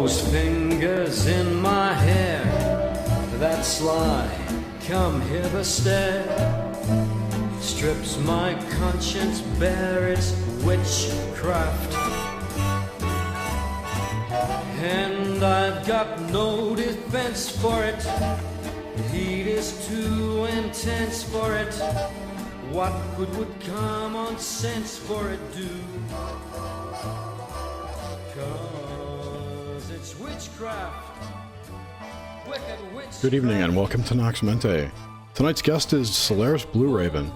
those fingers in my hair, that sly, come hither stare, strips my conscience bare, it's witchcraft. And I've got no defense for it, the heat is too intense for it. What good would common sense for it do? 'Cause it's witchcraft. Good evening and welcome to Nox Mente. Tonight's guest is Solaris BlueRaven.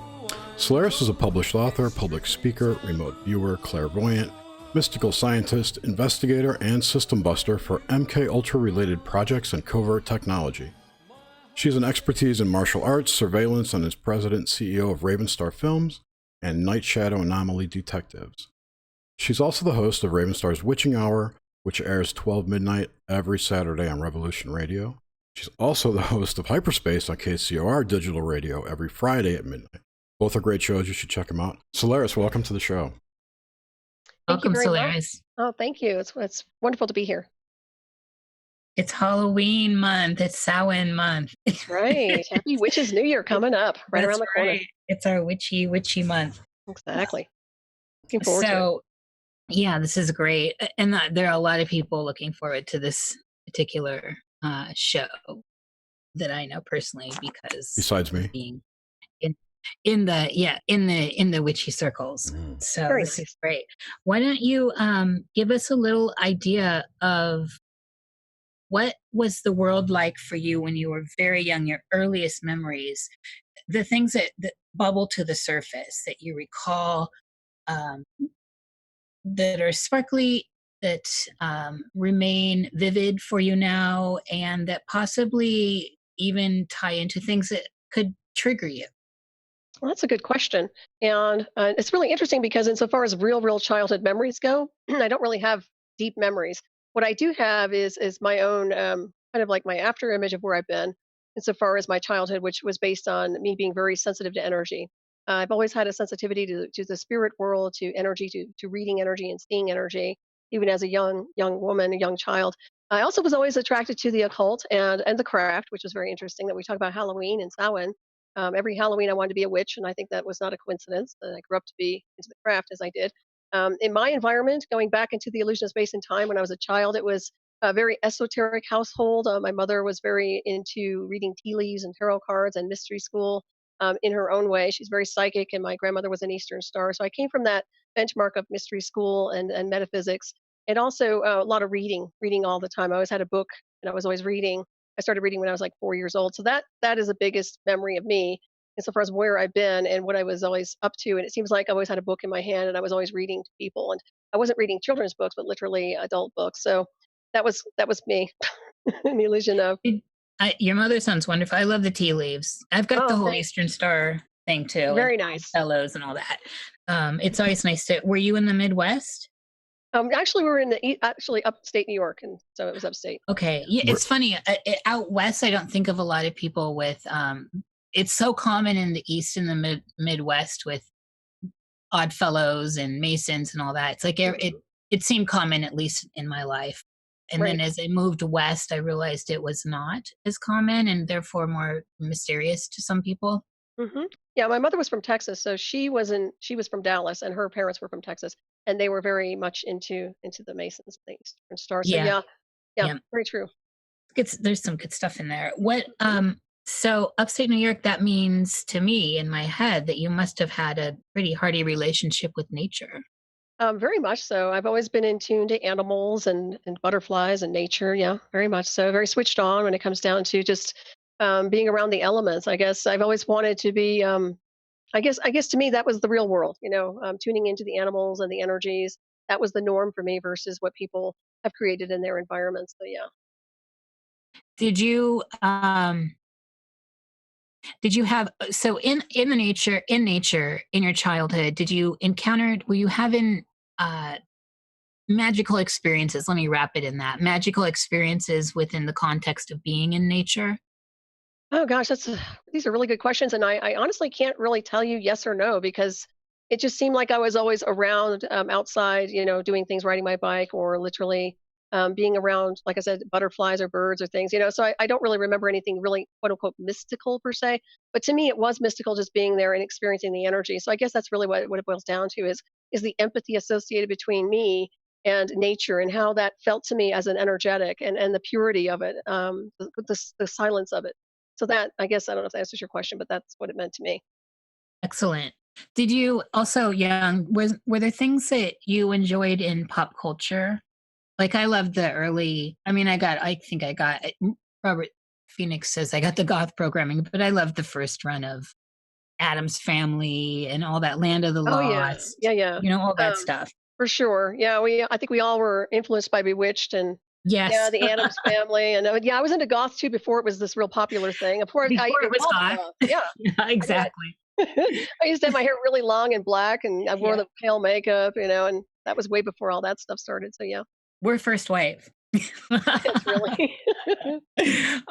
Solaris is a published author, public speaker, remote viewer, clairvoyant, mystical scientist, investigator, and system buster for MK Ultra related projects and covert technology. She has an expertise in martial arts, surveillance, and is president and CEO of Ravenstar Films and Night Shadow Anomaly Detectives. She's also the host of Ravenstar's Witching Hour, which airs 12 midnight every Saturday on Revolution Radio. She's also the host of Hyperspace on KCOR Digital Radio every Friday at midnight. Both are great shows. You should check them out. Solaris, welcome to the show. Welcome, Solaris. Oh, thank you. It's wonderful to be here. It's Halloween month. It's Samhain month. Right. Happy Witches New Year coming up right around the corner. It's our witchy month. Exactly. Looking forward to it. Yeah, this is great. And there are a lot of people looking forward to this particular show that I know personally because besides me being in the witchy circles. So Very this nice. is great. Why don't you give us a little idea of what was the world like for you when you were very young, your earliest memories, the things that bubble to the surface that you recall, that are sparkly, that remain vivid for you now, and that possibly even tie into things that could trigger you? Well, that's a good question. And it's really interesting because insofar as real childhood memories go, I don't really have deep memories. What I do have is my own kind of like my after image of where I've been insofar as my childhood, which was based on me being very sensitive to energy. I've always had a sensitivity to the spirit world, to energy, to reading energy and seeing energy, even as a young woman, a young child. I also was always attracted to the occult and the craft, which was very interesting that we talk about Halloween and Samhain. Every Halloween I wanted to be a witch, and I think that was not a coincidence that I grew up to be into the craft as I did. In my environment, going back into the illusion of space and time when I was a child, it was a very esoteric household. My mother was very into reading tea leaves and tarot cards and mystery school in her own way. She's very psychic, and my grandmother was an Eastern Star. So I came from that benchmark of mystery school and metaphysics, and also a lot of reading all the time. I always had a book, and I was always reading. I started reading when I was like 4 years old. So that is the biggest memory of me insofar as where I've been and what I was always up to. And it seems like I always had a book in my hand and I was always reading to people. And I wasn't reading children's books, but literally adult books. So that was me. The illusion of. Your mother sounds wonderful. I love the tea leaves. I've got the whole thanks. Eastern Star thing too. Very nice. Fellows and all that. It's always nice to. Were you in the Midwest? Actually, we were in upstate New York, and so it was upstate. Okay, yeah, it's funny. Out west, I don't think of a lot of people with. It's so common in the East and the Midwest with Odd Fellows and Masons and all that. It's like it seemed common, at least in my life. And then as I moved west, I realized it was not as common and therefore more mysterious to some people. Mm-hmm. Yeah, my mother was from Texas, so she was from Dallas, and her parents were from Texas, and they were very much into the Masons, the Eastern Star. So yeah, very true. There's some good stuff in there. What so upstate New York, that means to me in my head that you must have had a pretty hearty relationship with nature. Very much so. I've always been in tune to animals and butterflies and nature. Yeah, very much so. Very switched on when it comes down to just being around the elements. I guess I've always wanted to be. I guess to me that was the real world. Tuning into the animals and the energies. That was the norm for me versus what people have created in their environments. So yeah. Did you have in nature in your childhood? Were you having magical experiences? Let me wrap it in that magical experiences within the context of being in nature. Oh gosh, these are really good questions, and I honestly can't really tell you yes or no because it just seemed like I was always around outside, doing things, riding my bike, or literally being around, like I said, butterflies or birds or things, so I don't really remember anything really quote unquote mystical per se. But to me, it was mystical just being there and experiencing the energy. So I guess that's really what it boils down to is the empathy associated between me and nature and how that felt to me as an energetic and the purity of it, the silence of it. So that, I guess, I don't know if that answers your question, but that's what it meant to me. Excellent. Did you also, young, were there things that you enjoyed in pop culture? Like I loved the early, I think I got, Robert Phoenix says I got the goth programming, but I loved the first run of Addams Family and all that, Land of the Oh yeah, Lost, yeah. all that Um, stuff. for sure. Yeah, I think we all were influenced by Bewitched and yeah, Yes. the Addams Family, and yeah, I was into goth too before it was this real popular thing. Before I Before even it was called it goth. goth. Yeah, Yeah, I did. exactly. I used to have my hair really long and black, and I wore Yeah. the pale makeup, and that was way before all that stuff started. So yeah, We're first wave. it's really.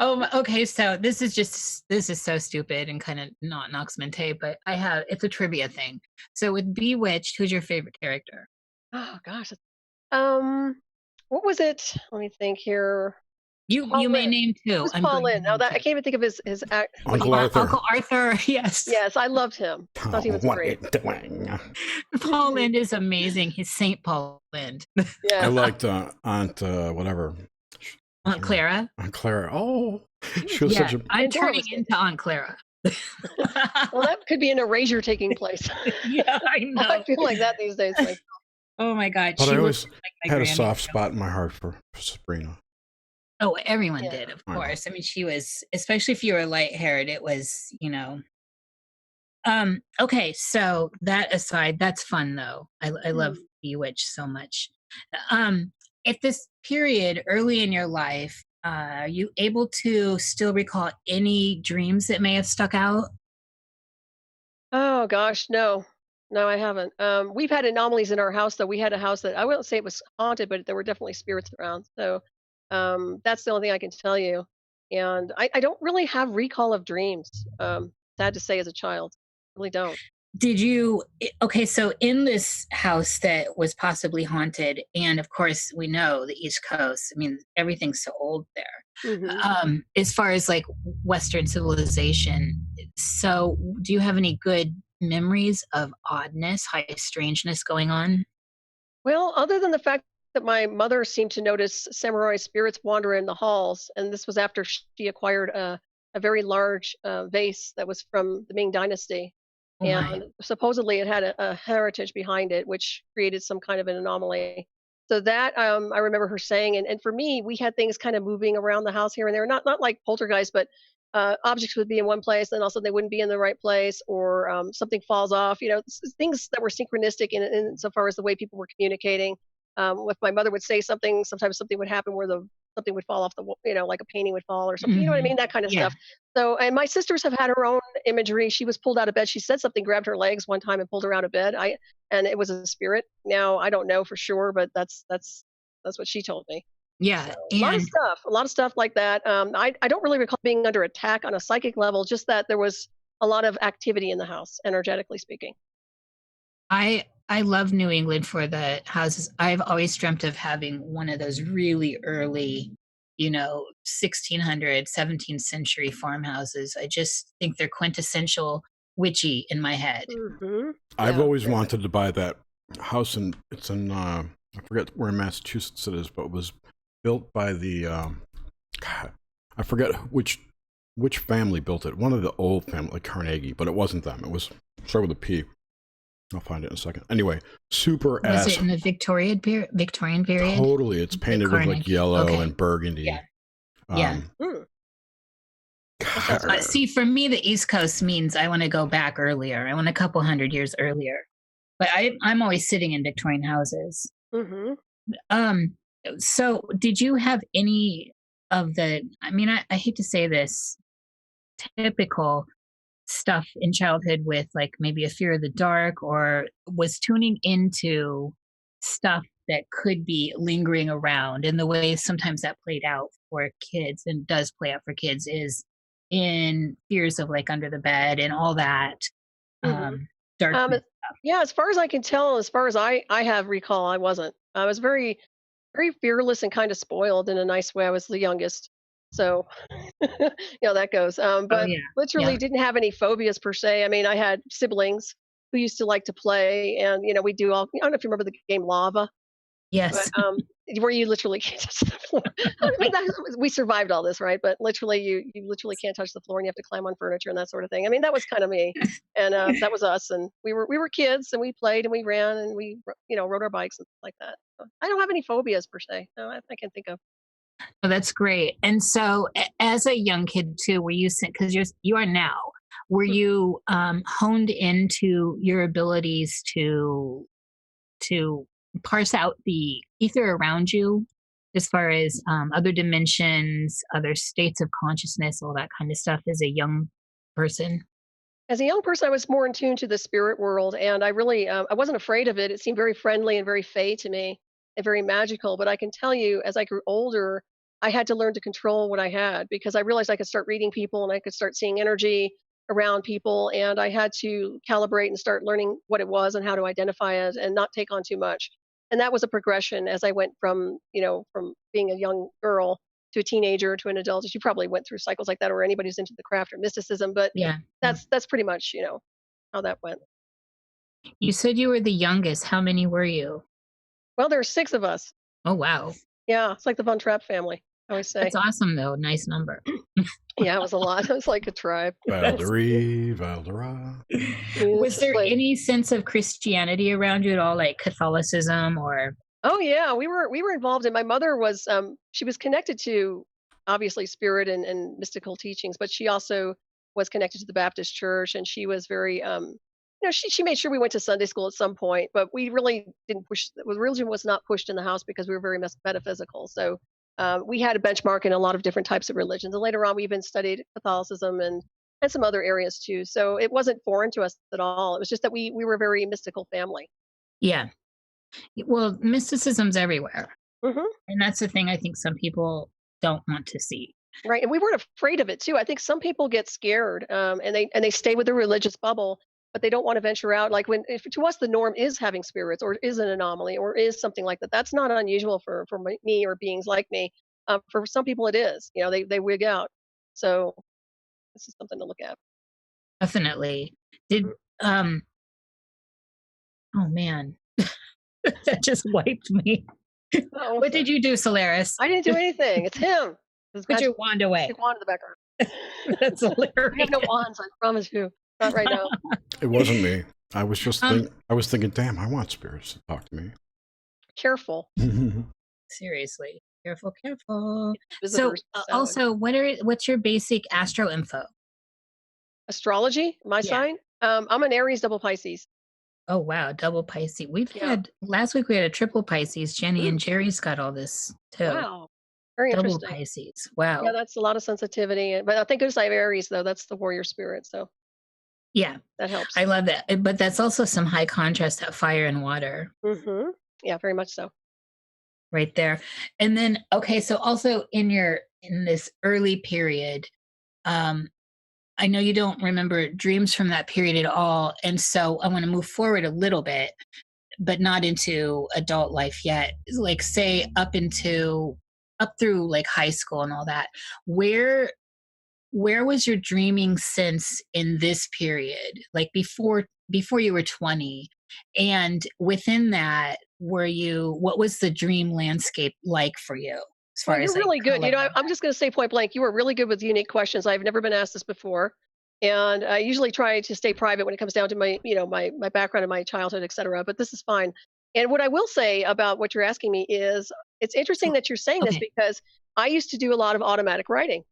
Okay. So this is so stupid and kind of not Nox Mente, but it's a trivia thing. So with Bewitched, who's your favorite character? Oh gosh, um, what was it? Let me think here. You may Lynn. name two. Who's I'm Paul going to Lynn? Now name that I two. can't even think of his act. Uncle Arthur. Uncle Arthur, yes. Yes, I loved him. Thought he was What great. you doing? Paul Lind is amazing. He's Saint Paul Lind. I Yeah. liked Aunt whatever. Aunt Clara. Aunt Clara. Oh, she was Yeah, such a. I'm And Dora turning was good. into Aunt Clara. Well, that could be an erasure taking place. Yeah, I know. I feel like that these days. Like, Oh my God. But she I was always like my had a granny. soft spot in my heart for Sabrina. Oh, everyone Yeah. did, of I know. course. I mean, she was, especially if you were light haired, it was, Okay, so that aside, that's fun though. I love Bewitched so much. At this period early in your life, are you able to still recall any dreams that may have stuck out? oh gosh, no, no, I haven't. We've had anomalies in our house, though. We had a house that I wouldn't say it was haunted, but there were definitely spirits around. So, that's the only thing I can tell you. And I don't really have recall of dreams. Sad to say, as a child, really don't. Did you okay, so in this house that was possibly haunted, and of course we know the East Coast, I mean everything's so old there. Hmm. As far as like Western civilization, so do you have any good memories of oddness, high strangeness going on? Well, other than the fact that my mother seemed to notice samurai spirits wander in the halls, and this was after she acquired a very large vase that was from the Ming Dynasty. Oh my. And supposedly it had a heritage behind it, which created some kind of an anomaly. So that I remember her saying, and for me, we had things kind of moving around the house here and there, not like poltergeist, but objects would be in one place, then also they wouldn't be in the right place, or something falls off. Things that were synchronistic in so far as the way people were communicating. If my mother would say something, sometimes something would happen where something would fall off the wall, like a painting would fall or something. You know what I mean? That kind of Yeah. stuff. So, and my sisters have had her own imagery. She was pulled out of bed. She said something grabbed her legs one time and pulled her out of bed. And it was a spirit. Now I don't know for sure, but that's what she told me. Yeah. So, a lot of stuff like that. I don't really recall being under attack on a psychic level, just that there was a lot of activity in the house, energetically speaking. I love New England for the houses. I've always dreamt of having one of those really early, 1600s, 17th century farmhouses. I just think they're quintessential witchy in my head. Mm-hmm. I've Yeah. always wanted to buy that house, and it's in I forget where in Massachusetts it is, but it was built by the God, I forget which family built it. One of the old family, like Carnegie, but it wasn't them. It was started with a P. I'll find it in a second. Anyway, super Was ass. it in the Victorian period? Totally, it's painted with like Carnegie. yellow Okay. and burgundy. Yeah. Yeah. God. See, for me, the East Coast means I want to go back earlier. I want a couple hundred years earlier. But I'm always sitting in Victorian houses. Mm-hmm. So did you have any of the, I hate to say this, typical stuff in childhood with like maybe a fear of the dark, or was tuning into stuff that could be lingering around? And the way sometimes that played out for kids and does play out for kids is in fears of like under the bed and all that darkness. Yeah, as far as I can tell, as far as I have recall, I wasn't. I was very very fearless and kind of spoiled in a nice way. I was the youngest. So, that goes. Oh But yeah. literally Yeah. didn't have any phobias per se. I mean, I had siblings who used to like to play, and we do all. I don't know if you remember the game Lava, but Yes. where you literally can't touch the floor. I mean, we survived all this, right? But literally, you literally can't touch the floor, and you have to climb on furniture and that sort of thing. I mean, that was kind of me, and that was us, and we were kids, and we played and we ran and we rode our bikes and stuff like that. So I don't have any phobias per se. No, I can think of. Oh, that's great. And so, as a young kid too, were you, because you are now, were Hmm. you honed into your abilities to parse out the ether around you, as far as other dimensions, other states of consciousness, all that kind of stuff, as a young person? As a young person, I was more in tune to the spirit world, and I really I wasn't afraid of it. It seemed very friendly and very fey to me, and very magical. But I can tell you, as I grew older, I had to learn to control what I had because I realized I could start reading people and I could start seeing energy around people, and I had to calibrate and start learning what it was and how to identify it and not take on too much. And that was a progression as I went from being a young girl to a teenager to an adult. As you probably went through cycles like that, or anybody who's into the craft or mysticism, but Yeah. Yeah. that's pretty much, how that went. You said you were the youngest. How many were you? Well, there are 6 of us. Oh, wow. Yeah, it's like the Von Trapp family, I always say. That's awesome, though. Nice number. Yeah, it was a lot. It was like a tribe. Valderie, Valdera. Was It's there like, any sense of Christianity around you at all, like Catholicism or? oh yeah, we were involved, and my mother was she was connected to obviously spirit and mystical teachings, but she also was connected to the Baptist church, and she was very she made sure we went to Sunday school at some point, but we really didn't push. Religion was not pushed in the house because we were very metaphysical. So we had a benchmark in a lot of different types of religions, and later on we even studied Catholicism and some other areas too. So it wasn't foreign to us at all. It was just that we were a very mystical family. Yeah. Well, mysticism's everywhere. Hmm. And that's the thing I think some people don't want to see. Right, and we weren't afraid of it too. I think some people get scared, and they stay with the religious bubble, but they don't want to venture out. Like if to us the norm is having spirits, or is an anomaly, or is something like that. That's not unusual for me or beings like me. For some people, it is. They wig out. So this is something to look at. Definitely. Did, Mhm. um, oh man, that just wiped me. Oh, What did you do, Solaris? I didn't do anything. It's him. His Put your magic wand away. wand in the background. That's hilarious. I have no wands. I promise you. Not right now. It wasn't me. I was just Um, I was thinking, damn, I want spirits to talk to me. Careful. Seriously. Careful, careful. So, Visitors. also, what's your basic astro info? Astrology. My Yeah. sign. I'm an Aries, double Pisces. Oh, wow. Double Pisces. We've Yeah. had, last week we had a triple Pisces. Jenny and Jerry's got all this too. Wow. Very Double interesting. Pisces. Wow. Yeah, that's a lot of sensitivity. But I think goodness I have Aries though. That's the warrior spirit, so Yeah. that helps. I love that. But that's also some high contrast, that fire and water Hmm. Yeah, very much so. right there. And then, okay, so also in this early period, um, I know you don't remember dreams from that period at all. And so I want to move forward a little bit, but not into adult life yet. Like say up through like high school and all that. Where was your dreaming sense in this period? Like before you were 20? And within that, what was the dream landscape like for you? As far Well, as you're like really good. color? I'm just going to say point blank, you were really good with unique questions. I've never been asked this before, and I usually try to stay private when it comes down to my background and my childhood, etc. But this is fine. And what I will say about what you're asking me is, it's interesting that you're saying this Okay. because I used to do a lot of automatic writing.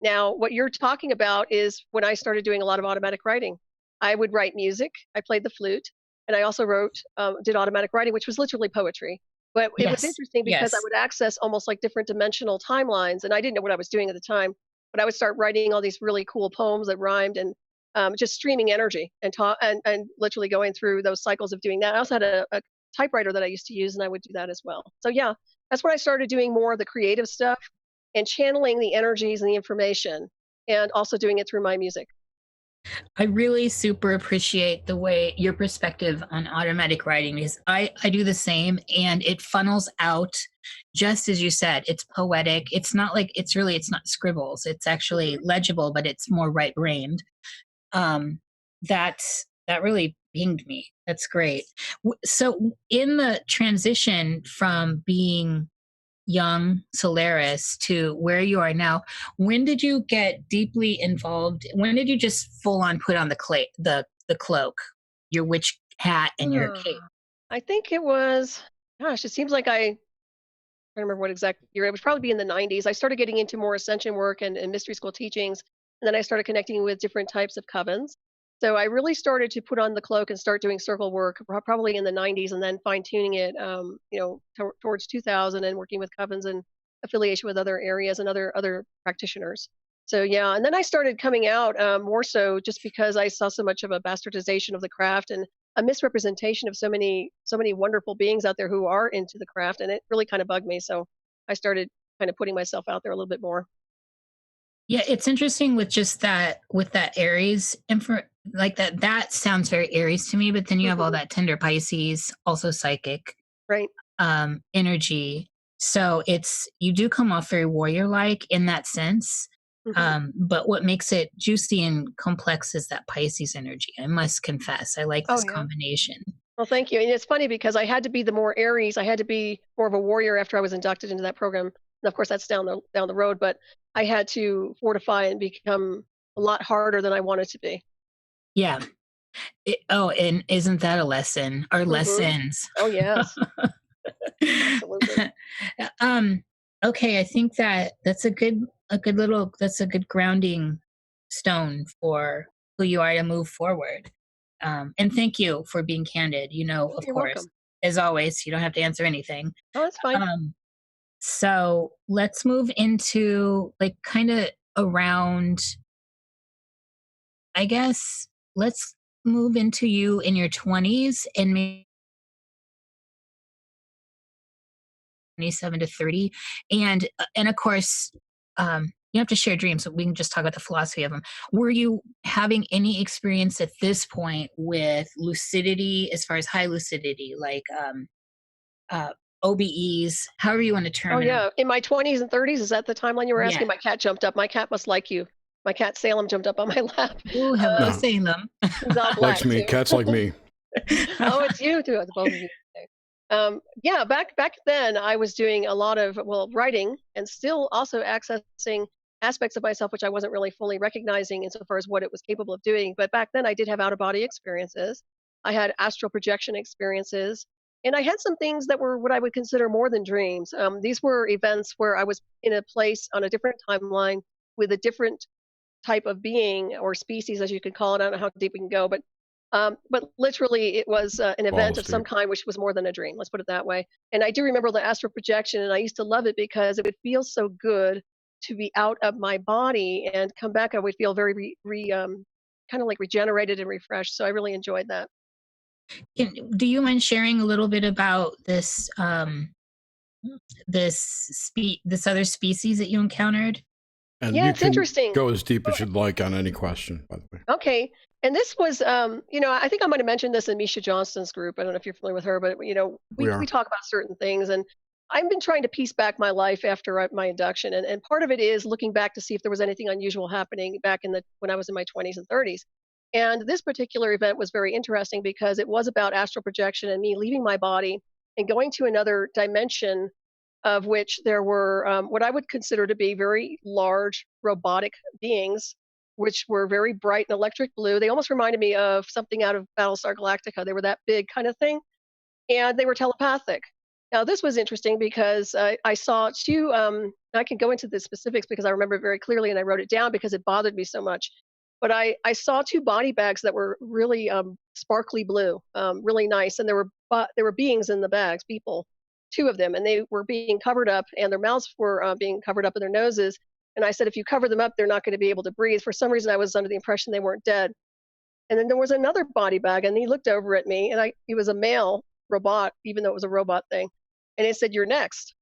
Now, what you're talking about is when I started doing a lot of automatic writing. I would write music. I played the flute, and I also did automatic writing, which was literally poetry. But it was Yes. interesting because I Yes. would access almost like different dimensional timelines, and I didn't know what I was doing at the time. But I would start writing all these really cool poems that rhymed, and just streaming energy and literally going through those cycles of doing that. I also had a typewriter that I used to use, and I would do that as well. So yeah, that's when I started doing more of the creative stuff and channeling the energies and the information, and also doing it through my music. I really super appreciate the way your perspective on automatic writing, because I do the same, and it funnels out just as you said, it's poetic. It's not like it's not scribbles. It's actually legible, but it's more right brained. That really pinged me. That's great. So in the transition from being young Solaris to where you are now, when did you get deeply involved? When did you just full on put on the cloak, your witch hat and your cape? I think it was, gosh, it seems like I don't remember what exact year. It would probably be in the 90s. I started getting into more ascension work and mystery school teachings. And then I started connecting with different types of covens. So I really started to put on the cloak and start doing circle work probably in the 90s, and then fine tuning it, towards 2000, and working with covens and affiliation with other areas and other practitioners. So yeah, and then I started coming out more so just because I saw so much of a bastardization of the craft and a misrepresentation of so many wonderful beings out there who are into the craft, and it really kind of bugged me. So I started kind of putting myself out there a little bit more. Yeah, it's interesting with that Aries like that sounds very Aries to me, but then you have all that tender Pisces, also psychic, right? Energy. So you do come off very warrior-like in that sense. But what makes it juicy and complex is that Pisces energy. I must confess, I like this combination. Well, thank you. And it's funny because I had to be the more Aries. I had to be more of a warrior after I was inducted into that program. And of course, that's down the road. But I had to fortify and become a lot harder than I wanted to be. Yeah. And isn't that a lesson? Or lessons? Oh yes. Absolutely. Okay, I think that's a good grounding stone for who you are to move forward. And thank you for being candid. Of You're course, welcome. as always, you don't have to answer anything. Oh, that's fine. So let's move into like kind of around, I guess, let's move into you in your 20s and maybe 27 to 30. And of course, you have to share dreams, so we can just talk about the philosophy of them. Were you having any experience at this point with lucidity, as far as high lucidity, like OBEs, however you want to term it? Oh yeah, in my 20s and 30s, is that the timeline you were asking? My cat jumped up. My cat must like you. My cat Salem jumped up on my lap. Oh, hello, Salem. Likes me. Cats like me. Oh, it's you too. It's both of you. Yeah, back then I was doing a lot of writing, and still also accessing aspects of myself which I wasn't really fully recognizing insofar as what it was capable of doing. But back then I did have out-of-body experiences. I had astral projection experiences, and I had some things that were what I would consider more than dreams. These were events where I was in a place on a different timeline with a different type of being or species, as you could call it. I don't know how deep we can go, but literally it was an event of some kind, which was more than a dream. Let's put it that way. And I do remember the astral projection, and I used to love it because it would feel so good to be out of my body and come back. I would feel very kind of like regenerated and refreshed. So I really enjoyed that. Do you mind sharing a little bit about this this other species that you encountered? And yeah, you it's can interesting. Go as deep as you'd like on any question, by the way. Okay. And this was, I think I might have mentioned this in Misha Johnston's group. I don't know if you're familiar with her, but, we talk about certain things. And I've been trying to piece back my life after my induction. And part of it is looking back to see if there was anything unusual happening back when I was in my 20s and 30s. And this particular event was very interesting because it was about astral projection and me leaving my body and going to another dimension, of which there were what I would consider to be very large robotic beings, which were very bright and electric blue. They almost reminded me of something out of Battlestar Galactica. They were that big kind of thing, and they were telepathic. Now, this was interesting because I saw two, I can go into the specifics because I remember it very clearly, and I wrote it down because it bothered me so much. But I saw two body bags that were really sparkly blue, really nice, and there were beings in the bags, people, two of them, and they were being covered up, and their mouths were being covered up, and their noses. And I said, if you cover them up, they're not going to be able to breathe. For some reason, I was under the impression they weren't dead. And then there was another body bag, and he looked over at me, and he was a male robot, even though it was a robot thing. And it said, "You're next."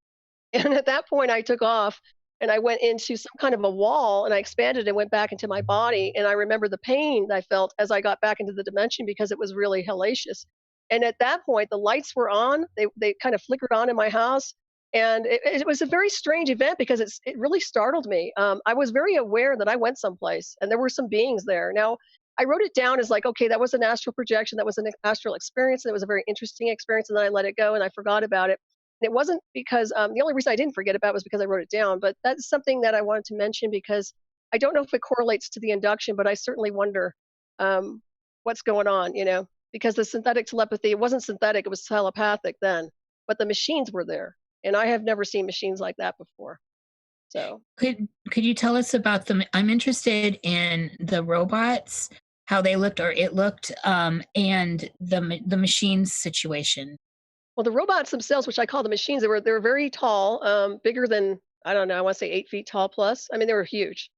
And at that point, I took off, and I went into some kind of a wall, and I expanded and went back into my body. And I remember the pain I felt as I got back into the dimension because it was really hellacious. And at that point, the lights were on. They kind of flickered on in my house. And it was a very strange event because it really startled me. I was very aware that I went someplace and there were some beings there. Now, I wrote it down as like, okay, that was an astral projection, that was an astral experience, and it was a very interesting experience, and then I let it go and I forgot about it. And it wasn't because the only reason I didn't forget about it was because I wrote it down. But that's something that I wanted to mention because I don't know if it correlates to the induction, but I certainly wonder what's going on, because the synthetic telepathy, it wasn't synthetic, it was telepathic then, but the machines were there. And I have never seen machines like that before. So could you tell us about them? I'm interested in the robots, how they looked or it looked, and the machines situation. Well, the robots themselves, which I call the machines, they were very tall, bigger than, I don't know, I want to say 8 feet tall plus. I mean, they were huge.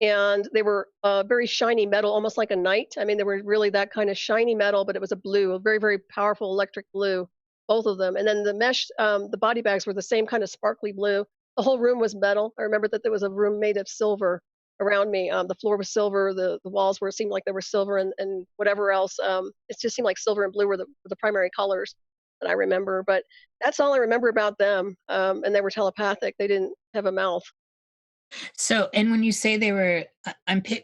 And they were very shiny metal, almost like a knight. I mean, they were really that kind of shiny metal, but it was a blue, a very, very powerful electric blue, both of them. And then the mesh, the body bags were the same kind of sparkly blue. The whole room was metal. I remember that there was a room made of silver around me. The floor was silver. The walls were, it seemed like they were silver, and whatever else. It just seemed like silver and blue were the primary colors that I remember. But that's all I remember about them. And they were telepathic. They didn't have a mouth. So, and when you say they were,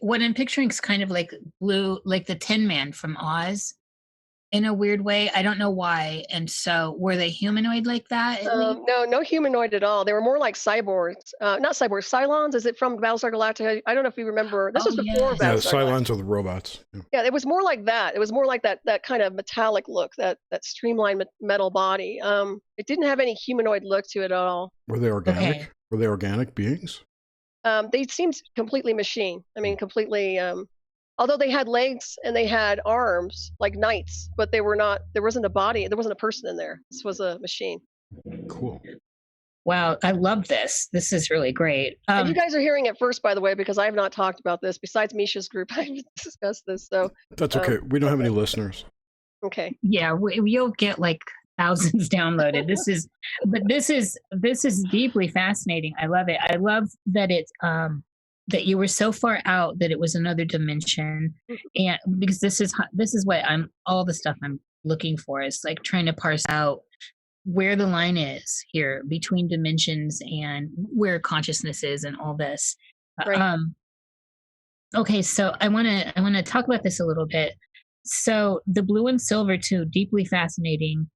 what I'm picturing is kind of like blue, like the Tin Man from Oz, in a weird way. I don't know why. And so, were they humanoid like that? No humanoid at all. They were more like cyborgs. Not cyborgs, Cylons. Is it from Battlestar Galactica? I don't know if you remember. This was before Yeah, Battlestar Cylons are the robots. Yeah, it was more like that. It was more like that kind of metallic look, that streamlined metal body. It didn't have any humanoid look to it at all. Were they organic? Okay. Were they organic beings? They seemed completely machine. I mean, completely. Although they had legs and they had arms like knights, but they were not. There wasn't a body. There wasn't a person in there. This was a machine. Cool. Wow, I love this. This is really great. And you guys are hearing it first, by the way, because I have not talked about this. Besides Misha's group, I haven't discussed this. So that's okay. We don't have any listeners. Okay. Yeah, you'll get like thousands downloaded. This is deeply fascinating. I love it. I love that it's that you were so far out that it was another dimension, and because this is what all the stuff I'm looking for is like trying to parse out where the line is here between dimensions and where consciousness is and all this. Right. Okay, so I want to talk about this a little bit. So the blue and silver too, deeply fascinating.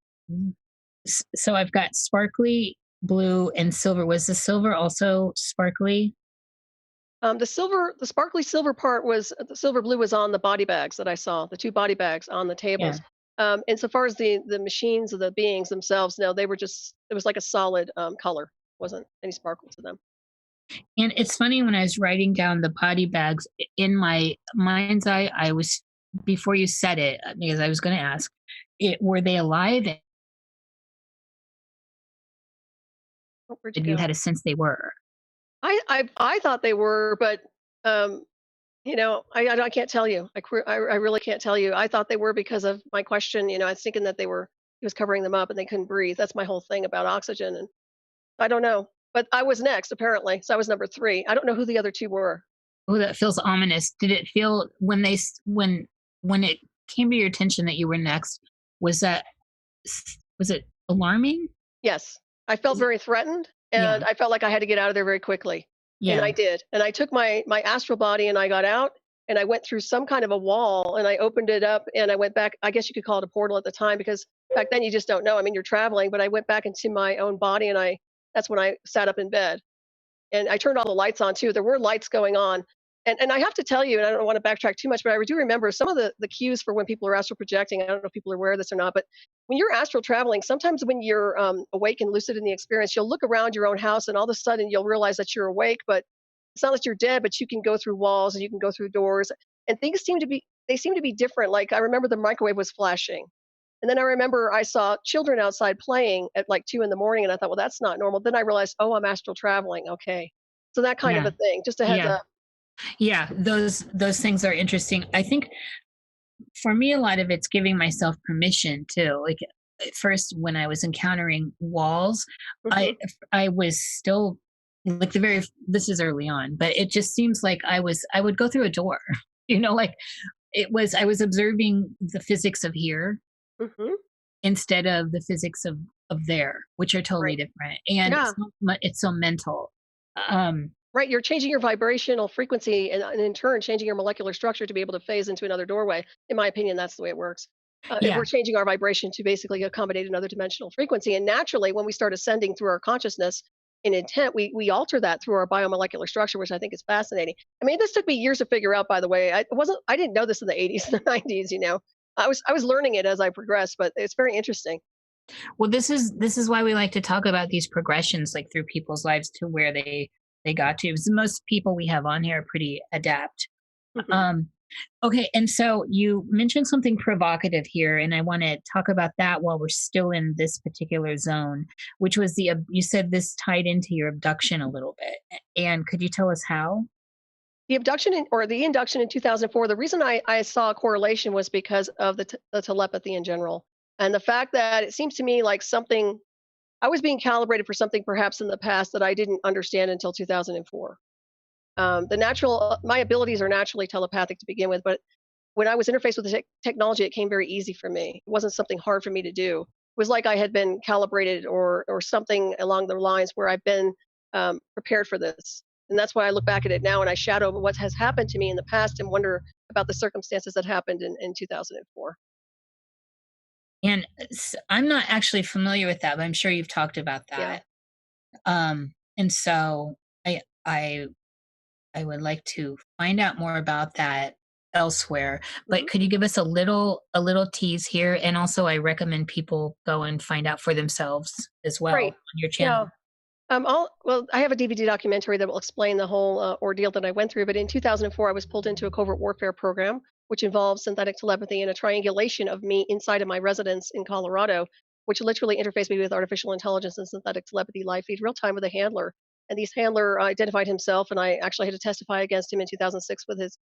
So I've got sparkly blue and silver. Was the silver also sparkly? The sparkly silver part was, the silver blue was on the body bags that I saw, the 2 body bags on the tables. Yeah. And so far as the machines or the beings themselves, no, they were just, it was like a solid color. Wasn't any sparkle to them. And it's funny, when I was writing down the body bags, in my mind's eye, I was, before you said it, because I was going to ask, were they alive? And you had a sense they were. I thought they were, but I can't tell you. I really can't tell you. I thought they were because of my question. I was thinking that he was covering them up and they couldn't breathe. That's my whole thing about oxygen, and I don't know. But I was next, apparently, so I was number 3. I don't know who the other 2 were. Oh, that feels ominous. Did it feel when it came to your attention that you were next? Was it alarming? Yes, I felt very threatened. And I felt like I had to get out of there very quickly. Yeah. And I did. And I took my astral body and I got out and I went through some kind of a wall and I opened it up and I went back. I guess you could call it a portal at the time, because back then you just don't know. I mean, you're traveling, but I went back into my own body and that's when I sat up in bed. And I turned all the lights on too. There were lights going on. And I have to tell you, and I don't want to backtrack too much, but I do remember some of the cues for when people are astral projecting. I don't know if people are aware of this or not, but when you're astral traveling, sometimes when you're awake and lucid in the experience, you'll look around your own house and all of a sudden you'll realize that you're awake, but it's not that you're dead, but you can go through walls and you can go through doors, and things seem to be different. Like I remember the microwave was flashing. And then I remember I saw children outside playing at like 2 a.m. and I thought, well, that's not normal. Then I realized, oh, I'm astral traveling. Okay. So that kind of a thing, just a heads up. Yeah, those things are interesting. I think for me, a lot of it's giving myself permission too. Like at first, when I was encountering walls, I was still like this is early on, but it just seems like I would go through a door, like I was observing the physics of here instead of the physics of of there, which are totally Right. different. And Yeah. it's so mental. Um, Right. You're changing your vibrational frequency and in turn changing your molecular structure to be able to phase into another doorway. In my opinion, that's the way it works. If yeah. we're changing our vibration to basically accommodate another dimensional frequency. And naturally, when we start ascending through our consciousness in intent, we alter that through our biomolecular structure, which I think is fascinating. I mean, this took me years to figure out, by the way. I didn't know this in the 80s and the 90s, you know. I was learning it as I progressed, but it's very interesting. Well, this is why we like to talk about these progressions, like through people's lives to where they got to. Because most people we have on here are pretty adept. Mhm. Okay, and so you mentioned something provocative here, and I want to talk about that while we're still in this particular zone, which was you said this tied into your abduction a little bit. And could you tell us how? The or the induction in 2004, the reason I saw a correlation was because of the telepathy in general. And the fact that it seems to me like something, I was being calibrated for something perhaps in the past that I didn't understand until 2004. My abilities are naturally telepathic to begin with, but when I was interfaced with the technology, it came very easy for me. It wasn't something hard for me to do. It was like I had been calibrated or something along the lines where I've been prepared for this. And that's why I look back at it now and I shadow what has happened to me in the past and wonder about the circumstances that happened in 2004. And I'm not actually familiar with that, but I'm sure you've talked about Yeah. that. And so I I would like to find out more about that elsewhere. Mhm. But could you give us a little tease here? And also, I recommend people go and find out for themselves as well Right. on your Yeah. channel. I have a DVD documentary that will explain the whole ordeal that I went through. But in 2004, I was pulled into a covert warfare program, which involves synthetic telepathy and a triangulation of me inside of my residence in Colorado, which literally interfaced me with artificial intelligence and synthetic telepathy live feed real time with a handler. And this handler identified himself, and I actually had to testify against him in 2006 with his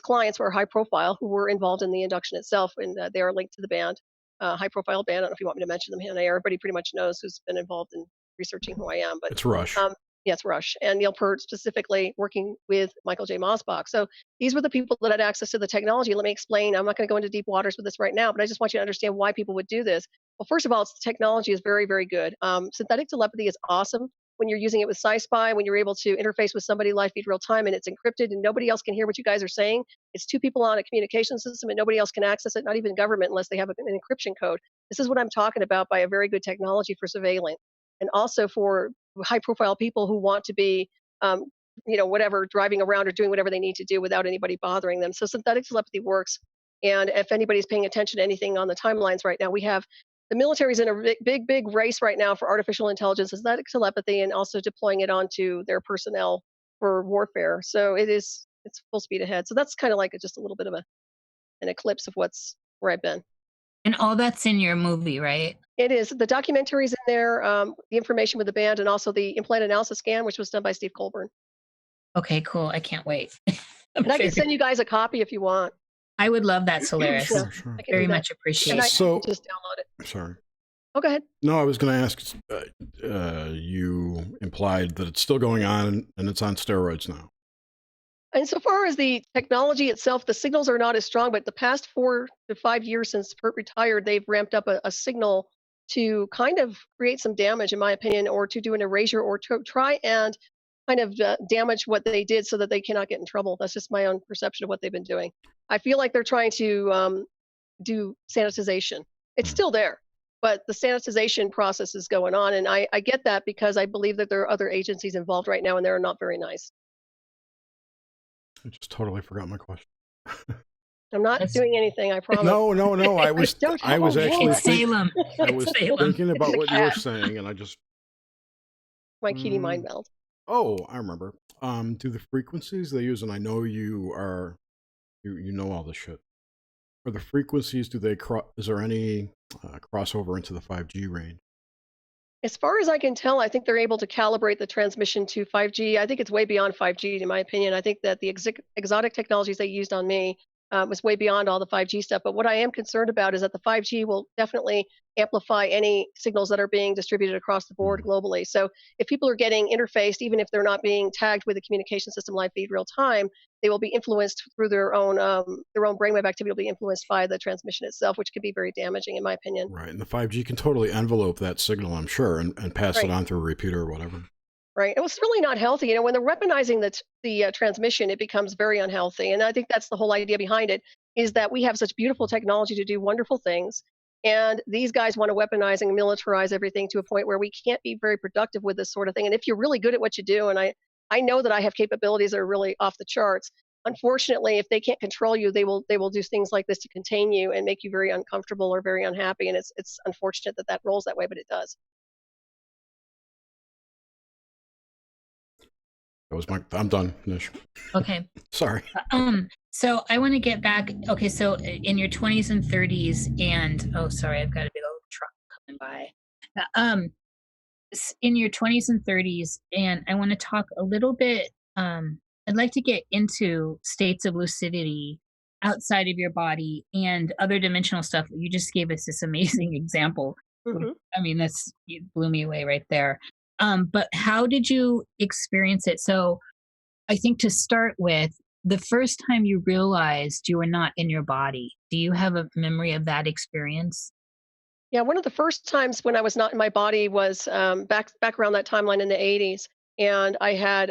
clients were high profile who were involved in the induction itself, and they are linked to the band, high profile band. I don't know if you want me to mention them here and there. Everybody pretty much knows who's been involved in researching who I am, but It's Rush. um, yes, Rush and Neil Peart specifically working with Michael J. Mosbach. So these were the people that had access to the technology. Let me explain. I'm not going to go into deep waters with this right now, but I just want you to understand why people would do this. Well, first of all, the technology is very, very good. Synthetic telepathy is awesome when you're using it with SciSpy, when you're able to interface with somebody live feed real time and it's encrypted and nobody else can hear what you guys are saying. It's two people on a communication system and nobody else can access it, not even government, unless they have an encryption code. This is what I'm talking about by a very good technology for surveilling and also for high profile people who want to be um, whatever, driving around or doing whatever they need to do without anybody bothering them. So synthetic telepathy works. And if anybody's paying attention to anything on the timelines right now, we have the military's in a big race right now for artificial intelligence, synthetic telepathy, and also deploying it onto their personnel for warfare. So it's full speed ahead. So that's kind of like just a little bit of an eclipse of where I've been. And all that's in your movie, right? It is. The documentary's in there, the information with the band, and also the implant analysis scan, which was done by Steve Colburn. Okay, cool. I can't wait. And I can send you guys a copy if you want. I would love that, Solaris. Yeah, Sure. I can Very do that. much And appreciate I it. So- can just download it. Sorry. Oh, go ahead. No, I was going to ask, you implied that it's still going on and it's on steroids now. And so far as the technology itself, the signals are not as strong, but the past 4 to 5 years since Pert retired, they've ramped up a signal to kind of create some damage, in my opinion, or to do an erasure or to try and kind of damage what they did so that they cannot get in trouble. That's just my own perception of what they've been doing. I feel like they're trying to do sanitization. It's still there, but the sanitization process is going on. And I get that because I believe that there are other agencies involved right now and they're not very nice. I just totally forgot my question. I'm not doing anything, I promise. No. I was don't I was have a actually It's Salem. I was Salem. thinking about It's a what you were cat. saying, and I just My kitty mind meld. oh, I remember. Do the frequencies they use, and I know you know all this shit. Are the frequencies? Is there any crossover into the 5G range? As far as I can tell, I think they're able to calibrate the transmission to 5G. I think it's way beyond 5G, in my opinion. I think that the exotic technologies they used on me was way beyond all the 5G stuff. But what I am concerned about is that the 5G will definitely amplify any signals that are being distributed across the board globally. So if people are getting interfaced, even if they're not being tagged with a communication system live feed real time, they will be influenced through their own brainwave activity will be influenced by the transmission itself, which could be very damaging, in my opinion. Right, and the 5G can totally envelope that signal, I'm sure, and pass it on through a repeater or whatever. Right. It was really not healthy. When they're weaponizing the transmission, it becomes very unhealthy. And I think that's the whole idea behind it, is that we have such beautiful technology to do wonderful things. And these guys want to weaponize and militarize everything to a point where we can't be very productive with this sort of thing. And if you're really good at what you do, and I know that I have capabilities that are really off the charts, unfortunately, if they can't control you, they will do things like this to contain you and make you very uncomfortable or very unhappy. And it's unfortunate that rolls that way, but it does. I'm done, Nish. Okay. Sorry. So I want to get back. Okay, so in your 20s and 30s, and sorry, I've got a big old truck coming by. In your 20s and 30s, and I want to talk a little bit. I'd like to get into states of lucidity outside of your body and other dimensional stuff. You just gave us this amazing example. Mm-hmm. I mean, you blew me away right there. But how did you experience it? So I think to start with, the first time you realized you were not in your body, do you have a memory of that experience? Yeah, one of the first times when I was not in my body was back around that timeline in the 80s. And I had,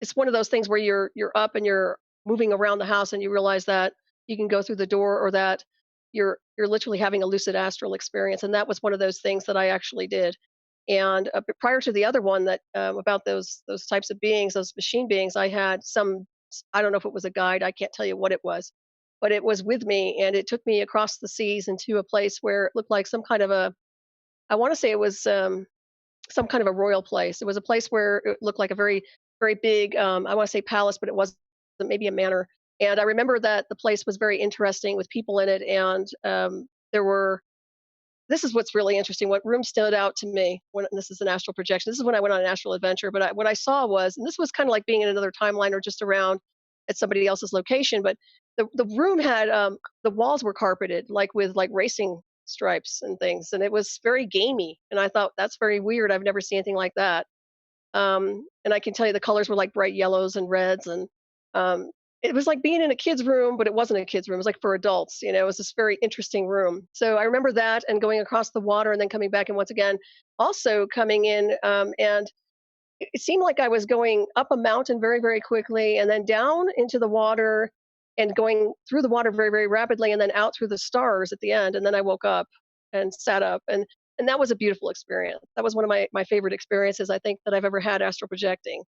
it's one of those things where you're up and you're moving around the house and you realize that you can go through the door, or that you're literally having a lucid astral experience. And that was one of those things that I actually did. And prior to the other one that about those types of beings, those machine beings, I had I don't know if it was a guide, I can't tell you what it was, but it was with me, and it took me across the seas into a place where it looked like some kind of I want to say it was some kind of a royal place. It was a place where it looked like a very, very big, I want to say palace, but it wasn't, maybe a manor. And I remember that the place was very interesting with people in it, and this is what's really interesting. What room stood out to me this is an astral projection. This is when I went on an astral adventure. But what I saw was, and this was kind of like being in another timeline or just around at somebody else's location. But the room had the walls were carpeted with racing stripes and things, and it was very gamey. And I thought, that's very weird. I've never seen anything like that. And I can tell you the colors were like bright yellows and reds, and it was like being in a kid's room, but it wasn't a kid's room. It was like for adults. It was this very interesting room. So I remember that, and going across the water and then coming back, and once again, also coming in, and it seemed like I was going up a mountain very, very quickly, and then down into the water, and going through the water very, very rapidly, and then out through the stars at the end. And then I woke up and sat up, and that was a beautiful experience. That was one of my favorite experiences, I think, that I've ever had astral projecting.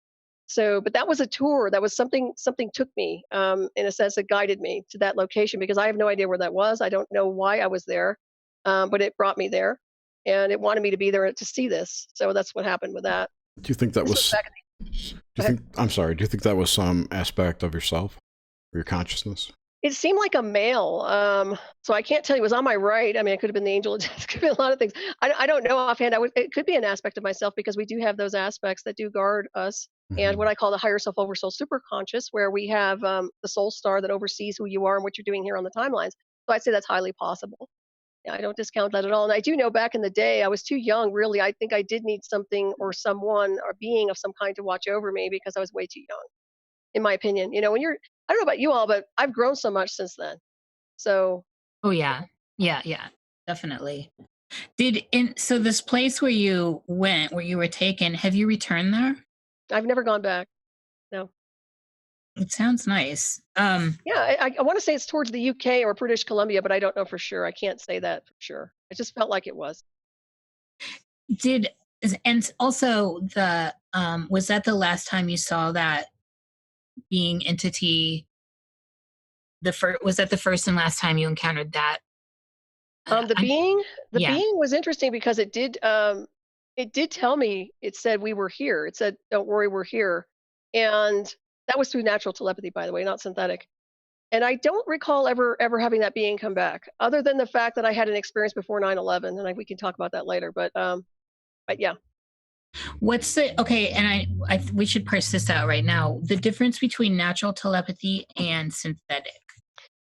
So, but that was a tour. That was something took me, in a sense, that guided me to that location, because I have no idea where that was. I don't know why I was there, but it brought me there, and it wanted me to be there to see this. So that's what happened with that. Do you think that was? I'm sorry. Do you think that was some aspect of yourself, or your consciousness? It seemed like a male. So I can't tell you. It was on my right. I mean, it could have been the angel of death. It could be a lot of things. I don't know offhand. It could be an aspect of myself, because we do have those aspects that do guard us. Mm-hmm. And what I call the higher self, oversoul, superconscious, where we have the soul star that oversees who you are and what you're doing here on the timelines. So I'd say that's highly possible. Yeah, I don't discount that at all. And I do know back in the day, I was too young, really. I think I did need something or someone or being of some kind to watch over me, because I was way too young, in my opinion. When I don't know about you all, but I've grown so much since then. So. Oh, yeah. Yeah, definitely. So this place where you went, where you were taken, have you returned there? I've never gone back. No. It sounds nice. Yeah, I want to say it's towards the UK or British Columbia, but I don't know for sure. I can't say that for sure. It just felt like it was. And also was that the last time you saw that being entity? Was that the first and last time you encountered that? The being was interesting, because it did tell me, it said we were here. It said, don't worry, we're here. And that was through natural telepathy, by the way, not synthetic. And I don't recall ever having that being come back, other than the fact that I had an experience before 9/11, and we can talk about that later. But yeah. And we should parse this out right now. The difference between natural telepathy and synthetic.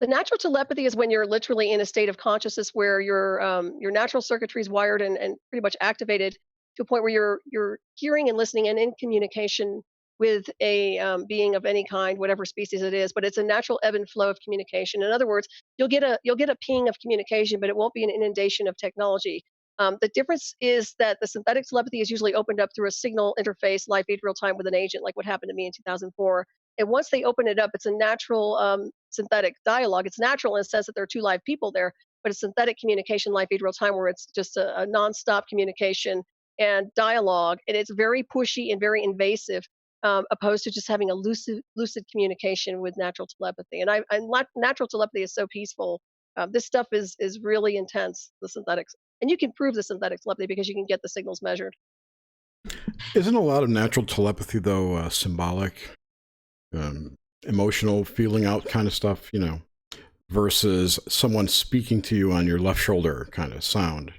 The natural telepathy is when you're literally in a state of consciousness where your natural circuitry is wired and pretty much activated to a point where you're hearing and listening and in communication with a being of any kind, whatever species it is. But it's a natural ebb and flow of communication. In other words, you'll get a ping of communication, but it won't be an inundation of technology. The difference is that the synthetic telepathy is usually opened up through a signal interface, live feed real time with an agent, like what happened to me in 2004. And once they open it up, it's a natural synthetic dialogue. It's natural in the sense that there are two live people there, but it's synthetic communication, live feed real time, where it's just a nonstop communication and dialogue. And it's very pushy and very invasive, opposed to just having a lucid communication with natural telepathy. And natural telepathy is so peaceful. This stuff is really intense, the synthetics. And you can prove the synthetic telepathy because you can get the signals measured. Isn't a lot of natural telepathy, though, symbolic, emotional, feeling out kind of stuff, you know, versus someone speaking to you on your left shoulder kind of sound?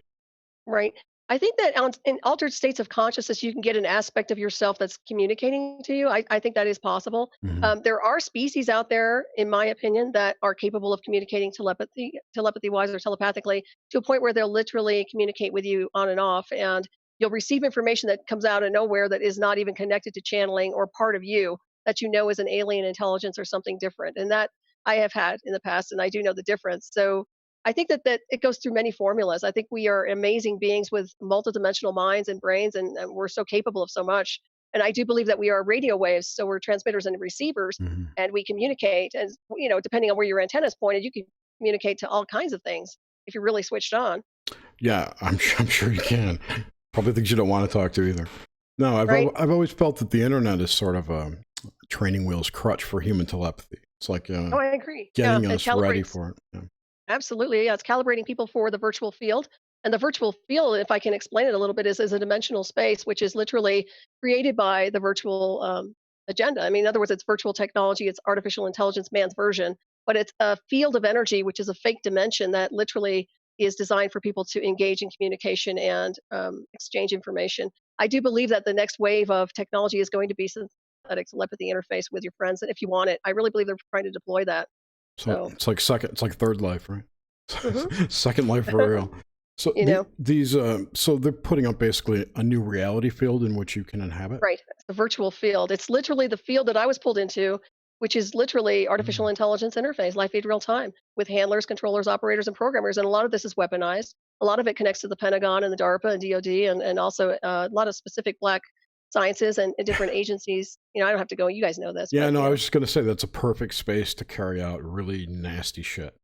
Right. I think that in altered states of consciousness, you can get an aspect of yourself that's communicating to you. I think that is possible. Hmm. There are species out there, in my opinion, that are capable of communicating telepathy-wise or telepathically to a point where they'll literally communicate with you on and off, and you'll receive information that comes out of nowhere that is not even connected to channeling or part of you that you know is an alien intelligence or something different. And that I have had in the past, and I do know the difference. So I think that it goes through many formulas. I think we are amazing beings with multidimensional minds and brains, and we're so capable of so much. And I do believe that we are radio waves, so we're transmitters and receivers, Hmm. and we communicate. And depending on where your antenna is pointed, you can communicate to all kinds of things if you're really switched on, Yeah, I'm sure you can. Probably things you don't want to talk to either. No, right? I've always felt that the internet is sort of a training wheels crutch for human telepathy. It's like Oh, I agree. Yeah, getting it us ready calibrates. for it. Yeah. Absolutely. Yeah, it's calibrating people for the virtual field. And the virtual field, if I can explain it a little bit, is a dimensional space which is literally created by the virtual agenda. I mean, in other words, it's virtual technology, it's artificial intelligence, man's version, but it's a field of energy, which is a fake dimension that literally is designed for people to engage in communication and exchange information. I do believe that the next wave of technology is going to be synthetic telepathy interface with your friends. And if you want it, I really believe they're trying to deploy that. So So, it's like third life, right? mhm. Second life for real. So you know. these, so they're putting up basically a new reality field in which you can inhabit. Right. It's the virtual field. It's literally the field that I was pulled into, which is literally artificial Mm. intelligence interface, live feed real time with handlers, controllers, operators, and programmers. And a lot of this is weaponized. A lot of it connects to the Pentagon and the DARPA and DoD, and also a lot of specific black sciences and different agencies. I don't have to go. You guys know this, Yeah, but no, I was just going to say that's a perfect space to carry out really nasty shit.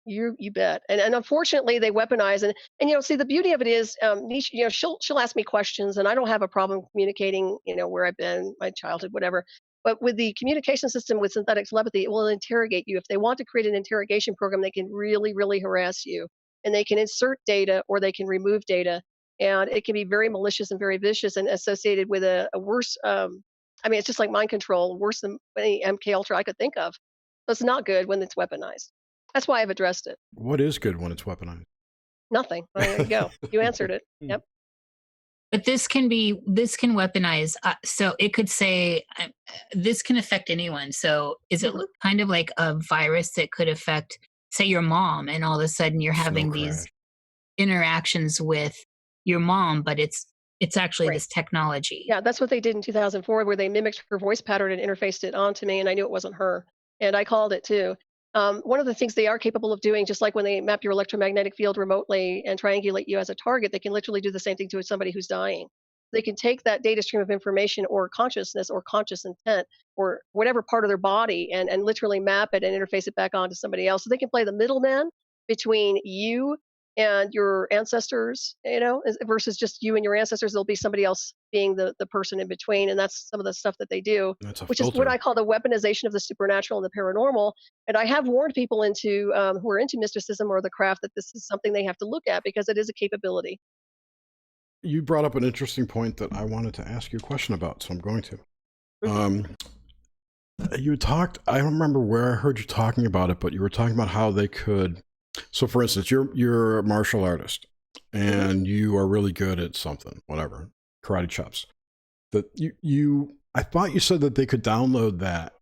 you bet. And unfortunately, they weaponize. And see, the beauty of it is, Nish, she'll ask me questions, and I don't have a problem communicating, where I've been, my childhood, whatever. But with the communication system with synthetic telepathy, it will interrogate you. If they want to create an interrogation program, they can really, really harass you, and they can insert data or they can remove data, and it can be very malicious and very vicious and associated with a worse. I mean, it's just like mind control, worse than any MK Ultra I could think of. So it's not good when it's weaponized. That's why I've addressed it. What is good when it's weaponized? Nothing. Well, there you go. You answered it. Yep. But this can weaponize. So it could say this can affect anyone. So is it Mhm. kind of like a virus that could affect, say, your mom, and all of a sudden you're Snow having crash. these interactions with your mom, but it's actually Right. this technology. Yeah, that's what they did in 2004, where they mimicked her voice pattern and interfaced it onto me, and I knew it wasn't her. And I called it too. One of the things they are capable of doing, just like when they map your electromagnetic field remotely and triangulate you as a target, they can literally do the same thing to somebody who's dying. They can take that data stream of information or consciousness or conscious intent or whatever part of their body and literally map it and interface it back onto somebody else. So they can play the middleman between you and your ancestors, versus just you and your ancestors. There'll be somebody else being the person in between. And that's some of the stuff that they do, That's a which is what filter. I call the weaponization of the supernatural and the paranormal. And I have warned people who are into mysticism or the craft that this is something they have to look at because it is a capability. You brought up an interesting point that I wanted to ask you a question about, so I'm going to. Mhm. You talked, I don't remember where I heard you talking about it, but you were talking about how they could, so for instance, you're a martial artist and you are really good at something, whatever, karate chops. That I thought you said that they could download that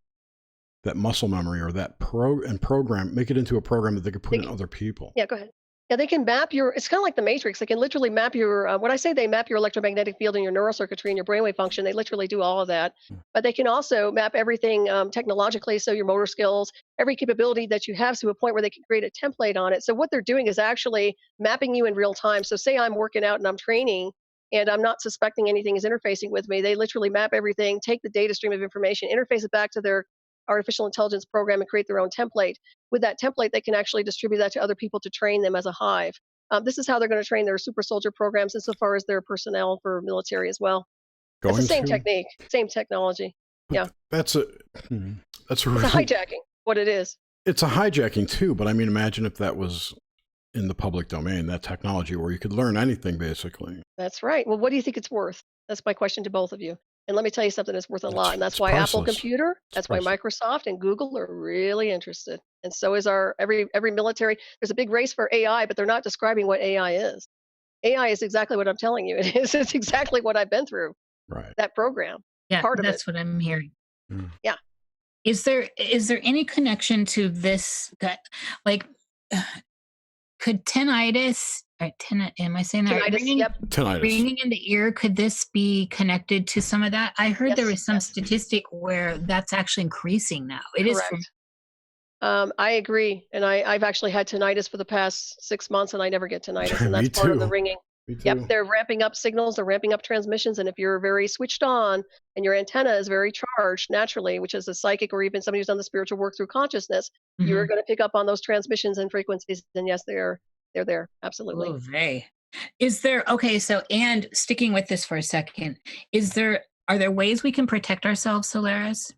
that muscle memory or that program, make it into a program that they could put in other people. Yeah, go ahead. Yeah, they can map it's kind of like the Matrix. They can literally map your, when I say they map your electromagnetic field and your neurocircuitry and your brainwave function, they literally do all of that. But they can also map everything technologically, so your motor skills, every capability that you have to a point where they can create a template on it. So what they're doing is actually mapping you in real time. So say I'm working out and I'm training and I'm not suspecting anything is interfacing with me. They literally map everything, take the data stream of information, interface it back to their artificial intelligence program and create their own template. With that template, they can actually distribute that to other people to train them as a hive. This is how they're going to train their super soldier programs insofar as their personnel for military as well. It's the same technique, same technology. Yeah. That's really, it's a hijacking, what it is. It's a hijacking too, but I mean, imagine if that was in the public domain, that technology where you could learn anything basically. That's right. Well, what do you think it's worth? That's my question to both of you. And let me tell you something that's worth a lot. And that's why priceless. Apple Computer, that's why Microsoft and Google are really interested. And so is every military. There's a big race for AI, but they're not describing what AI is. AI is exactly what I'm telling you. It is. It's exactly what I've been through. Right. That program. Yeah, part of that's what I'm hearing. Mm. Yeah. Is there any connection to this that, like, could tinnitus? Am I saying that? Tinnitus. Ringing in the ear, could this be connected to some of that? I heard there was some statistic where that's actually increasing now. It Correct. is. I agree. And I've actually had tinnitus for the past 6 months and I never get tinnitus. And that's part of the ringing. Yep, they're ramping up signals, they're ramping up transmissions. And if you're very switched on and your antenna is very charged naturally, which is a psychic or even somebody who's done the spiritual work through consciousness, you're going to pick up on those transmissions and frequencies. And yes, they're there. Absolutely. Oh, is there, okay, so, and sticking with this for a second, are there ways we can protect ourselves, Solaris?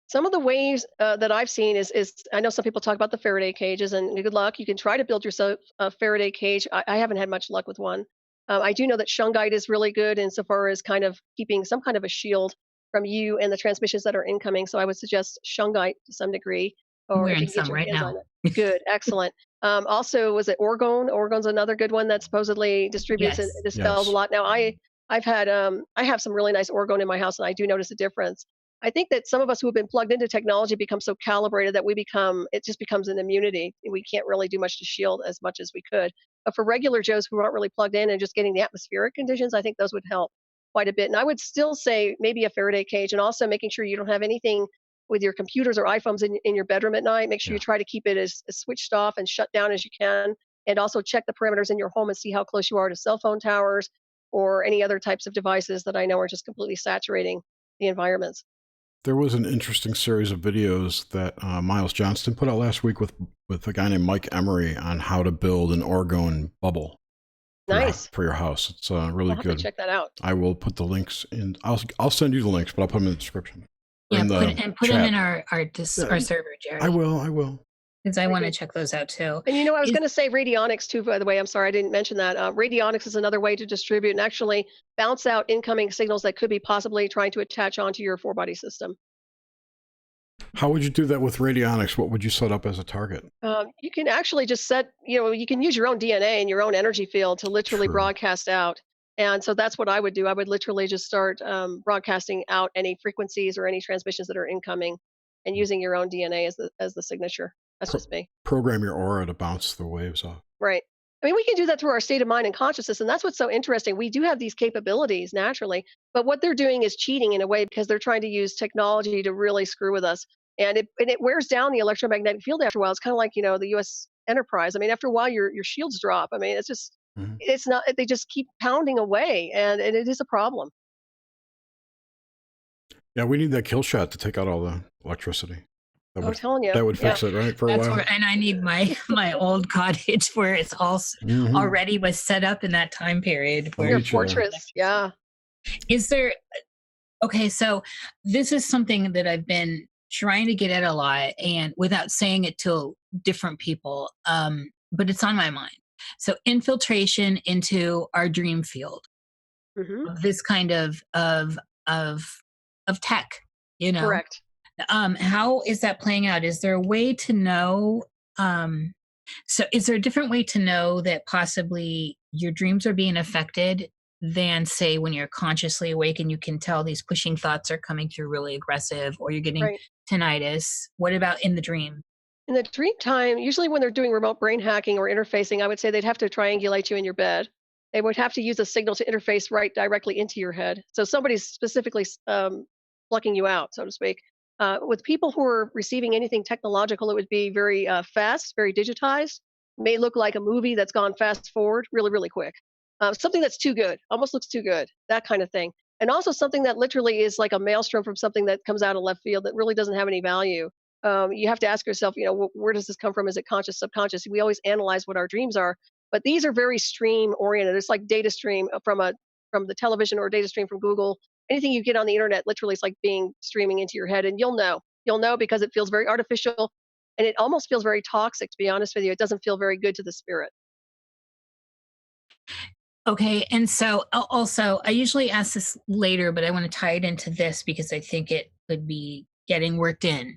Some of the ways that I've seen is I know some people talk about the Faraday cages, and good luck. You can try to build yourself a Faraday cage. I haven't had much luck with one. I do know that shungite is really good insofar as kind of keeping some kind of a shield from you and the transmissions that are incoming. So I would suggest shungite to some degree. Or we're in some right now. Good, excellent. Also, was it orgone? Orgone's another good one that supposedly distributes and dispels a lot. Now, I have some really nice orgone in my house, and I do notice a difference. I think that some of us who have been plugged into technology become so calibrated that it just becomes an immunity. We can't really do much to shield as much as we could. But for regular Joes who aren't really plugged in and just getting the atmospheric conditions, I think those would help quite a bit. And I would still say maybe a Faraday cage, and also making sure you don't have anything with your computers or iPhones in your bedroom at night. Make sure you try to keep it as switched off and shut down as you can. And also check the parameters in your home and see how close you are to cell phone towers or any other types of devices that I know are just completely saturating the environments. There was an interesting series of videos that Miles Johnston put out last week with a guy named Mike Emery on how to build an orgone bubble. Nice. For your house. It's really I'll have good. to check that out. I will put the links in. I'll send you the links, but I'll put them in the description. Yeah, put them in our server, Jerry. I will. Because I want to check those out too. And I was going to say radionics too, by the way. I'm sorry I didn't mention that. Radionics is another way to distribute and actually bounce out incoming signals that could be possibly trying to attach onto your 4-body system. How would you do that with radionics? What would you set up as a target? You can actually just set, you can use your own DNA and your own energy field to literally broadcast out. And so that's what I would do. I would literally just start broadcasting out any frequencies or any transmissions that are incoming and using your own DNA as the signature. That's just me. Program your aura to bounce the waves off. Right. I mean, we can do that through our state of mind and consciousness. And that's what's so interesting. We do have these capabilities naturally, but what they're doing is cheating in a way because they're trying to use technology to really screw with us. And it wears down the electromagnetic field after a while. It's kind of like, the U.S. Enterprise. I mean, after a while, your shields drop. I mean, it's just, it's not, they just keep pounding away, and it is a problem. Yeah, we need that kill shot to take out all the electricity. I'm telling you. That would fix it, right? For a while. And I need my old cottage where it's all already was set up in that time period. Your fortress, yeah. Is there, okay, so this is something that I've been trying to get at a lot, and without saying it to different people, but it's on my mind. So infiltration into our dream field, this kind of tech, Correct. How is that playing out? Is there a way to know? So is there a different way to know that possibly your dreams are being affected than say when you're consciously awake and you can tell these pushing thoughts are coming through really aggressive, or you're getting Right. tinnitus. What about in the dream? In the dream time, usually when they're doing remote brain hacking or interfacing, I would say they'd have to triangulate you in your bed. They would have to use a signal to interface right directly into your head. So somebody's specifically plucking you out, so to speak. With people who are receiving anything technological, it would be very fast, very digitized. May look like a movie that's gone fast forward really, really quick. Something that's too good, almost looks too good, that kind of thing. And also something that literally is like a maelstrom from something that comes out of left field that really doesn't have any value. You have to ask yourself, where does this come from? Is it conscious, subconscious? We always analyze what our dreams are, but these are very stream oriented. It's like data stream from the television or data stream from Google. Anything you get on the internet, literally, it's like being streaming into your head, and you'll know. You'll know because it feels very artificial, and it almost feels very toxic. To be honest with you, it doesn't feel very good to the spirit. Okay, and so also, I usually ask this later, but I want to tie it into this because I think it could be getting worked in.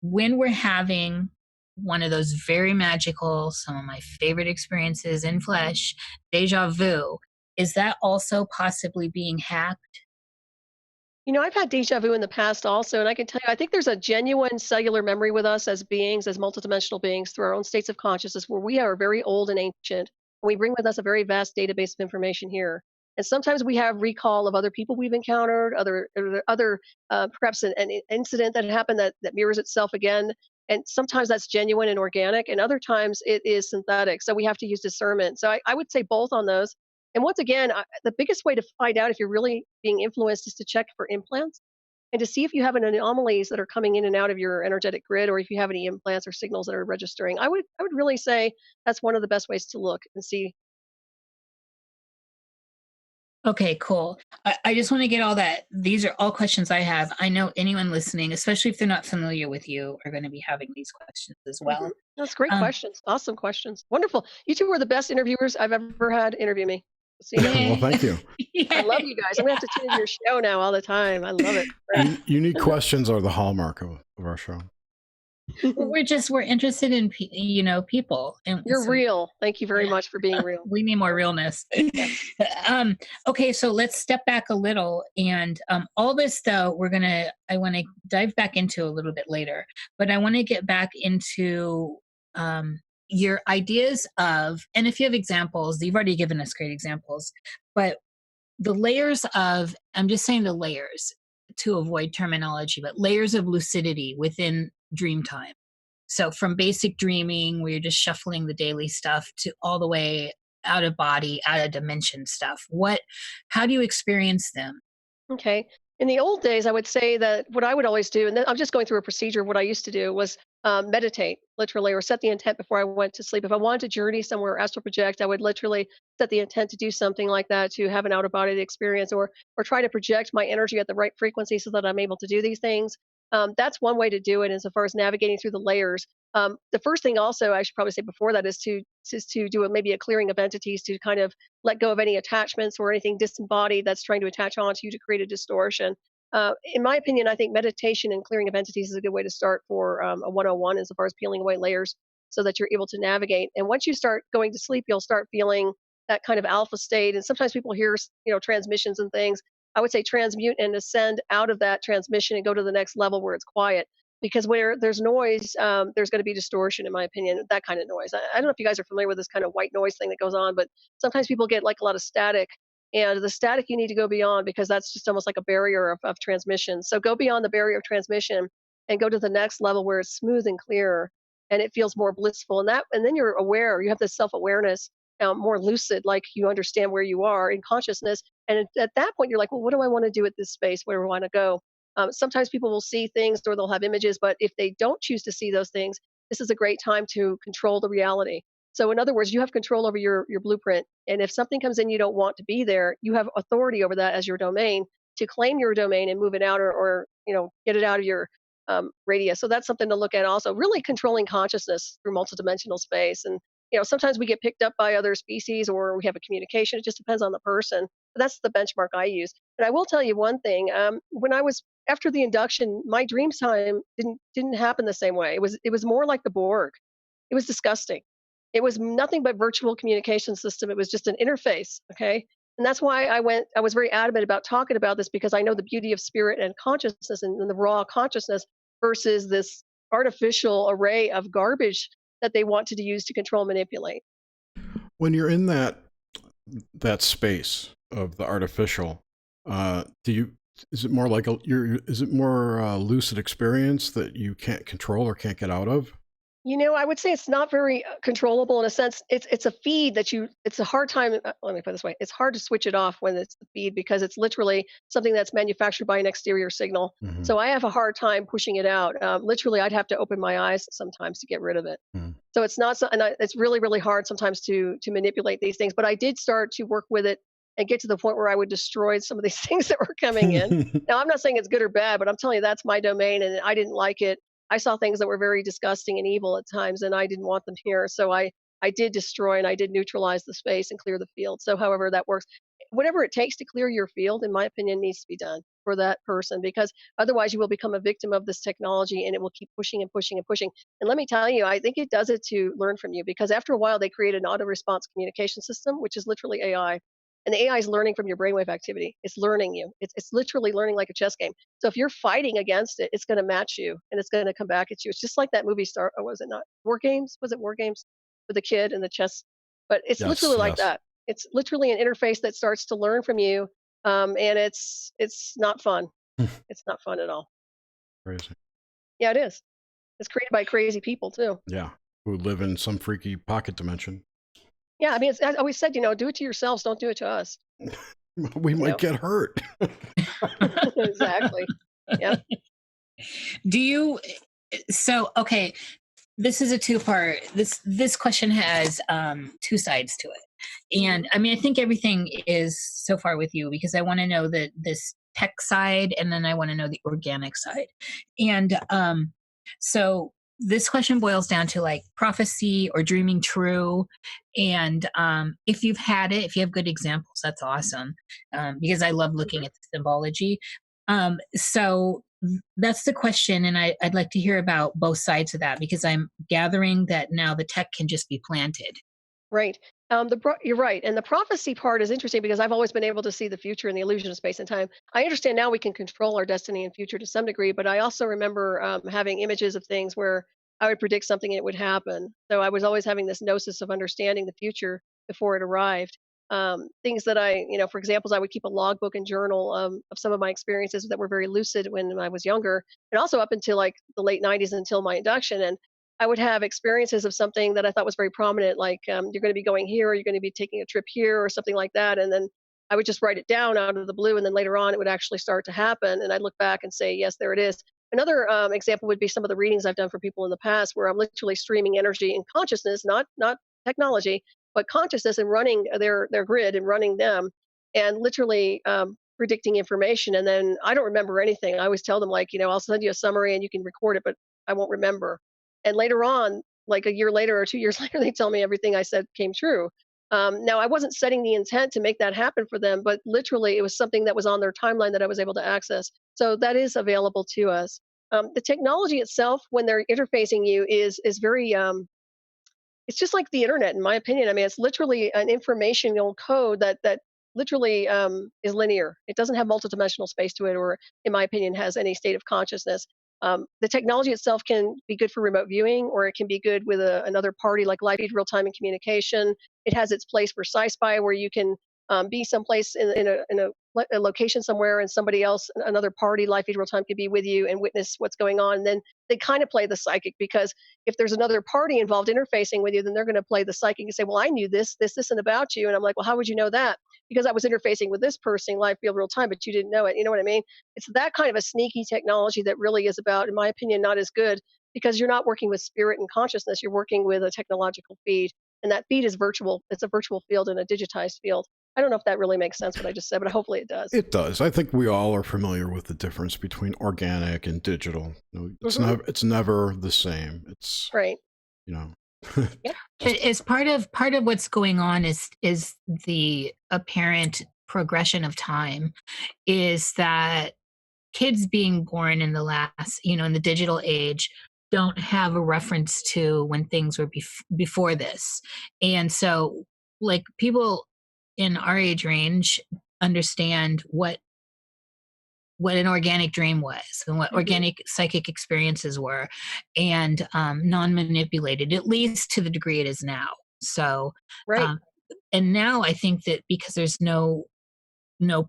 When we're having one of those very magical, some of my favorite experiences in flesh, deja vu, is that also possibly being hacked? I've had deja vu in the past also, and I can tell you, I think there's a genuine cellular memory with us as beings, as multidimensional beings, through our own states of consciousness, where we are very old and ancient. And we bring with us a very vast database of information here. And sometimes we have recall of other people we've encountered, other perhaps an incident that happened that mirrors itself again. And sometimes that's genuine and organic, and other times it is synthetic. So we have to use discernment. So I would say both on those. And once again, the biggest way to find out if you're really being influenced is to check for implants and to see if you have any anomalies that are coming in and out of your energetic grid, or if you have any implants or signals that are registering. I would really say that's one of the best ways to look and see. Okay, cool. I just want to get all that. These are all questions I have. I know anyone listening, especially if they're not familiar with you, are going to be having these questions as well. That's great Um, questions. Awesome questions. Wonderful. You two are the best interviewers I've ever had interview me. See, Well, thank you. I love you guys. I'm gonna have to tune into your show now all the time. I love it. Great. Unique questions are the hallmark of our show. we're interested in people, and You're so real. Thank you very much for being real. we need more realness. Okay, so let's step back a little, and all this though I want to dive back into a little bit later, but I want to get back into your ideas of, and if you have examples, you've already given us great examples, but the layers of, I'm just saying the layers to avoid terminology, but layers of lucidity within dream time. So from basic dreaming, where you're just shuffling the daily stuff, to all the way out of body, out of dimension stuff. How do you experience them? Okay. In the old days, I would say that what I would always do, and then I'm just going through a procedure, what I used to do was meditate, literally, or set the intent before I went to sleep. If I wanted to journey somewhere, astral project, I would literally set the intent to do something like that, to have an out of body experience, or try to project my energy at the right frequency so that I'm able to do these things. That's one way to do it, insofar as navigating through the layers. The first thing, also, I should probably say before that, is to do maybe a clearing of entities, to kind of let go of any attachments or anything disembodied that's trying to attach onto you to create a distortion. In my opinion, I think meditation and clearing of entities is a good way to start for a 101, as far as peeling away layers so that you're able to navigate. And once you start going to sleep, you'll start feeling that kind of alpha state. And sometimes people hear, transmissions and things. I would say transmute and ascend out of that transmission and go to the next level where it's quiet. Because where there's noise, there's going to be distortion, in my opinion, that kind of noise. I don't know if you guys are familiar with this kind of white noise thing that goes on, but sometimes people get like a lot of static. And the static you need to go beyond, because that's just almost like a barrier of transmission. So go beyond the barrier of transmission and go to the next level where it's smooth and clear and it feels more blissful. And then you're aware, you have this self-awareness, more lucid, like you understand where you are in consciousness. And at that point, you're like, well, what do I want to do at this space? Where do I want to go? Sometimes people will see things or they'll have images, but if they don't choose to see those things, this is a great time to control the reality. So in other words, you have control over your blueprint. And if something comes in you don't want to be there, you have authority over that as your domain to claim your domain and move it out, or get it out of your radius. So that's something to look at also. Really controlling consciousness through multidimensional space. And sometimes we get picked up by other species, or we have a communication. It just depends on the person. But that's the benchmark I use. And I will tell you one thing. When I was after the induction, my dream time didn't happen the same way. It was more like the Borg. It was disgusting. It was nothing but virtual communication system. It was just an interface. Okay. And that's why I was very adamant about talking about this, because I know the beauty of spirit and consciousness, and the raw consciousness versus this artificial array of garbage that they want to use to control and manipulate. When you're in that space of the artificial, is it more like is it more lucid experience that you can't control or can't get out of? I would say it's not very controllable in a sense. It's a feed that it's a hard time. Let me put it this way: it's hard to switch it off when it's the feed, because it's literally something that's manufactured by an exterior signal. Mm-hmm. So I have a hard time pushing it out. Literally, I'd have to open my eyes sometimes to get rid of it. Mm-hmm. So it's not, and it's really, really hard sometimes to manipulate these things. But I did start to work with it and get to the point where I would destroy some of these things that were coming in. Now, I'm not saying it's good or bad, but I'm telling you that's my domain, and I didn't like it. I saw things that were very disgusting and evil at times, and I didn't want them here. So I did destroy and I did neutralize the space and clear the field. So however that works, whatever it takes to clear your field, in my opinion, needs to be done for that person, because otherwise you will become a victim of this technology and it will keep pushing and pushing and pushing. And let me tell you, I think it does it to learn from you, because after a while they create an auto response communication system, which is literally AI. And the AI is learning from your brainwave activity. It's learning you. It's literally learning like a chess game. So if you're fighting against it, it's going to match you and it's going to come back at you. It's just like that movie star. Or was it not War Games? Was it War Games with the kid and the chess? But it's literally like that. It's literally an interface that starts to learn from you, and it's not fun. It's not fun at all. Crazy. Yeah, it is. It's created by crazy people too. Yeah, who live in some freaky pocket dimension. Yeah, I mean, I always said, do it to yourselves. Don't do it to us. We might get hurt. Exactly. Yeah. Okay, this is a two-part. This question has two sides to it. And I mean, I think everything is so far with you, because I want to know this tech side, and then I want to know the organic side. And so this question boils down to like prophecy or dreaming true. And if you've had it, if you have good examples, that's awesome, because I love looking at the symbology. So that's the question. And I'd like to hear about both sides of that, because I'm gathering that now the tech can just be planted. Right. You're right. And the prophecy part is interesting, because I've always been able to see the future and the illusion of space and time. I understand now we can control our destiny and future to some degree, but I also remember having images of things where I would predict something and it would happen. So I was always having this gnosis of understanding the future before it arrived. Things that for examples, I would keep a logbook and journal of some of my experiences that were very lucid when I was younger, and also up until like the late 90s until my induction. And I would have experiences of something that I thought was very prominent, like you're going to be going here, or you're going to be taking a trip here, or something like that. And then I would just write it down out of the blue, and then later on it would actually start to happen. And I'd look back and say, yes, there it is. Another example would be some of the readings I've done for people in the past, where I'm literally streaming energy and consciousness, not technology, but consciousness, and running their grid and running them, and literally predicting information. And then I don't remember anything. I always tell them, like, I'll send you a summary and you can record it, but I won't remember. And later on, like a year later or 2 years later, they tell me everything I said came true. Now, I wasn't setting the intent to make that happen for them, but literally it was something that was on their timeline that I was able to access. So that is available to us. The technology itself, when they're interfacing you, is very, it's just like the internet, in my opinion. I mean, it's literally an informational code that literally is linear. It doesn't have multidimensional space to it, or, in my opinion, has any state of consciousness. The technology itself can be good for remote viewing, or it can be good with another party, like live feed, real time, and communication. It has its place for sci-spy, where you can be someplace in a location somewhere, and somebody else, another party, live feed, real time, could be with you and witness what's going on. And then they kind of play the psychic, because if there's another party involved interfacing with you, then they're going to play the psychic and say, well, I knew this isn't about you. And I'm like, well, how would you know that? Because I was interfacing with this person live field real time, but you didn't know it. You know what I mean? It's that kind of a sneaky technology that really is about, in my opinion, not as good, because you're not working with spirit and consciousness. You're working with a technological feed, and that feed is virtual. It's a virtual field and a digitized field. I don't know if that really makes sense, what I just said, but hopefully it does. It does. I think we all are familiar with the difference between organic and digital. It's never the same. It's right. Yeah. As part of what's going on is the apparent progression of time, is that kids being born in the last, in the digital age, don't have a reference to when things were before this. And so, like, people in our age range understand what an organic dream was and what organic psychic experiences were, and non-manipulated, at least to the degree it is now. So, Right. And now I think that because there's no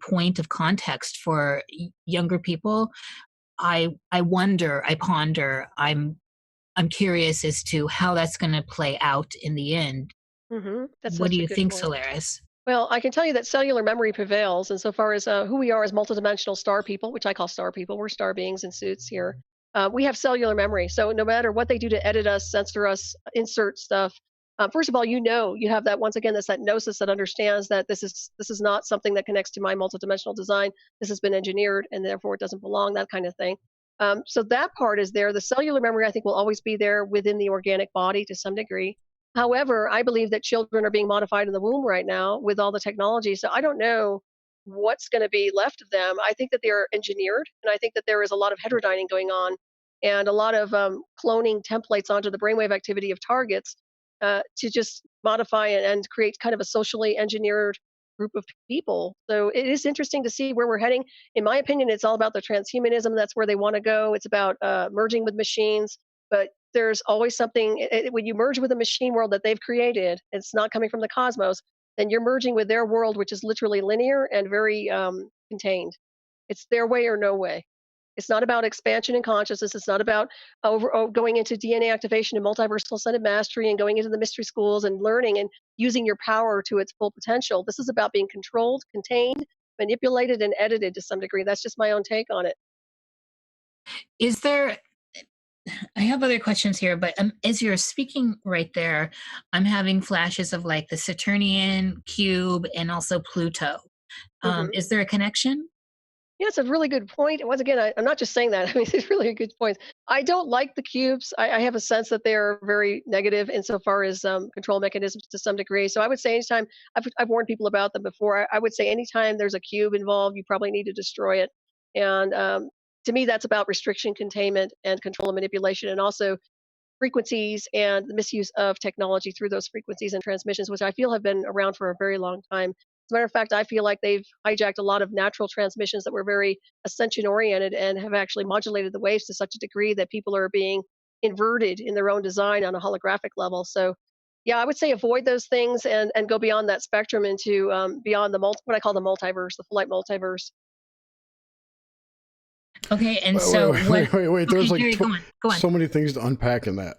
point of context for younger people, I wonder, I ponder, I'm curious as to how that's going to play out in the end. That's What such do a you good think, point. Solaris? Well, I can tell you that cellular memory prevails insofar as who we are as multidimensional star people, which I call star people. We're star beings in suits here. We have cellular memory. So no matter what they do to edit us, censor us, insert stuff, first of all, you have that, once again, that's that gnosis that understands that this is not something that connects to my multidimensional design. This has been engineered and therefore it doesn't belong, that kind of thing. So that part is there. The cellular memory, I think, will always be there within the organic body to some degree. However, I believe that children are being modified in the womb right now with all the technology. So I don't know what's going to be left of them. I think that they're engineered, and I think that there is a lot of heterodyning going on and a lot of cloning templates onto the brainwave activity of targets to just modify and create kind of a socially engineered group of people. So it is interesting to see where we're heading. In my opinion, it's all about the transhumanism. That's where they want to go. It's about merging with machines. But there's always something, when you merge with a machine world that they've created, it's not coming from the cosmos, then you're merging with their world, which is literally linear and very contained. It's their way or no way. It's not about expansion in consciousness. It's not about going into DNA activation and multiversal ascended mastery and going into the mystery schools and learning and using your power to its full potential. This is about being controlled, contained, manipulated, and edited to some degree. That's just my own take on it. Is there, I have other questions here, but as you're speaking right there, I'm having flashes of like the Saturnian cube and also Pluto. Is there a connection? Yeah, it's a really good point. Once again, I'm not just saying that. I mean, it's really a good point. I don't like the cubes. I have a sense that they're very negative insofar as control mechanisms to some degree. So I would say anytime, I've warned people about them before, I would say anytime there's a cube involved, you probably need to destroy it. And to me, that's about restriction, containment, and control and manipulation, and also frequencies and the misuse of technology through those frequencies and transmissions, which I feel have been around for a very long time. As a matter of fact, I feel like they've hijacked a lot of natural transmissions that were very ascension oriented and have actually modulated the waves to such a degree that people are being inverted in their own design on a holographic level. So, yeah, I would say avoid those things and go beyond that spectrum into beyond what I call the multiverse, the full light multiverse. Okay, and wait. There's okay, like go on. so many things to unpack in that.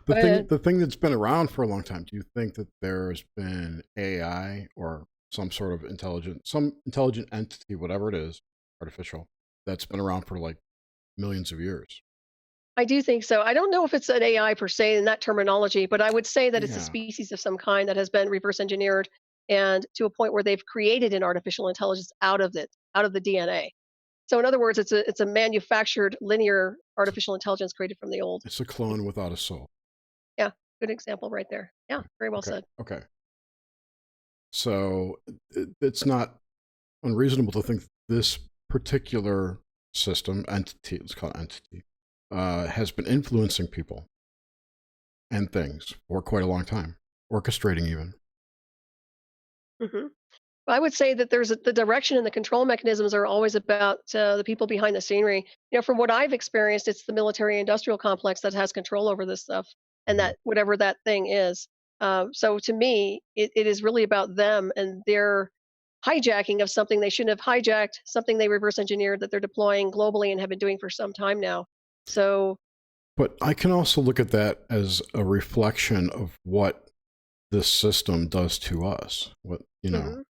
The thing that's been around for a long time. Do you think that there's been AI or some sort of some intelligent entity, whatever it is, artificial, that's been around for like millions of years? I do think so. I don't know if it's an AI per se in that terminology, but I would say that it's a Yeah. species of some kind that has been reverse engineered and to a point where they've created an artificial intelligence out of it, out of the DNA. So in other words, it's a manufactured linear artificial intelligence created from the old. It's a clone without a soul. Yeah, good example right there. Yeah, very well Okay. said. Okay. So it's not unreasonable to think this particular system, entity, let's call it entity, has been influencing people and things for quite a long time, orchestrating even. hmm I would say that the direction and the control mechanisms are always about the people behind the scenery. You know, from what I've experienced, it's the military-industrial complex that has control over this stuff, and Mhm. that whatever that thing is. So to me, it is really about them and their hijacking of something they shouldn't have hijacked, something they reverse engineered that they're deploying globally and have been doing for some time now. So But I can also look at that as a reflection of what this system does to us. What, mhm.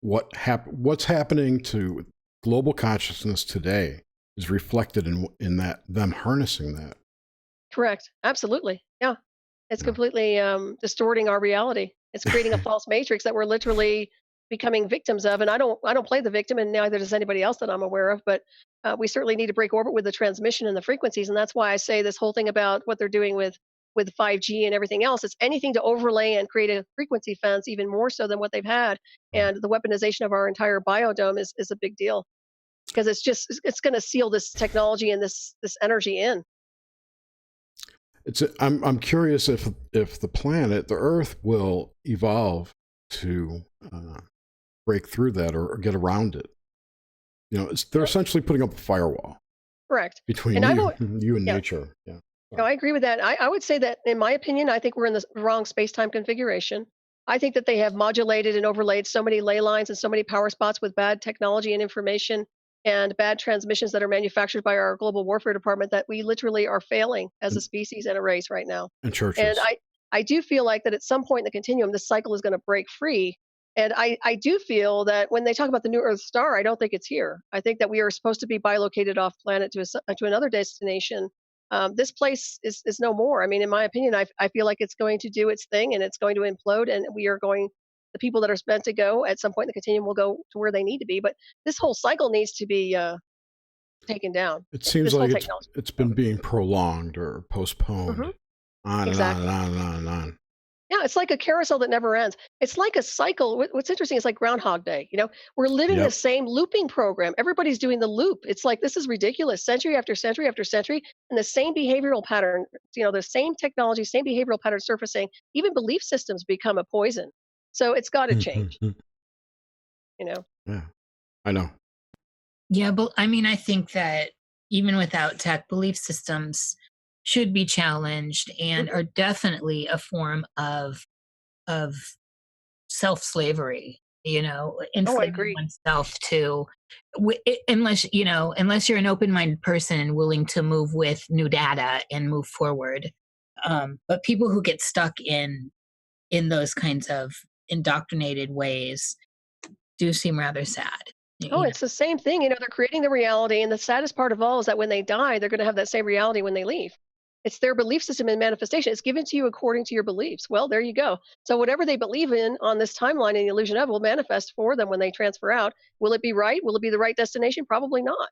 what's happening to global consciousness today is reflected in that them harnessing that. Correct. Absolutely. Yeah. It's Yeah. completely distorting our reality. It's creating a false matrix that we're literally becoming victims of. And I don't play the victim, and neither does anybody else that I'm aware of. But we certainly need to break orbit with the transmission and the frequencies, and that's why I say this whole thing about what they're doing with 5G and everything else. It's anything to overlay and create a frequency fence, even more so than what they've had. And the weaponization of our entire biodome is a big deal because it's going to seal this technology and this energy in. I'm curious if the planet, the Earth, will evolve to break through that or get around it. They're essentially putting up a firewall. Correct. Between you and nature. Yeah. No, I agree with that. I would say that, in my opinion, I think we're in the wrong space-time configuration. I think that they have modulated and overlaid so many ley lines and so many power spots with bad technology and information and bad transmissions that are manufactured by our global warfare department that we literally are failing as a species and a race right now. And churches. And I do feel like that at some point in the continuum, this cycle is going to break free. And I do feel that when they talk about the new Earth star, I don't think it's here. I think that we are supposed to be bilocated off planet to another destination. This place is no more. I mean, in my opinion, I feel like it's going to do its thing and it's going to implode, and the people that are meant to go at some point in the continuum will go to where they need to be. But this whole cycle needs to be taken down. It seems like it's been being prolonged or postponed on Exactly. and on and on and on. Yeah, it's like a carousel that never ends. It's like a cycle. What's interesting is like Groundhog Day. We're living the same looping program. Everybody's doing the loop. It's like, this is ridiculous. Century after century after century, and the same behavioral pattern. The same technology, same behavioral pattern surfacing. Even belief systems become a poison. So it's got to change. Yeah, I know. Yeah, but I mean, I think that even without tech, belief systems should be challenged and are definitely a form of self-slavery, enslaving oneself to, unless you're an open-minded person and willing to move with new data and move forward. But people who get stuck in those kinds of indoctrinated ways do seem rather sad. It's the same thing. They're creating the reality. And the saddest part of all is that when they die, they're going to have that same reality when they leave. It's their belief system and manifestation. It's given to you according to your beliefs. Well, there you go. So whatever they believe in on this timeline and the illusion of will manifest for them when they transfer out. Will it be right? Will it be the right destination? Probably not.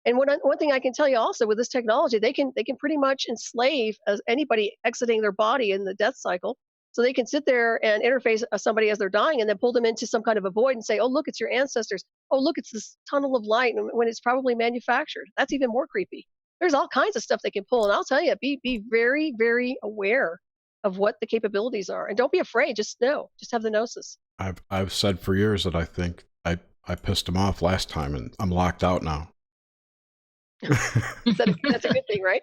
And one thing I can tell you also with this technology, they can pretty much enslave anybody exiting their body in the death cycle. So they can sit there and interface somebody as they're dying and then pull them into some kind of a void and say, oh, look, it's your ancestors. Oh, look, it's this tunnel of light, when it's probably manufactured. That's even more creepy. There's all kinds of stuff they can pull. And I'll tell you, be very, very aware of what the capabilities are. And don't be afraid. Just know. Just have the gnosis. I've said for years that I think I pissed them off last time, and I'm locked out now. That's a good thing, right?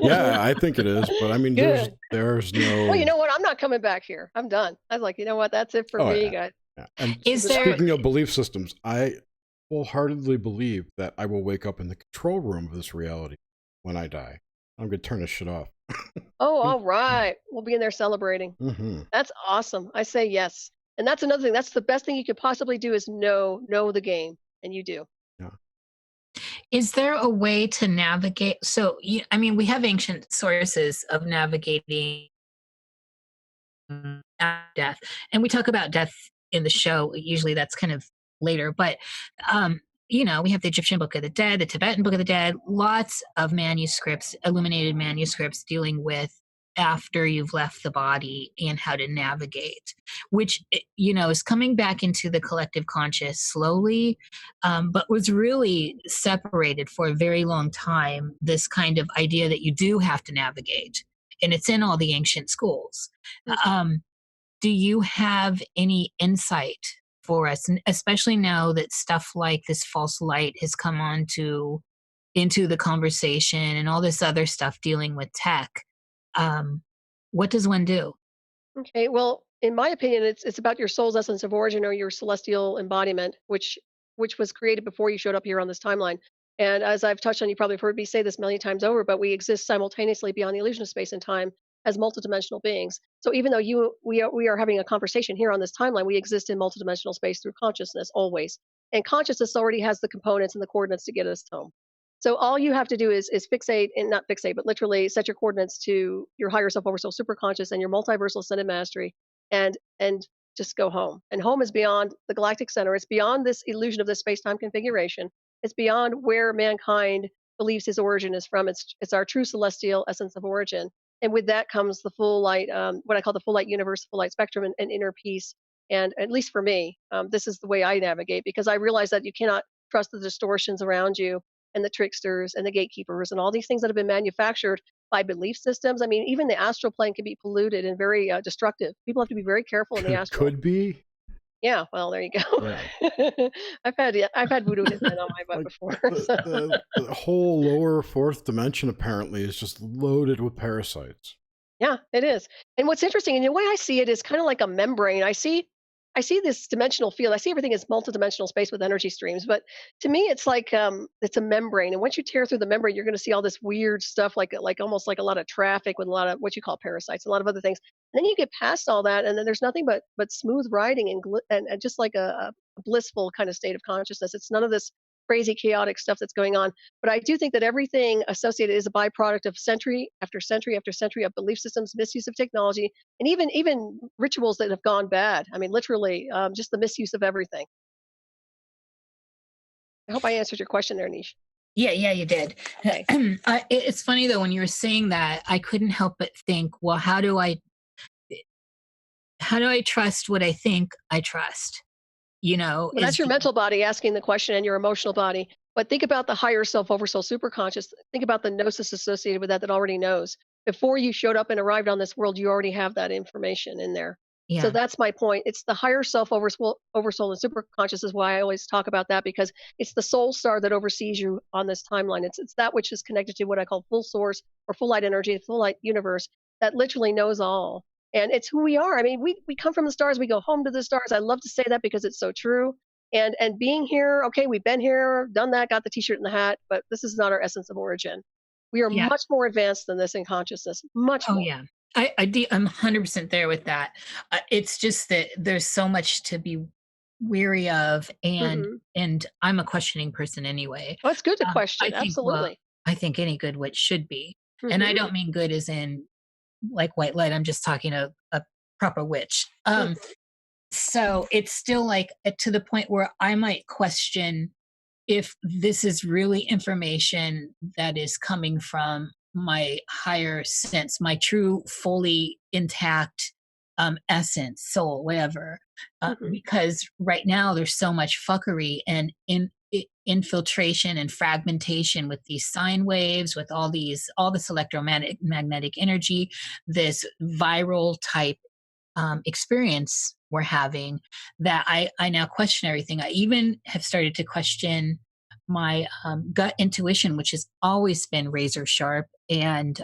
Yeah, I think it is. But I mean, there's no... Well, you know what? I'm not coming back here. I'm done. I was like, you know what? That's it for me, guys. Yeah. And speaking of belief systems, I wholeheartedly believe that I will wake up in the control room of this reality when I die. I'm going to turn this shit off. Oh, all right. We'll be in there celebrating. That's awesome. I say yes. And that's another thing. That's the best thing you could possibly do is know the game. And you do. Yeah. Is there a way to navigate? So, we have ancient sources of navigating death. And we talk about death in the show. Usually that's kind of later. But, we have the Egyptian Book of the Dead, the Tibetan Book of the Dead, lots of manuscripts, illuminated manuscripts dealing with after you've left the body and how to navigate, which, is coming back into the collective conscious slowly, but was really separated for a very long time, this kind of idea that you do have to navigate. And it's in all the ancient schools. Do you have any insight for us, and especially now that stuff like this false light has come into the conversation and all this other stuff dealing with tech? What does one do? Okay, well, in my opinion, it's about your soul's essence of origin or your celestial embodiment, which was created before you showed up here on this timeline. And as I've touched on, you probably have heard me say this a million times over, but we exist simultaneously beyond the illusion of space and time as multidimensional beings. So even though we are having a conversation here on this timeline, we exist in multidimensional space through consciousness always. And consciousness already has the components and the coordinates to get us home. So all you have to do is fixate, and not fixate, but literally set your coordinates to your higher self, oversoul, superconscious, and your multiversal ascended mastery, and just go home. And home is beyond the galactic center. It's beyond this illusion of this space-time configuration. It's beyond where mankind believes his origin is from. It's our true celestial essence of origin. And with that comes the full light, what I call the full light universe, full light spectrum, and inner peace. And at least for me, this is the way I navigate, because I realize that you cannot trust the distortions around you and the tricksters and the gatekeepers and all these things that have been manufactured by belief systems. I mean, even the astral plane can be polluted and very destructive. People have to be very careful in the astral. Could be. Yeah, well, there you go. Yeah. I've had voodoo hit on my butt Like before. the whole lower fourth dimension apparently is just loaded with parasites. Yeah, it is. And what's interesting, and the way I see it is kind of like a membrane. I see this dimensional field. I see everything as multidimensional space with energy streams. But to me, it's like it's a membrane. And once you tear through the membrane, you're going to see all this weird stuff, like almost like a lot of traffic with a lot of what you call parasites, a lot of other things. And then you get past all that, and then there's nothing but smooth riding and just like a blissful kind of state of consciousness. It's none of this crazy chaotic stuff that's going on. But I do think that everything associated is a byproduct of century after century after century of belief systems, misuse of technology, and even rituals that have gone bad. I mean, literally, just the misuse of everything. I hope I answered your question there, Nish. Yeah, you did. Okay. It's funny though, when you were saying that, I couldn't help but think, well, how do I trust what I think I trust? Well, that's your mental body asking the question and your emotional body. But think about the higher self, oversoul, superconscious. Think about the gnosis associated with that already knows. Before you showed up and arrived on this world, you already have that information in there. Yeah. So that's my point. It's the higher self, oversoul, and superconscious is why I always talk about that, because it's the soul star that oversees you on this timeline. It's that which is connected to what I call full source or full light energy, full light universe that literally knows all. And it's who we are. I mean, we come from the stars, we go home to the stars. I love to say that because it's so true. And being here, okay, we've been here, done that, got the t-shirt and the hat, but this is not our essence of origin. We are much more advanced than this in consciousness, much more. Oh, yeah. I'm 100% there with that. It's just that there's so much to be weary of, and I'm a questioning person anyway. Well, it's good to question, absolutely. Well, I think any good witch should be. And I don't mean good as in like white light. I'm just talking a proper witch. So it's still like to the point where I might question if this is really information that is coming from my higher sense, my true, fully intact essence, soul, whatever. Because right now there's so much fuckery and infiltration and fragmentation with these sine waves, with all this electromagnetic energy, this viral type experience we're having, that I now question everything. I even have started to question my gut intuition, which has always been razor sharp, and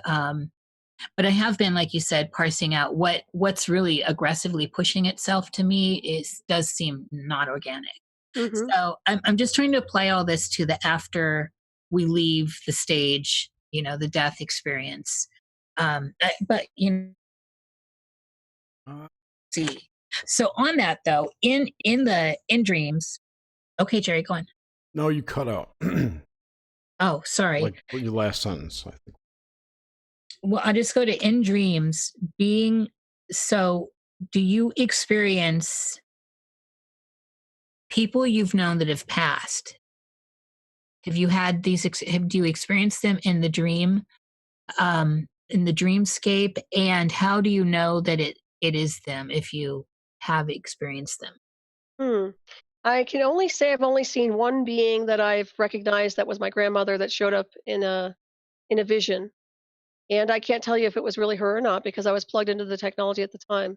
but I have been, like you said, parsing out what's really aggressively pushing itself to me does seem not organic. So I'm just trying to apply all this to the after we leave the stage, the death experience. But see. So on that though, in dreams. Okay, Jerry, go on. No, you cut out. Oh, sorry. Like your last sentence, I think. Well, I'll just go to in dreams being. So do you experience people you've known that have passed? Have you had do you experience them in the dream, in the dreamscape? And how do you know that it is them if you have experienced them? I can only say I've only seen one being that I've recognized that was my grandmother that showed up in a vision. And I can't tell you if it was really her or not because I was plugged into the technology at the time.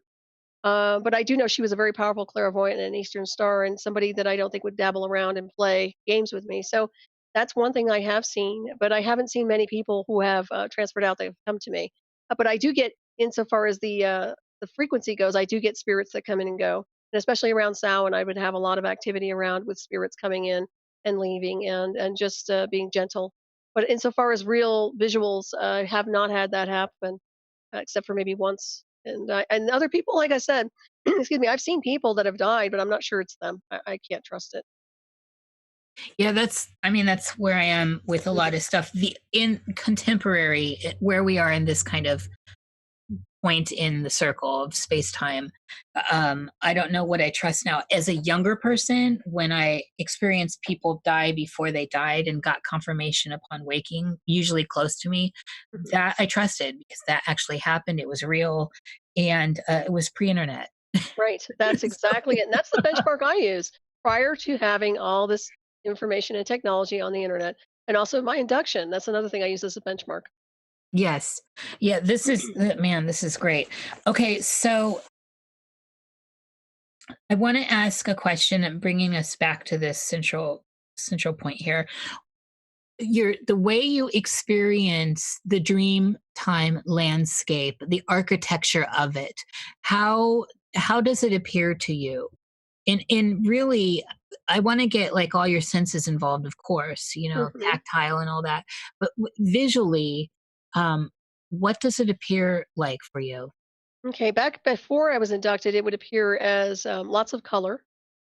But I do know she was a very powerful clairvoyant and an Eastern Star, and somebody that I don't think would dabble around and play games with me. So that's one thing I have seen, but I haven't seen many people who have transferred out that have come to me. But I do get, insofar as the frequency goes, I do get spirits that come in and go. And especially around Samhain, I would have a lot of activity around with spirits coming in and leaving and just being gentle. But insofar as real visuals, I have not had that happen, except for maybe once. And other people, like I said, excuse me, I've seen people that have died, but I'm not sure it's them. I can't trust it. Yeah, that's where I am with a lot of stuff. In contemporary, where we are in this kind of point in the circle of space-time, I don't know what I trust now. As a younger person, when I experienced people die before they died and got confirmation upon waking, usually close to me, that I trusted because that actually happened. It was real, and it was pre-internet. Right, that's exactly it. And that's the benchmark I use prior to having all this information and technology on the internet. And also my induction, that's another thing I use as a benchmark. Yes. Yeah, this is, man, this is great. Okay, so I want to ask a question and bringing us back to this central point here. The way you experience the dream time landscape, the architecture of it, how does it appear to you? And really, I want to get like all your senses involved, of course, Hmm. tactile and all that, but visually, um, what does it appear like for you? Okay, back before I was inducted, it would appear as lots of color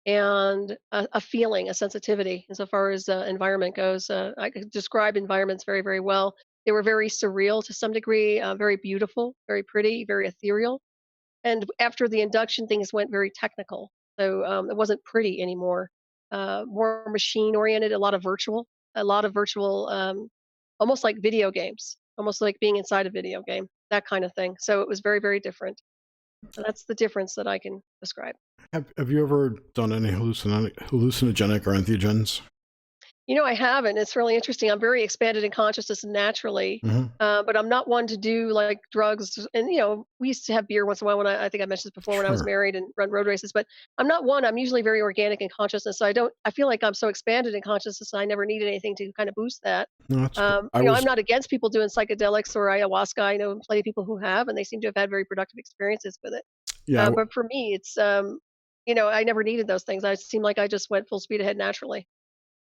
and a feeling, a sensitivity, insofar as environment goes. I could describe environments very, very well. They were very surreal to some degree, very beautiful, very pretty, very ethereal. And after the induction, things went very technical. So it wasn't pretty anymore. More machine oriented, a lot of virtual, almost like video games, almost like being inside a video game, that kind of thing. So it was very, very different. So that's the difference that I can describe. Have you ever done any hallucinogenic or entheogens? I haven't. It's really interesting. I'm very expanded in consciousness naturally, Hmm. but I'm not one to do like drugs. And we used to have beer once in a while. When I think I mentioned this before when I was Sure. married and run road races. But I'm not one. I'm usually very organic in consciousness. So I don't. I feel like I'm so expanded in consciousness. I never needed anything to kind of boost that. No, that's good. I I'm was, not against people doing psychedelics or ayahuasca. I know plenty of people who have, and they seem to have had very productive experiences with it. yeah, But for me, it's I never needed those things. I seemed like I just went full speed ahead naturally.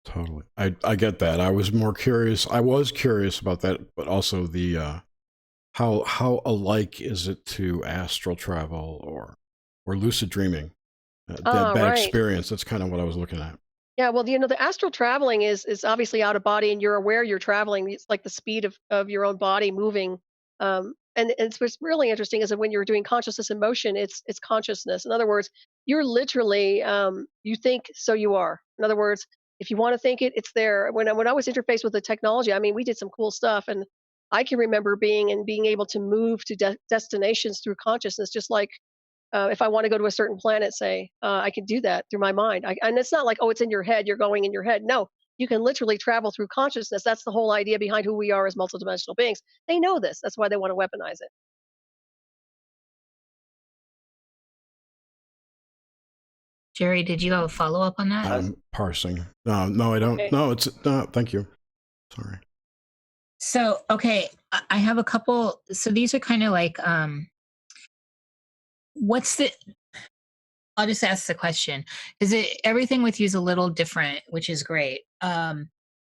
totally. I get that. I was more curious. I was curious about that, but also the how alike is it to astral travel or lucid dreaming? Ah, That right. experience. That's kind of what I was looking at. Yeah, well, the astral traveling is obviously out of body, and you're aware you're traveling. It's like the speed of your own body moving. And it's what's really interesting is that when you're doing consciousness in motion, it's consciousness. In other words, you're literally you think so you are. In other words, if you want to think it, it's there. When I was interfaced with the technology, I mean, we did some cool stuff, and I can remember being able to move to destinations through consciousness, just like if I want to go to a certain planet, say, I can do that through my mind. And it's not like, oh, it's in your head, you're going in your head. No, you can literally travel through consciousness. That's the whole idea behind who we are as multidimensional beings. They know this. That's why they want to weaponize it. Jerry, did you have a follow up on that? I'm parsing. No, no, I don't. Okay. No, it's no. Thank you. Sorry. So, okay, I have a couple. So these are kind of like, what's the, I'll just ask the question. Is it everything with you is a little different, which is great.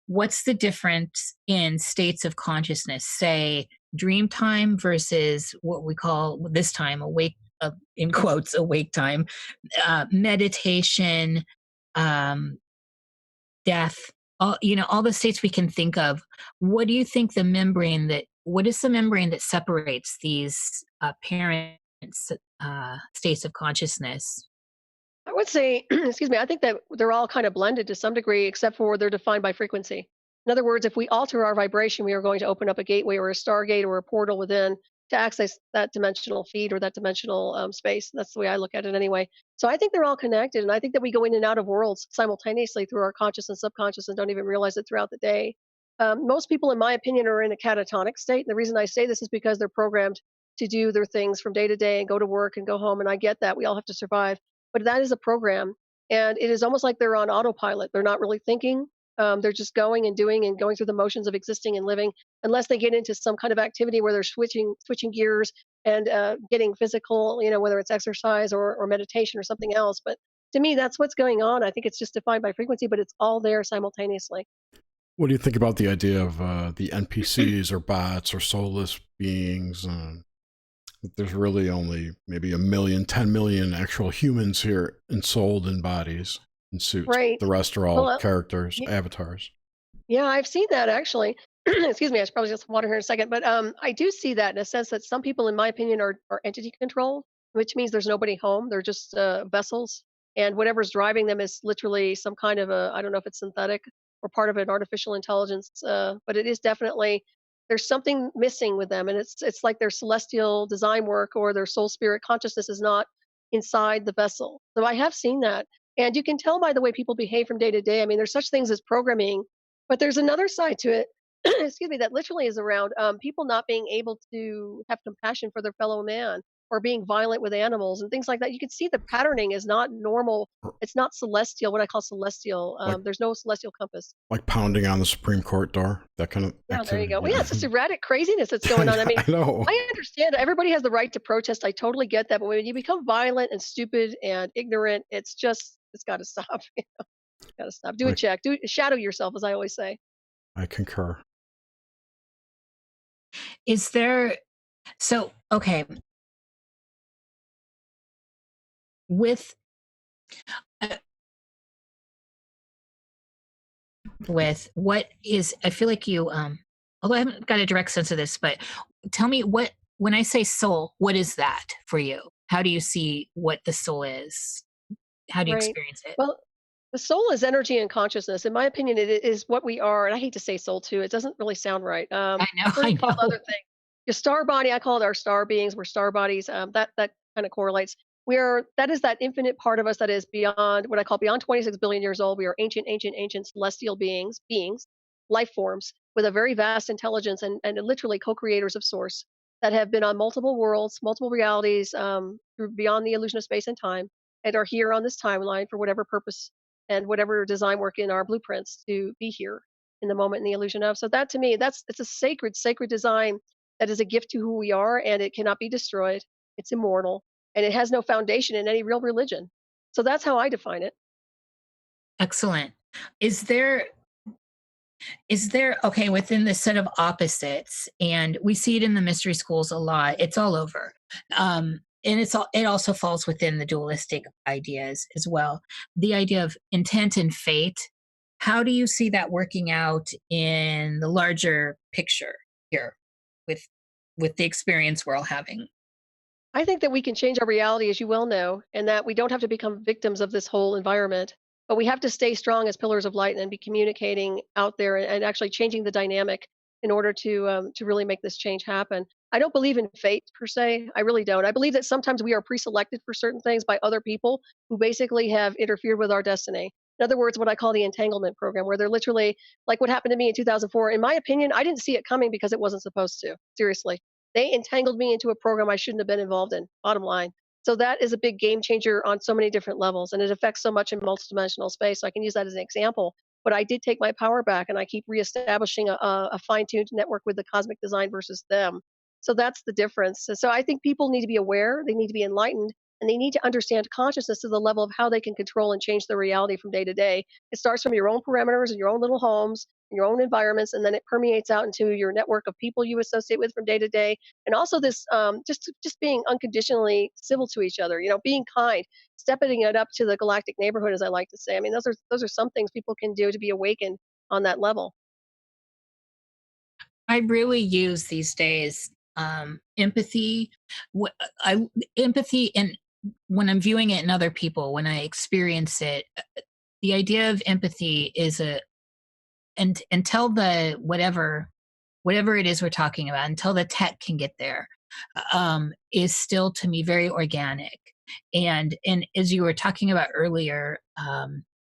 What's the difference in states of consciousness, say dream time versus what we call this time awake, in quotes, awake time, meditation, um, death, all the states we can think of. What do you think what is the membrane that separates these parent states of consciousness? I would say, excuse me, I think that they're all kind of blended to some degree, except for they're defined by frequency. In other words, if we alter our vibration, we are going to open up a gateway or a stargate or a portal within to access that dimensional feed or that dimensional space. That's the way I look at it anyway. So I think they're all connected. And I think that we go in and out of worlds simultaneously through our conscious and subconscious and don't even realize it throughout the day. Most people, in my opinion, are in a catatonic state. And the reason I say this is because they're programmed to do their things from day to day and go to work and go home. And I get that. We all have to survive, but that is a program, and it is almost like they're on autopilot. They're not really thinking. They're just going and doing and going through the motions of existing and living, unless they get into some kind of activity where they're switching gears and getting physical. Whether it's exercise or meditation or something else. But to me, that's what's going on. I think it's just defined by frequency, but it's all there simultaneously. What do you think about the idea of the NPCs or bots or soulless beings? There's really only maybe 10 million actual humans here ensouled in bodies and suits. Right. The rest are all Well, characters, y- avatars. yeah, I've seen that actually. Excuse me, I should probably get some water here in a second. But I do see that in a sense that some people, in my opinion, are entity controlled, which means there's nobody home. They're just vessels. And whatever's driving them is literally some kind of I don't know if it's synthetic or part of an artificial intelligence, but it is definitely, there's something missing with them. And it's like their celestial design work or their soul spirit consciousness is not inside the vessel. So I have seen that. And you can tell by the way people behave from day to day. I mean, there's such things as programming, but there's another side to it. excuse me, that literally is around people not being able to have compassion for their fellow man or being violent with animals and things like that. You can see the patterning is not normal. It's not celestial, what I call celestial. Like There's no celestial compass. like pounding on the Supreme Court door, that kind of Yeah, there you activity. go. Well, yeah, Yeah. it's just erratic craziness that's going on. I mean, I know. I understand everybody has the right to protest. I totally get that. But when you become violent and stupid and ignorant, it's got to stop. Got to stop. Do a I, check. Shadow yourself, as I always say. I concur. Is there, so, okay, with, uh, with what is, I feel like you, although I haven't got a direct sense of this, but tell me when I say soul, what is that for you? How do you see what the soul is? How do you Right. experience it? Well, the soul is energy and consciousness. In my opinion, it is what we are. And I hate to say soul too. It doesn't really sound right. I know, I've heard I it called know. other things. Your star body, I call it our star beings. We're star bodies. That kind of correlates. That is that infinite part of us that is beyond what I call beyond 26 billion years old. We are ancient celestial beings, life forms with a very vast intelligence and literally co-creators of source that have been on multiple worlds, multiple realities, through beyond the illusion of space and time, and are here on this timeline for whatever purpose and whatever design work in our blueprints to be here in the moment in the illusion of. So that to me, it's a sacred design that is a gift to who we are, and it cannot be destroyed. It's immortal, and it has no foundation in any real religion. So that's how I define it. Excellent. Is there, okay, within this set of opposites, and we see it in the mystery schools a lot, it's all over. And it also falls within the dualistic ideas as well. The idea of intent and fate, how do you see that working out in the larger picture here with the experience we're all having? I think that we can change our reality, as you well know, and that we don't have to become victims of this whole environment. But we have to stay strong as pillars of light and be communicating out there and actually changing the dynamic in order to really make this change happen. I don't believe in fate per se. I really don't. I believe that sometimes we are pre-selected for certain things by other people who basically have interfered with our destiny. In other words, what I call the entanglement program, where they're literally like what happened to me in 2004. In my opinion, I didn't see it coming because it wasn't supposed to. Seriously. They entangled me into a program I shouldn't have been involved in, bottom line. So that is a big game changer on so many different levels, and it affects so much in multidimensional space. So I can use that as an example. But I did take my power back, and I keep reestablishing a fine-tuned network with the cosmic design versus them. So that's the difference. And so I think people need to be aware, they need to be enlightened, and they need to understand consciousness to the level of how they can control and change their reality from day to day. It starts from your own parameters and your own little homes, and your own environments, and then it permeates out into your network of people you associate with from day to day. And also this just being unconditionally civil to each other, being kind, stepping it up to the galactic neighborhood, as I like to say. I mean, those are some things people can do to be awakened on that level. I really use these days empathy. Empathy, and when I'm viewing it in other people, when I experience it, the idea of empathy is and until the whatever it is we're talking about, until the tech can get there, is still to me very organic. And as you were talking about earlier,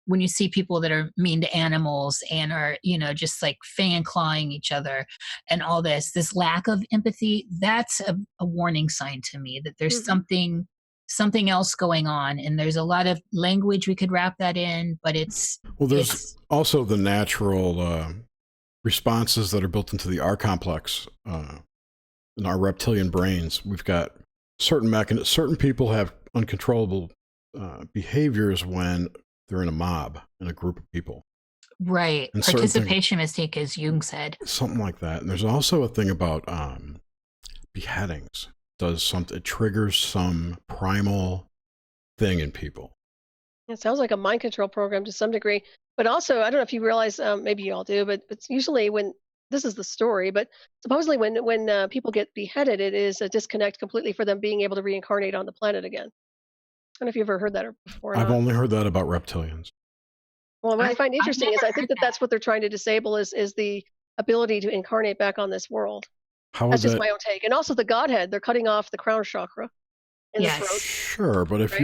when you see people that are mean to animals and are just like fang and clawing each other and all this lack of empathy, that's a warning sign to me that there's something else going on. And there's a lot of language we could wrap that in, but there's also the natural responses that are built into the R complex in our reptilian brains. We've got certain people have uncontrollable behaviors when they're in a mob, in a group of people. Right. And participation mistake, as Jung said. Something like that. And there's also a thing about beheadings. It triggers some primal thing in people. It sounds like a mind control program to some degree. But also, I don't know if you realize, maybe you all do, but it's usually when this is the story, but supposedly when people get beheaded, it is a disconnect completely for them being able to reincarnate on the planet again. I don't know if you've ever heard that before. I've only heard that about reptilians. Well, what I find interesting is I think that's what they're trying to disable is the ability to incarnate back on this world. That's just my own take. And also the Godhead, they're cutting off the crown chakra in the throat. Sure, but if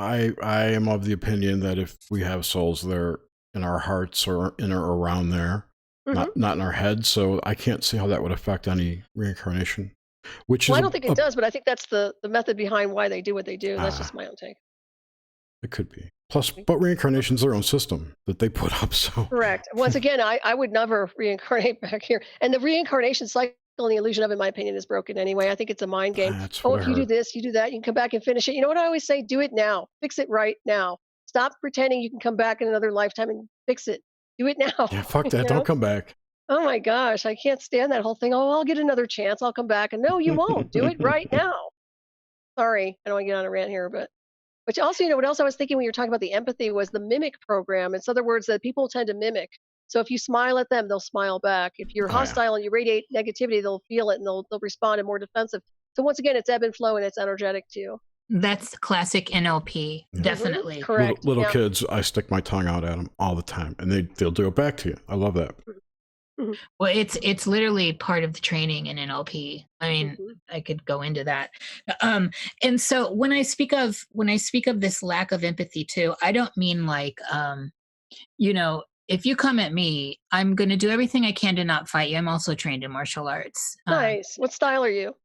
I am of the opinion that if we have souls there in our hearts or in or around there, not in our head. So I can't see how that would affect any reincarnation. Which Well, is I don't think it does, but I think that's the method behind why they do what they do. That's just my own take. It could be. Plus, but reincarnation's their own system that they put up. So correct. Once again, I would never reincarnate back here. And the reincarnation cycle and the illusion of, in my opinion, is broken anyway. I think it's a mind game. That's Oh, what if I you do heard. this, you do that, you can come back and finish it. You know what I always say? Do it now. Fix it right now. Stop pretending you can come back in another lifetime and fix it. Do it now. Yeah, fuck that. You know? Don't come back. Oh my gosh, I can't stand that whole thing. Oh, I'll get another chance. I'll come back. And no, you won't. Do it right now. Sorry, I don't want to get on a rant here, but also, you know, what else I was thinking when you were talking about the empathy was the mimic program. It's other words that people tend to mimic. So if you smile at them, they'll smile back. If you're hostile and you radiate negativity, they'll feel it and they'll respond and more defensive. So once again, it's ebb and flow and it's energetic too. That's classic NLP, definitely. Correct. Little kids, I stick my tongue out at them all the time, and they'll do it back to you. I love that. Well, it's literally part of the training in NLP. I mean, I could go into that. And so when I speak of this lack of empathy too, I don't mean like, you know, if you come at me, I'm going to do everything I can to not fight you. I'm also trained in martial arts. Nice. What style are you?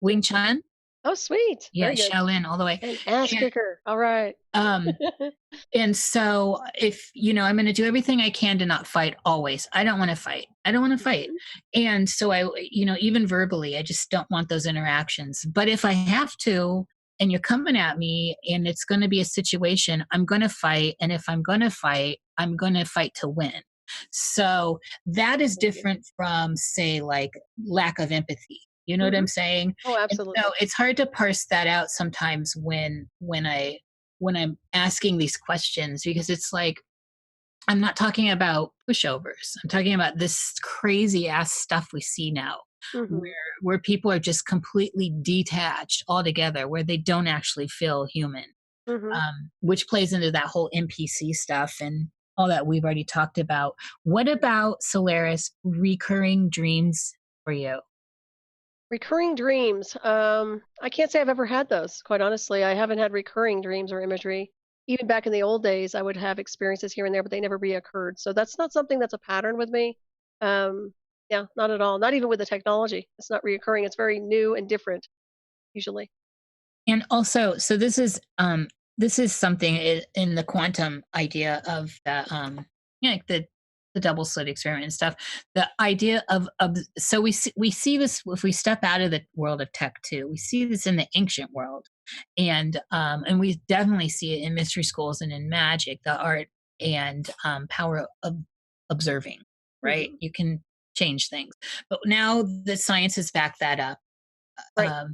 Wing Chun. Oh, sweet. Yeah, Shaolin all the way. An ass kicker. All right. And so if, you know, I'm going to do everything I can to not fight always. I don't want to fight. And so I, you know, even verbally, I just don't want those interactions. But if I have to, and you're coming at me and it's going to be a situation, I'm going to fight. And if I'm going to fight, I'm going to fight to win. So that is different from, say, like lack of empathy. You know what I'm saying? Oh, absolutely. So it's hard to parse that out sometimes when I'm asking these questions, because it's like, I'm not talking about pushovers. I'm talking about this crazy ass stuff we see now, where people are just completely detached altogether, where they don't actually feel human, which plays into that whole NPC stuff and all that we've already talked about. What about, Solaris, recurring dreams for you? Recurring dreams. I can't say I've ever had those, quite honestly. I haven't had recurring dreams or imagery. Even back in the old days, I would have experiences here and there, but they never reoccurred. So that's not something that's a pattern with me. Yeah, not at all. Not even with the technology. It's not reoccurring. It's very new and different, usually. And also, so this is something in the quantum idea of the like the double slit experiment and stuff. The idea of so we see this if we step out of the world of tech too. We see this in the ancient world, and we definitely see it in mystery schools and in magic, the art and power of observing. Right, you can change things, but now the science has backed that up. Right.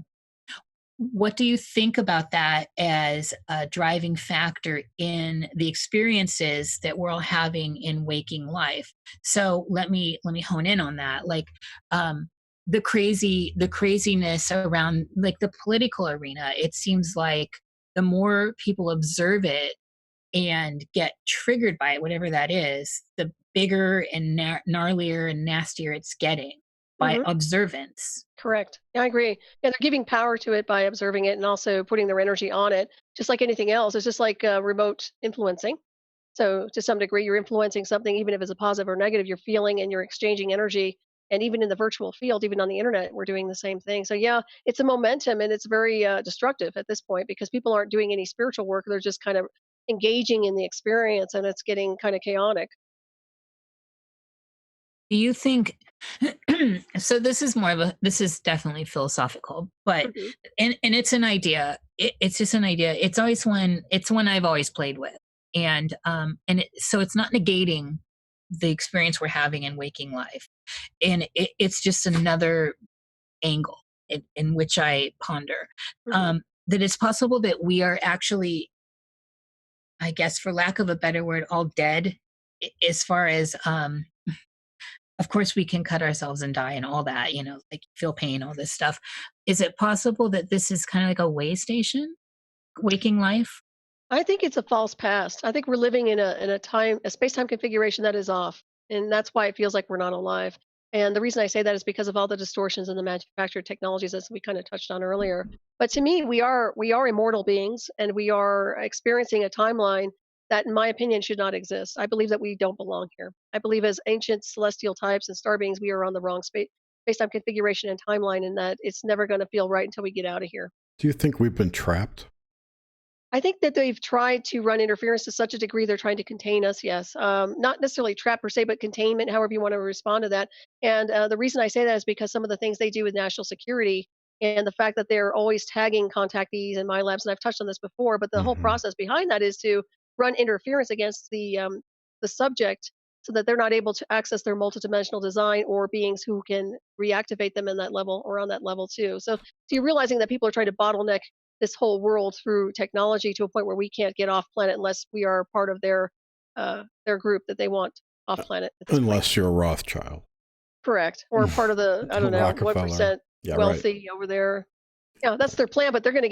What do you think about that as a driving factor in the experiences that we're all having in waking life? So let me hone in on that. Like the craziness around like the political arena. It seems like the more people observe it and get triggered by it, whatever that is, the bigger and gnarlier and nastier it's getting by observance. Correct. Yeah, I agree. Yeah, they're giving power to it by observing it and also putting their energy on it, just like anything else. It's just like remote influencing. So to some degree, you're influencing something, even if it's a positive or negative, you're feeling and you're exchanging energy. And even in the virtual field, even on the internet, we're doing the same thing. So yeah, it's a momentum and it's very destructive at this point because people aren't doing any spiritual work. They're just kind of engaging in the experience and it's getting kind of chaotic. Do you think so this is definitely philosophical, but and it's an idea. It's just an idea. It's one I've always played with. And so it's not negating the experience we're having in waking life. And it's just another angle in which I ponder. That it's possible that we are actually, I guess for lack of a better word, all dead as far as of course we can cut ourselves and die and all that, you know, like feel pain, all this stuff. Is it possible that this is kind of like a way station, waking life? I think it's a false past. I think we're living in a space-time configuration that is off, and that's why it feels like we're not alive. And the reason I say that is because of all the distortions in the manufactured technologies, as we kind of touched on earlier. But to me, we are immortal beings, and we are experiencing a timeline that, in my opinion, should not exist. I believe that we don't belong here. I believe as ancient celestial types and star beings, we are on the wrong space-time configuration and timeline, and that it's never going to feel right until we get out of here. Do you think we've been trapped? I think that they've tried to run interference to such a degree they're trying to contain us, yes. Not necessarily trap per se, but containment, however you want to respond to that. And the reason I say that is because some of the things they do with national security and the fact that they're always tagging contactees in my labs, and I've touched on this before, but the whole process behind that is to run interference against the subject so that they're not able to access their multidimensional design or beings who can reactivate them in that level or on that level too. So you're realizing that people are trying to bottleneck this whole world through technology to a point where we can't get off planet unless we are part of their group that they want off planet. Unless you're a Rothschild. Correct. Or part of the, I don't know, 1% wealthy over there. Yeah, that's their plan, but they're gonna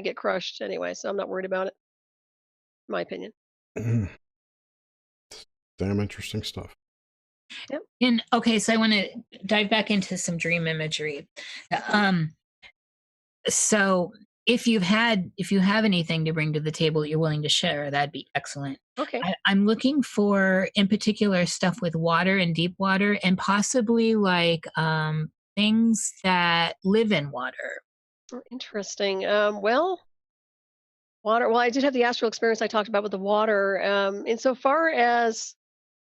get crushed anyway, so I'm not worried about it. In my opinion. Damn interesting stuff. Yep. And okay, so I want to dive back into some dream imagery. So if you have anything to bring to the table that you're willing to share, that'd be excellent. Okay. I'm looking for, in particular, stuff with water and deep water, and possibly like things that live in water. Interesting. Well, water. Well, I did have the astral experience I talked about with the water. Insofar as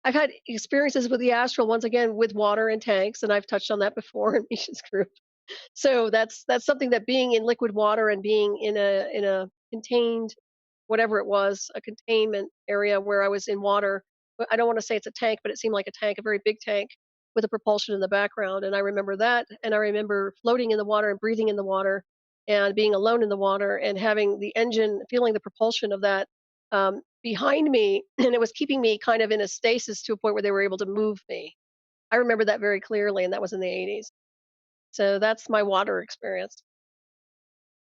I've had experiences with the astral, once again with water and tanks, and I've touched on that before in Misha's group. So that's something that being in liquid water and being in a contained, whatever it was, a containment area where I was in water. I don't want to say it's a tank, but it seemed like a tank, a very big tank with a propulsion in the background. And I remember that, and I remember floating in the water and breathing in the water and being alone in the water and having the engine, feeling the propulsion of that behind me, and it was keeping me kind of in a stasis to a point where they were able to move me. I remember that very clearly, and that was in the 80s. So that's my water experience.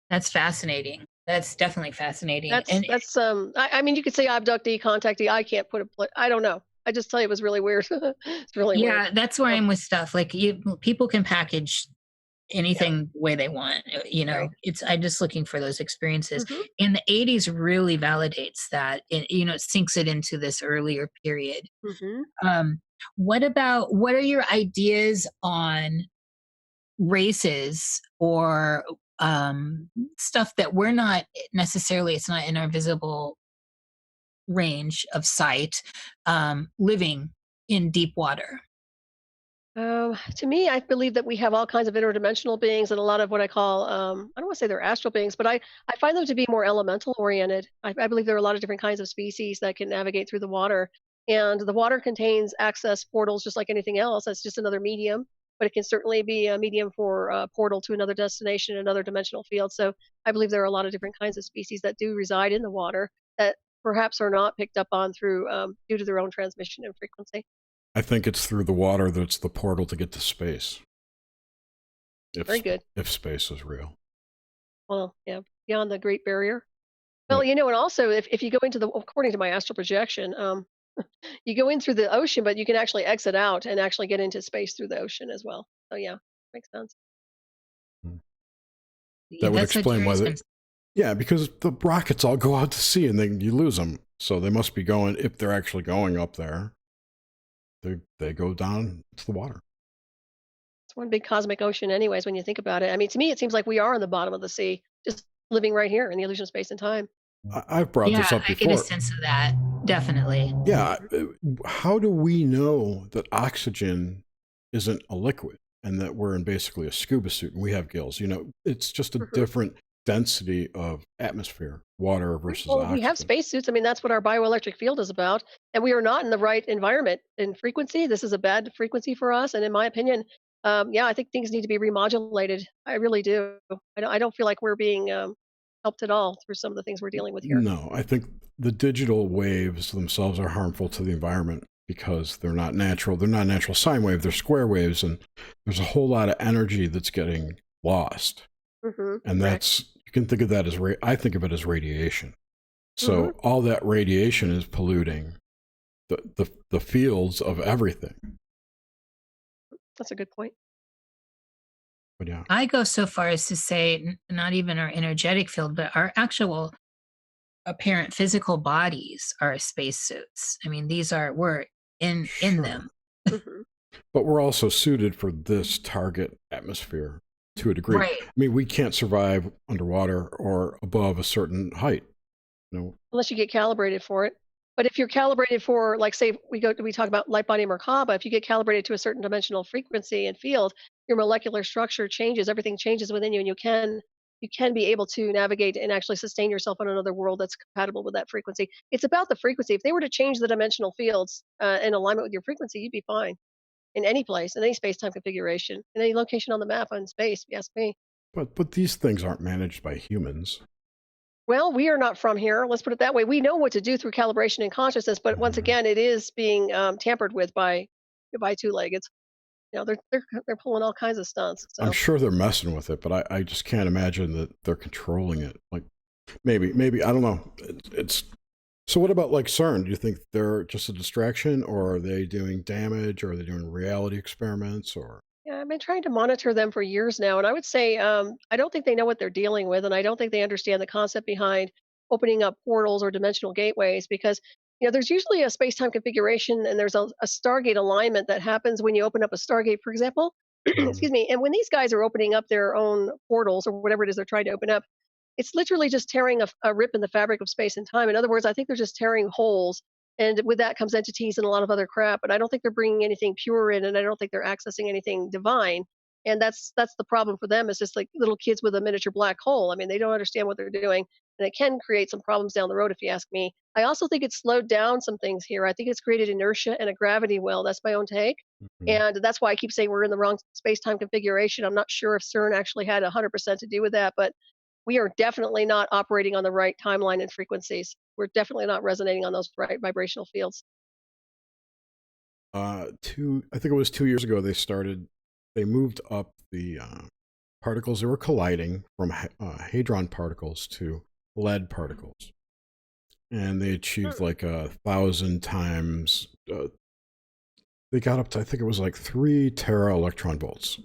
That's fascinating. That's definitely fascinating. I mean, you could say abductee, contactee. I can't put I don't know. I just tell you, it was really weird. It's really weird. Yeah, that's where I'm with stuff. Like people can package anything the way they want, Right. I'm just looking for those experiences. And the 80s really validates that. It sinks it into this earlier period. What are your ideas on races or stuff that we're not necessarily, it's not in our visible range of sight, living in deep water? To me, I believe that we have all kinds of interdimensional beings and a lot of what I call, I don't want to say they're astral beings, but I find them to be more elemental oriented. I believe there are a lot of different kinds of species that can navigate through the water. And the water contains access portals just like anything else. That's just another medium, but it can certainly be a medium for a portal to another destination, another dimensional field. So I believe there are a lot of different kinds of species that do reside in the water that perhaps are not picked up on through due to their own transmission and frequency. I think it's through the water that's the portal to get to space. Very good. If space is real. Well, yeah, beyond the Great Barrier. Well, and also if you go into according to my astral projection, you go in through the ocean, but you can actually exit out and actually get into space through the ocean as well. So yeah, makes sense. That would explain why yeah, because the rockets all go out to sea and then you lose them. So they must be going, if they're actually going up there, they go down to the water. It's one big cosmic ocean anyways, when you think about it. I mean, to me, it seems like we are on the bottom of the sea, just living right here in the illusion of space and time. I've brought this up before. I get a sense of that, definitely. Yeah. How do we know that oxygen isn't a liquid and that we're in basically a scuba suit and we have gills? It's just a different density of atmosphere, water versus oxygen. We have spacesuits. I mean, that's what our bioelectric field is about. And we are not in the right environment and frequency. This is a bad frequency for us. And in my opinion, I think things need to be remodulated. I really do. I don't feel like we're being helped at all through some of the things we're dealing with here. No, I think the digital waves themselves are harmful to the environment because they're not natural. They're not natural sine wave. They're square waves. And there's a whole lot of energy that's getting lost. And that's, you can think of that as, I think of it as radiation. So all that radiation is polluting the fields of everything. That's a good point. But yeah. I go so far as to say not even our energetic field, but our actual apparent physical bodies are spacesuits. I mean, we're in Sure. them. Mhm. But we're also suited for this target atmosphere to a degree. Right. I mean, we can't survive underwater or above a certain height. Unless you get calibrated for it. But if you're calibrated for, like, say, we talk about light body Merkaba, if you get calibrated to a certain dimensional frequency and field, your molecular structure changes, everything changes within you, and you can be able to navigate and actually sustain yourself on another world that's compatible with that frequency. It's about the frequency. If they were to change the dimensional fields in alignment with your frequency, you'd be fine in any place, in any space-time configuration, in any location on the map in space, if you ask me. But these things aren't managed by humans. Well, we are not from here. Let's put it that way. We know what to do through calibration and consciousness, but once again, it is being tampered with by two-leggeds. They're pulling all kinds of stunts. So. I'm sure they're messing with it, but I just can't imagine that they're controlling it. Like maybe I don't know. It's so. What about like CERN? Do you think they're just a distraction, or are they doing damage, or are they doing reality experiments, or? Yeah, I've been trying to monitor them for years now, and I would say I don't think they know what they're dealing with, and I don't think they understand the concept behind opening up portals or dimensional gateways because there's usually a space-time configuration and there's a Stargate alignment that happens when you open up a Stargate, for example. Mhm. Excuse me. And when these guys are opening up their own portals or whatever it is they're trying to open up, it's literally just tearing a rip in the fabric of space and time. In other words, I think they're just tearing holes. And with that comes entities and a lot of other crap. But I don't think they're bringing anything pure in, and I don't think they're accessing anything divine. And that's the problem for them. It's just like little kids with a miniature black hole. I mean, they don't understand what they're doing, and it can create some problems down the road, if you ask me. I also think it's slowed down some things here. I think it's created inertia and a gravity well. That's my own take. Mhm. And that's why I keep saying we're in the wrong space-time configuration. I'm not sure if CERN actually had 100% to do with that, but we are definitely not operating on the right timeline and frequencies. We're definitely not resonating on those right vibrational fields. I think it was 2 years ago they moved up the particles that were colliding from hadron particles to lead particles, and they achieved Hmm. like 1,000 times. They got up to, I think it was like 3 tera electron volts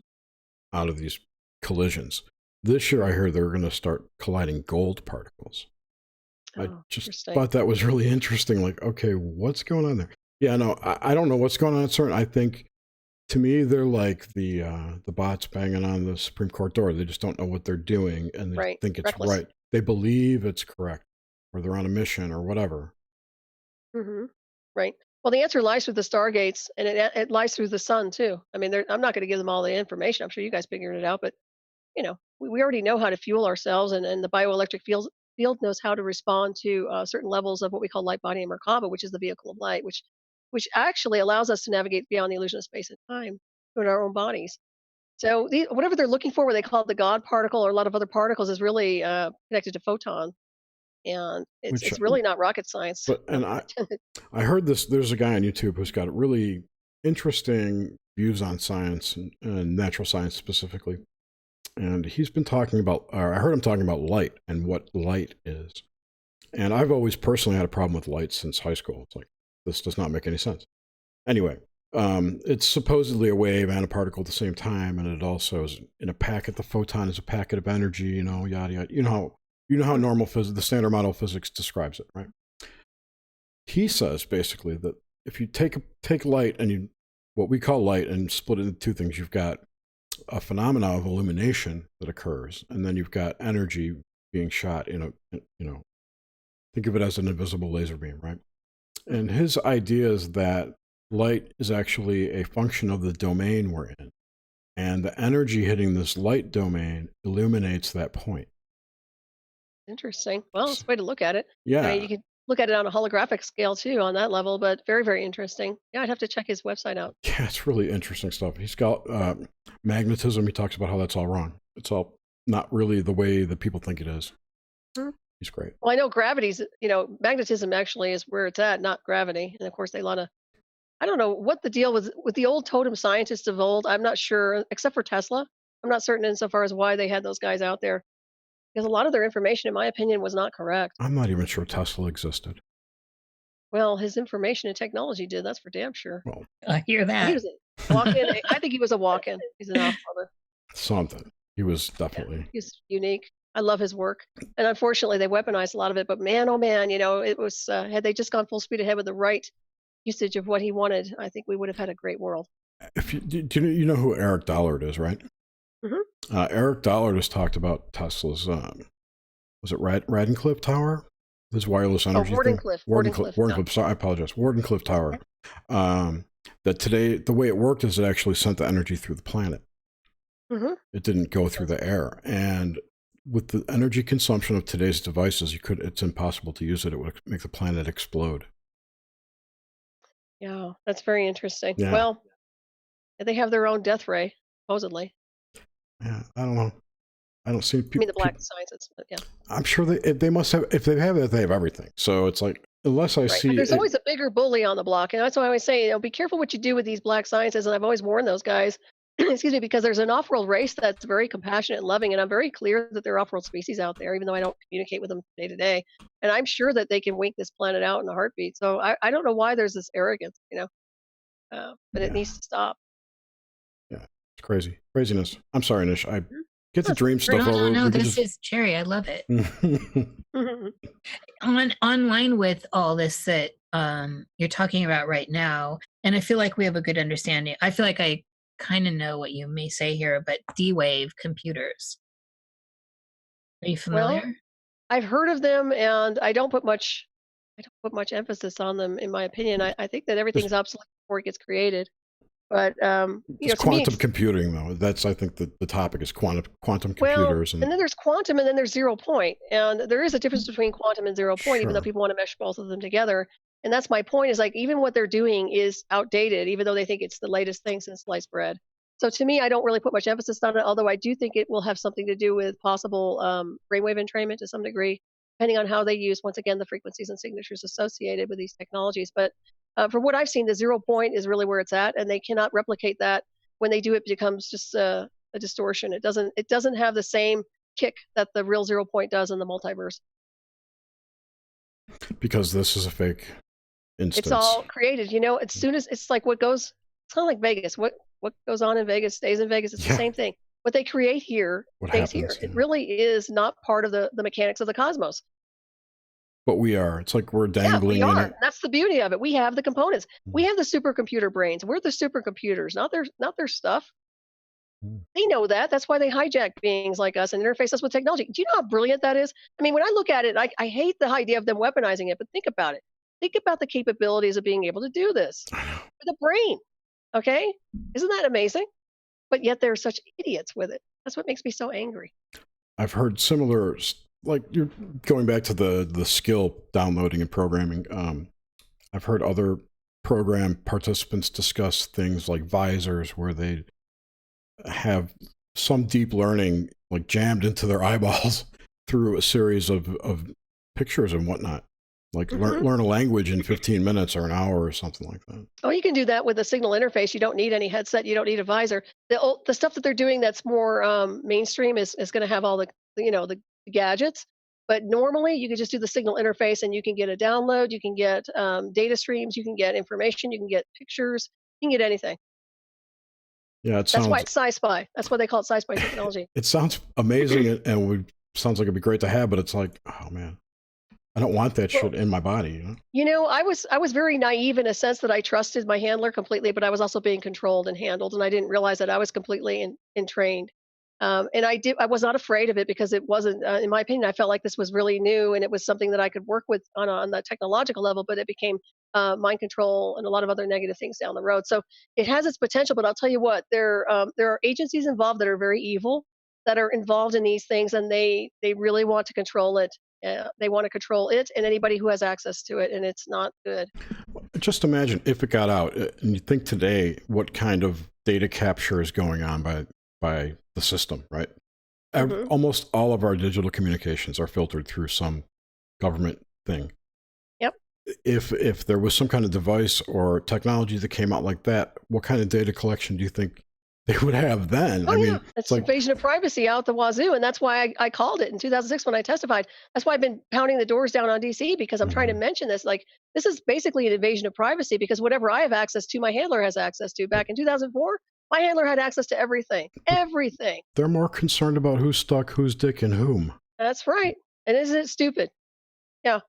out of these collisions. This year, I heard they were going to start colliding gold particles. I Oh, just interesting. thought that was really interesting. Like, okay, what's going on there? Yeah, no, I don't know what's going on at CERN. I think, to me, they're like the bots banging on the Supreme Court door. They just don't know what they're doing, and they Right. think it's Reckless. right. They believe it's correct, or they're on a mission, or whatever. Right. Well, the answer lies through the stargates, and it lies through the sun too. I mean, I'm not going to give them all the information. I'm sure you guys figured it out, but we already know how to fuel ourselves, and the bioelectric field knows how to respond to certain levels of what we call light body and Merkaba, which is the vehicle of light, which actually allows us to navigate beyond the illusion of space and time in our own bodies. So whatever they're looking for, what they call the God particle or a lot of other particles, is really connected to photon, and it's Which, it's really not rocket science. but and I heard this. There's a guy on YouTube who's got really interesting views on science and natural science specifically, and he's been talking about. I heard him talking about light and what light is. And I've always personally had a problem with light since high school. It's like, this does not make any sense. Anyway, it's supposedly a wave and a particle at the same time, and it also is in a packet. The photon is a packet of energy, yada yada. You know how normal physics, the standard model of physics describes it, right? He says basically that if you take light and what we call light and split it into two things, you've got a phenomena of illumination that occurs, and then you've got energy being shot think of it as an invisible laser beam, right? And his idea is that light is actually a function of the domain we're in. And the energy hitting this light domain illuminates that point. Interesting. Well, it's a way to look at it. I Yeah. mean, you could look at it on a holographic scale too, on that level, but very, very interesting. Yeah, I'd have to check his website out. Yeah, it's really interesting stuff. He's got magnetism. He talks about how that's all wrong. It's all not really the way that people think it is. Hmm. He's great. Well, I know magnetism actually is where it's at, not gravity. And of course, I don't know what the deal was with the old totem scientists of old. I'm not sure, except for Tesla. I'm not certain insofar as why they had those guys out there, because a lot of their information, in my opinion, was not correct. I'm not even sure Tesla existed. Well, his information and technology did. That's for damn sure. Well, I hear He that. was a walk-in. I think he was a walk-in. He's an off-brother. something. He was Yeah, definitely. he's unique. I love his work. And unfortunately, they weaponized a lot of it. But man, oh man, it was had they just gone full speed ahead with the right usage of what he wanted, I think we would have had a great world. If you know who Eric Dollard is, right? Mm-hmm. Eric Dollard has talked about Tesla's, was it Radcliffe Tower? This wireless energy thing? Wardenclyffe. Sorry, I apologize. Wardenclyffe Tower. That today, the way it worked is it actually sent the energy through the planet. Mm-hmm. It didn't go through the air. And with the energy consumption of today's devices, it's impossible to use it. It would make the planet explode. Yeah, that's very interesting. Yeah. Well, they have their own death ray, supposedly. Yeah, I don't know. I don't see people. I mean, the black sciences, but yeah. I'm sure they must have. If they have it, they have everything. So it's like, unless I see, but there's always a bigger bully on the block, and that's why I always say, be careful what you do with these black sciences. And I've always warned those guys, excuse me, because there's an off-world race that's very compassionate and loving, and I'm very clear that there are off-world species out there, even though I don't communicate with them day to day. And I'm sure that they can wink this planet out in a heartbeat. So I don't know why there's this arrogance, but it needs to stop. Yeah, it's craziness. I'm sorry, Nish. I get the dream stuff over. No, this is Cherry. I love it. Online with all this that you're talking about right now, and I feel like we have a good understanding. I feel like I kind of know what you may say here, but D-Wave computers. Are you familiar? Well, I've heard of them, and I don't put much emphasis on them, in my opinion. I think that everything's obsolete before it gets created. But it's quantum computing, though. That's, I think, the topic is quantum computers. And then there's quantum, and then there's 0 point, and there is a difference between quantum and 0 point, even though people want to mesh both of them together. And that's my point. Is like even what they're doing is outdated, even though they think it's the latest thing since sliced bread. So to me, I don't really put much emphasis on it. Although I do think it will have something to do with possible brainwave entrainment to some degree, depending on how they use, once again, the frequencies and signatures associated with these technologies. But from what I've seen, the 0 point is really where it's at, and they cannot replicate that. When they do, it becomes just a distortion. It doesn't have the same kick that the real 0 point does in the multiverse. Because this is a fake instance. It's all created. As soon as it's like it's kind of like Vegas. What goes on in Vegas stays in Vegas. It's the same thing. What they create here stays here. It really is not part of the mechanics of the cosmos. But we are. It's like we're dangling. Yeah, we are. That's the beauty of it. We have the components. We have the supercomputer brains. We're the supercomputers, not their stuff. They know that. That's why they hijack beings like us and interface us with technology. Do you know how brilliant that is? I mean, when I look at it, I hate the idea of them weaponizing it, but think about it. Think about the capabilities of being able to do this with a brain. Okay? Isn't that amazing? But yet they're such idiots with it. That's what makes me so angry. I've heard similar, like you're going back to the skill downloading and programming. I've heard other program participants discuss things like visors where they have some deep learning like jammed into their eyeballs through a series of pictures and whatnot. Like learn a language in 15 minutes or an hour or something like that. Oh, you can do that with a signal interface. You don't need any headset. You don't need a visor. The stuff that they're doing that's more mainstream is going to have all the gadgets. But normally you can just do the signal interface and you can get a download. You can get data streams. You can get information. You can get pictures. You can get anything. Yeah, that's why it's sci-spy. That's why they call it sci-spy technology. It sounds amazing and sounds like it'd be great to have, but it's like, oh man. I don't want that shit in my body. I was very naive in a sense that I trusted my handler completely, but I was also being controlled and handled, and I didn't realize that I was completely entrained. And I was not afraid of it because it wasn't, in my opinion, I felt like this was really new and it was something that I could work with on the technological level, but it became mind control and a lot of other negative things down the road. So it has its potential, but I'll tell you what, there are agencies involved that are very evil, that are involved in these things, and they really want to control it. They want to control it and anybody who has access to it, and it's not good. Just imagine if it got out, and you think today what kind of data capture is going on by the system, right? Almost all of our digital communications are filtered through some government thing. Yep. If there was some kind of device or technology that came out like that, what kind of data collection do you think they would have then? I mean, it's like invasion of privacy out the wazoo, and that's why I called it in 2006 when I testified. That's why I've been pounding the doors down on DC, because I'm trying to mention this. Like, this is basically an invasion of privacy, because whatever I have access to, my handler has access to. Back in 2004, my handler had access to everything. Everything. They're more concerned about who's stuck, who's dick, and whom. That's right. And isn't it stupid? Yeah.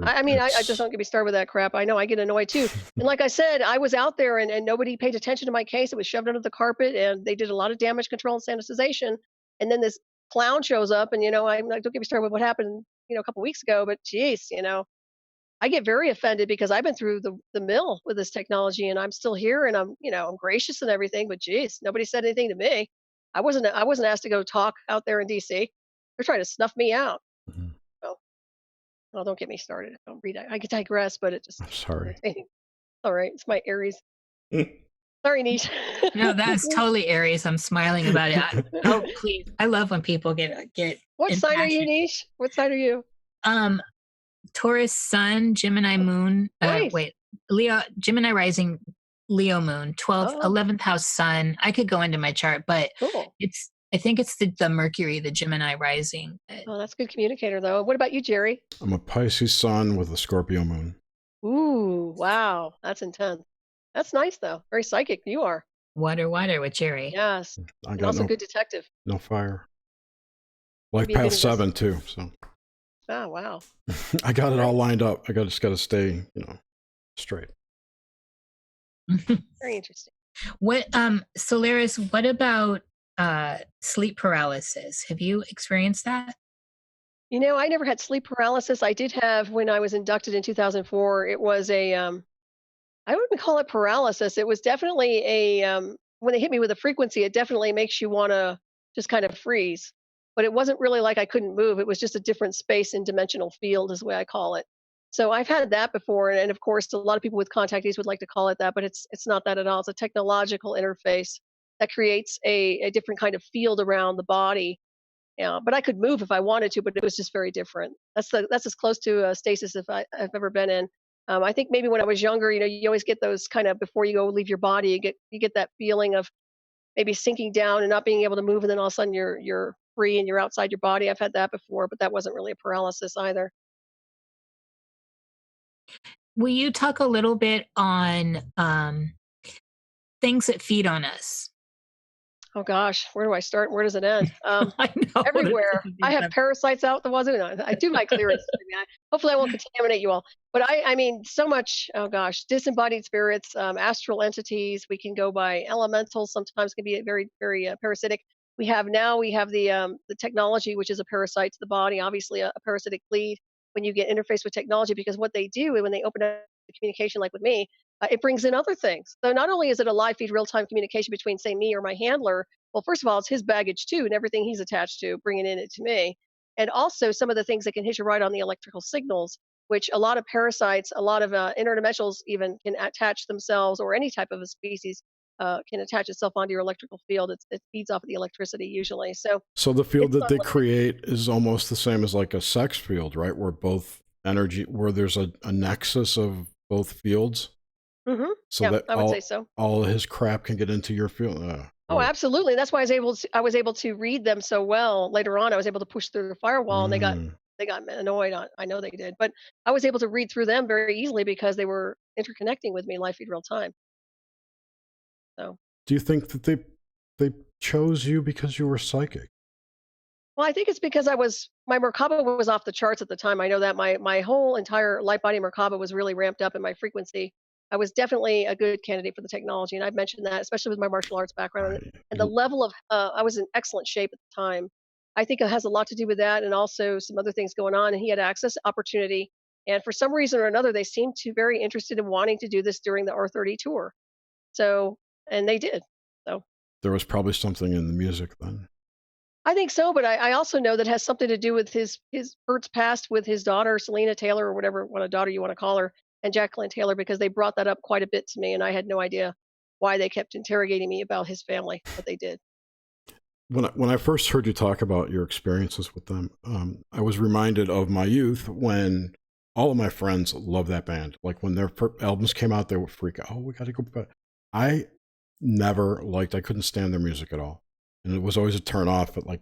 I mean, I just It's don't get me started with that crap. I know I get annoyed too. And like I said, I was out there and nobody paid attention to my case. It was shoved under the carpet and they did a lot of damage control and sanitization. And then this clown shows up and, I'm like, don't get me started with what happened, a couple weeks ago, but geez, I get very offended because I've been through the mill with this technology and I'm still here and I'm gracious and everything, but geez, nobody said anything to me. I wasn't asked to go talk out there in DC. They're trying to snuff me out. Mhm. So, well, don't get me started. Don't read. I could digress, but it just I'm sorry. irritating. All right, it's my Aries. Sorry, Niche. No, that's totally Aries. I'm smiling about it. Oh, please. I love when people get What sign are you, impassioned. Niche? What sign are you? Taurus Sun, Gemini Moon. Nice. Leo, Gemini Rising, Leo Moon, 12th, Oh. 11th house Sun. I could go into my chart, but Cool. I think it's the Mercury, the Gemini Rising. Oh, that's a good communicator, though. What about you, Jerry? I'm a Pisces sun with a Scorpio moon. Ooh, wow, that's intense. That's nice, though. Very psychic. You are. Water with Jerry. Yes. I And got also no, good detective. no fire. Life Maybe a good path 7 too. So Oh, wow. I got it all lined up. Just got to stay, straight. Very interesting. What Solaris, what about sleep paralysis? Have you experienced that? I never had sleep paralysis. I did have when I was inducted in 2004. It was I wouldn't call it paralysis. It was definitely when they hit me with a frequency, it definitely makes you want to just kind of freeze. But it wasn't really like I couldn't move. It was just a different space and dimensional field, is the way I call it. So I've had that before, and of course, a lot of people with contactees would like to call it that, but it's not that at all. It's a technological interface that creates a different kind of field around the body. Yeah, but I could move if I wanted to, but it was just very different. That's as close to stasis I've ever been in. I think maybe when I was younger, you always get those kind of before you go leave your body, you get that feeling of maybe sinking down and not being able to move, and then all of a sudden you're free and you're outside your body. I've had that before, but that wasn't really a paralysis either. Will you talk a little bit on things that feed on us? Oh gosh, where do I start and where does it end? I know. Everywhere. I have parasites out the wazoo. No, I do my clearance. Hopefully, I won't contaminate you all. But I mean, so much. Oh gosh, disembodied spirits, astral entities. We can go by elementals. Sometimes can be very, very parasitic. We have the technology, which is a parasite to the body. Obviously, a parasitic bleed when you get interface with technology, because what they do when they open up the communication, like with me, it brings in other things. So not only is it a live feed, real-time communication between, say, me or my handler. Well, first of all, it's his baggage too, and everything he's attached to, bringing it to me. And also some of the things that can hit you right on the electrical signals, which a lot of parasites, a lot of interdimensionals even can attach themselves, or any type of a species can attach itself onto your electrical field. It feeds off of the electricity usually. So the field it's that they unlimited. create is almost the same as like a sex field, right? Where there's a nexus of both fields. Mm-hmm. So Yeah, that I would say so. all his crap can get into your field. Oh, absolutely. That's why I was able to read them so well. Later on, I was able to push through the firewall, and they got annoyed. I know they did, but I was able to read through them very easily because they were interconnecting with me live feed real time. So, Do you think that they chose you because you were psychic? well, I think it's because my Merkaba was off the charts at the time. I know that my whole entire light body Merkaba was really ramped up in my frequency. I was definitely a good candidate for the technology, and I've mentioned that, especially with my martial arts background Right. and the level of. I was in excellent shape at the time. I think it has a lot to do with that, and also some other things going on. And he had access to opportunity, and for some reason or another, they seemed to very interested in wanting to do this during the R30 tour. So, and they did. So There was probably something in the music then. I think so, but I also know that has something to do with his Bert's past with his daughter Selena Taylor, or what a daughter you want to call her, and Jacqueline Taylor, because they brought that up quite a bit to me, and I had no idea why they kept interrogating me about his family, but they did. When I first heard you talk about your experiences with them, I was reminded of my youth when all of my friends loved that band. Like when their albums came out, they would freak out. Oh, we got to go back. I couldn't stand their music at all. And it was always a turn off. But like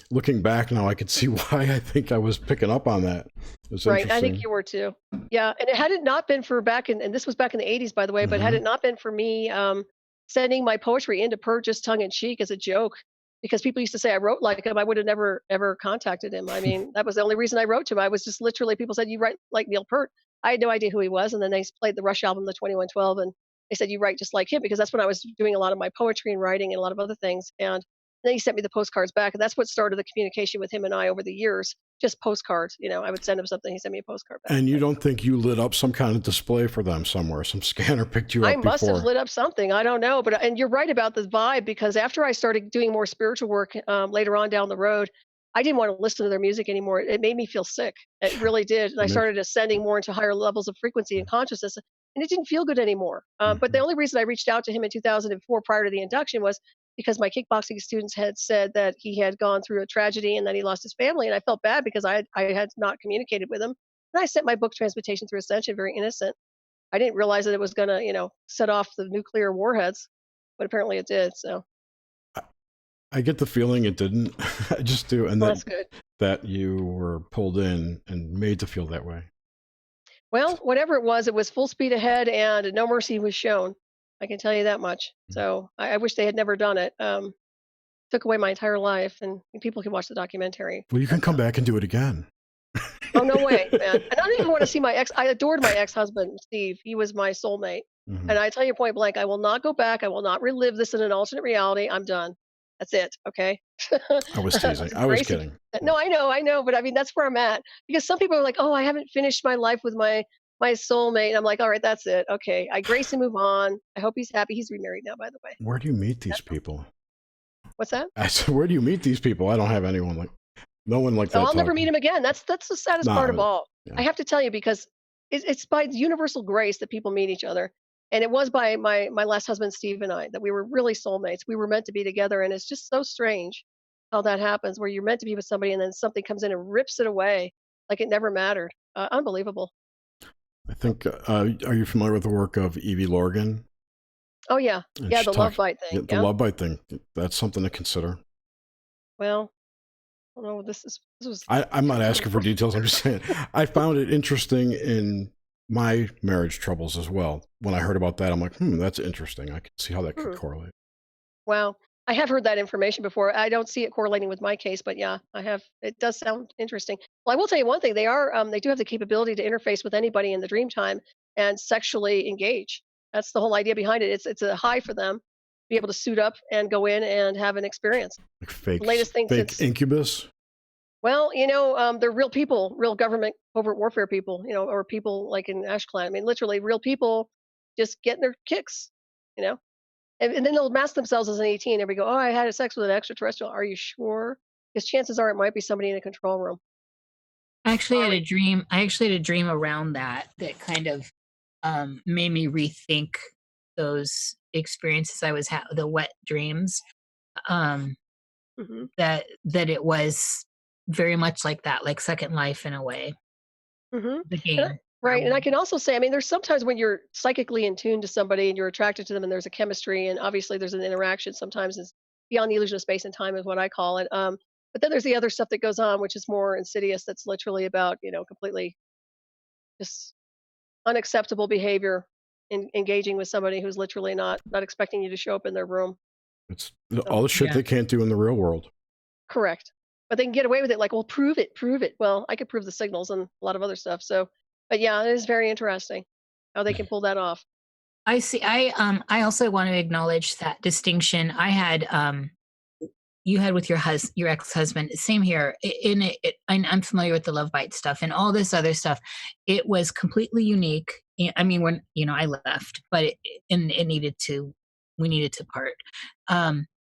looking back now, I could see why I think I was picking up on that. It was Right, I interesting. think you were too. Yeah, and had it not been for and this was back in the 80s, by the way, but had it not been for me sending my poetry into Purr just tongue in cheek as a joke, because people used to say I wrote like him. I would have never, ever contacted him. I mean, that was the only reason I wrote to him. I was just literally, people said, you write like Neil Peart. I had no idea who he was. And then they played the Rush album, the 2112, and they said, you write just like him, because that's when I was doing a lot of my poetry and writing and a lot of other things. And then he sent me the postcards back. And that's what started the communication with him and I over the years. Just postcards. You know, I would send him something. He sent me a postcard back. And you don't think you lit up some kind of display for them somewhere? Some scanner picked you up I must have lit up something. I don't know. And you're right about the vibe, because after I started doing more spiritual work later on down the road, I didn't want to listen to their music anymore. It made me feel sick. It really did. And I started ascending more into higher levels of frequency and consciousness. And it didn't feel good anymore. But the only reason I reached out to him in 2004 prior to the induction was because my kickboxing students had said that he had gone through a tragedy and that he lost his family. And I felt bad because I had not communicated with him. And I sent my book, Transmutation Through Ascension, very innocent. I didn't realize that it was going to, set off the nuclear warheads, but apparently it did. So I get the feeling it didn't. I just do. And that's good. That you were pulled in and made to feel that way. Well, whatever it was full speed ahead and no mercy was shown. I can tell you that much. So I wish they had never done it. Took away my entire life, and people can watch the documentary. Well, you can come back and do it again. Oh, no way, man. I don't even want to see my ex. I adored my ex-husband, Steve. He was my soulmate. And I tell you point blank, I will not go back. I will not relive this in an alternate reality. I'm done. That's it. Okay. I was teasing. I was kidding. No, I know. But I mean, that's where I'm at, because some people are like, oh, I haven't finished my life with my soulmate. And I'm like, all right, that's it. Okay. I grace and move on. I hope he's happy. He's remarried now, by the way. Where do you meet these people? What's that? I said, where do you meet these people? I don't have anyone like, no one like that. I'll never meet him again. That's the saddest part of all. Yeah. I have to tell you, because it's by universal grace that people meet each other. And it was by my last husband, Steve, and I, that we were really soulmates. We were meant to be together. And it's just so strange how that happens, where you're meant to be with somebody and then something comes in and rips it away like it never mattered. Unbelievable. I think, are you familiar with the work of Evie Lorgan? Oh, yeah. Yeah, the love bite thing. The love bite thing. That's something to consider. Well, I don't know. This was. I'm not asking for details. I'm just saying I found it interesting in my marriage troubles as well. When I heard about that, I'm like, that's interesting. I can see how that could correlate. Well, I have heard that information before. I don't see it correlating with my case, but yeah, I have. It does sound interesting. Well, I will tell you one thing. They do have the capability to interface with anybody in the dream time and sexually engage. That's the whole idea behind it. It's a high for them to be able to suit up and go in and have an experience. Like fake, the latest thing fake incubus. Well, they're real people, real government covert warfare people, or people like in Ash Clan. I mean, literally real people just getting their kicks, and then they'll mask themselves as an ET and everybody go, oh, I had sex with an extraterrestrial. Are you sure? Because chances are it might be somebody in a control room. I actually had a dream around that kind of made me rethink those experiences I was the wet dreams. That it was very much like that, like Second Life in a way. The game. Right. And I can also say, I mean, there's sometimes when you're psychically in tune to somebody and you're attracted to them and there's a chemistry and obviously there's an interaction, sometimes it's beyond the illusion of space and time is what I call it. But then there's the other stuff that goes on, which is more insidious. That's literally about, completely just unacceptable behavior in engaging with somebody who's literally not expecting you to show up in their room. It's all the shit they can't do in the real world. Correct. But they can get away with it. Like, well, prove it. Well, I could prove the signals and a lot of other stuff. So, but yeah, it is very interesting how they can pull that off. I see. I also want to acknowledge that distinction I had, you had with your ex-husband. Same here. I'm familiar with the love bite stuff and all this other stuff. It was completely unique. I mean, when, I left, but we needed to part,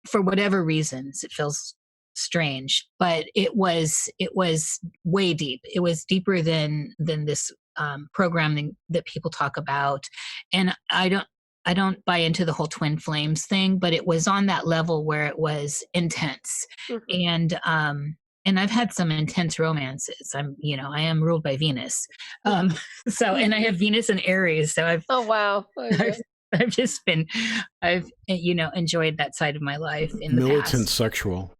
for whatever reasons. It feels strange, but it was way deep. It was deeper than this programming that people talk about. And I don't buy into the whole twin flames thing, but it was on that level where it was intense. And I've had some intense romances. I am ruled by Venus. So, and I have Venus in Aries. So oh, wow. I've enjoyed that side of my life in the militant past. Sexual.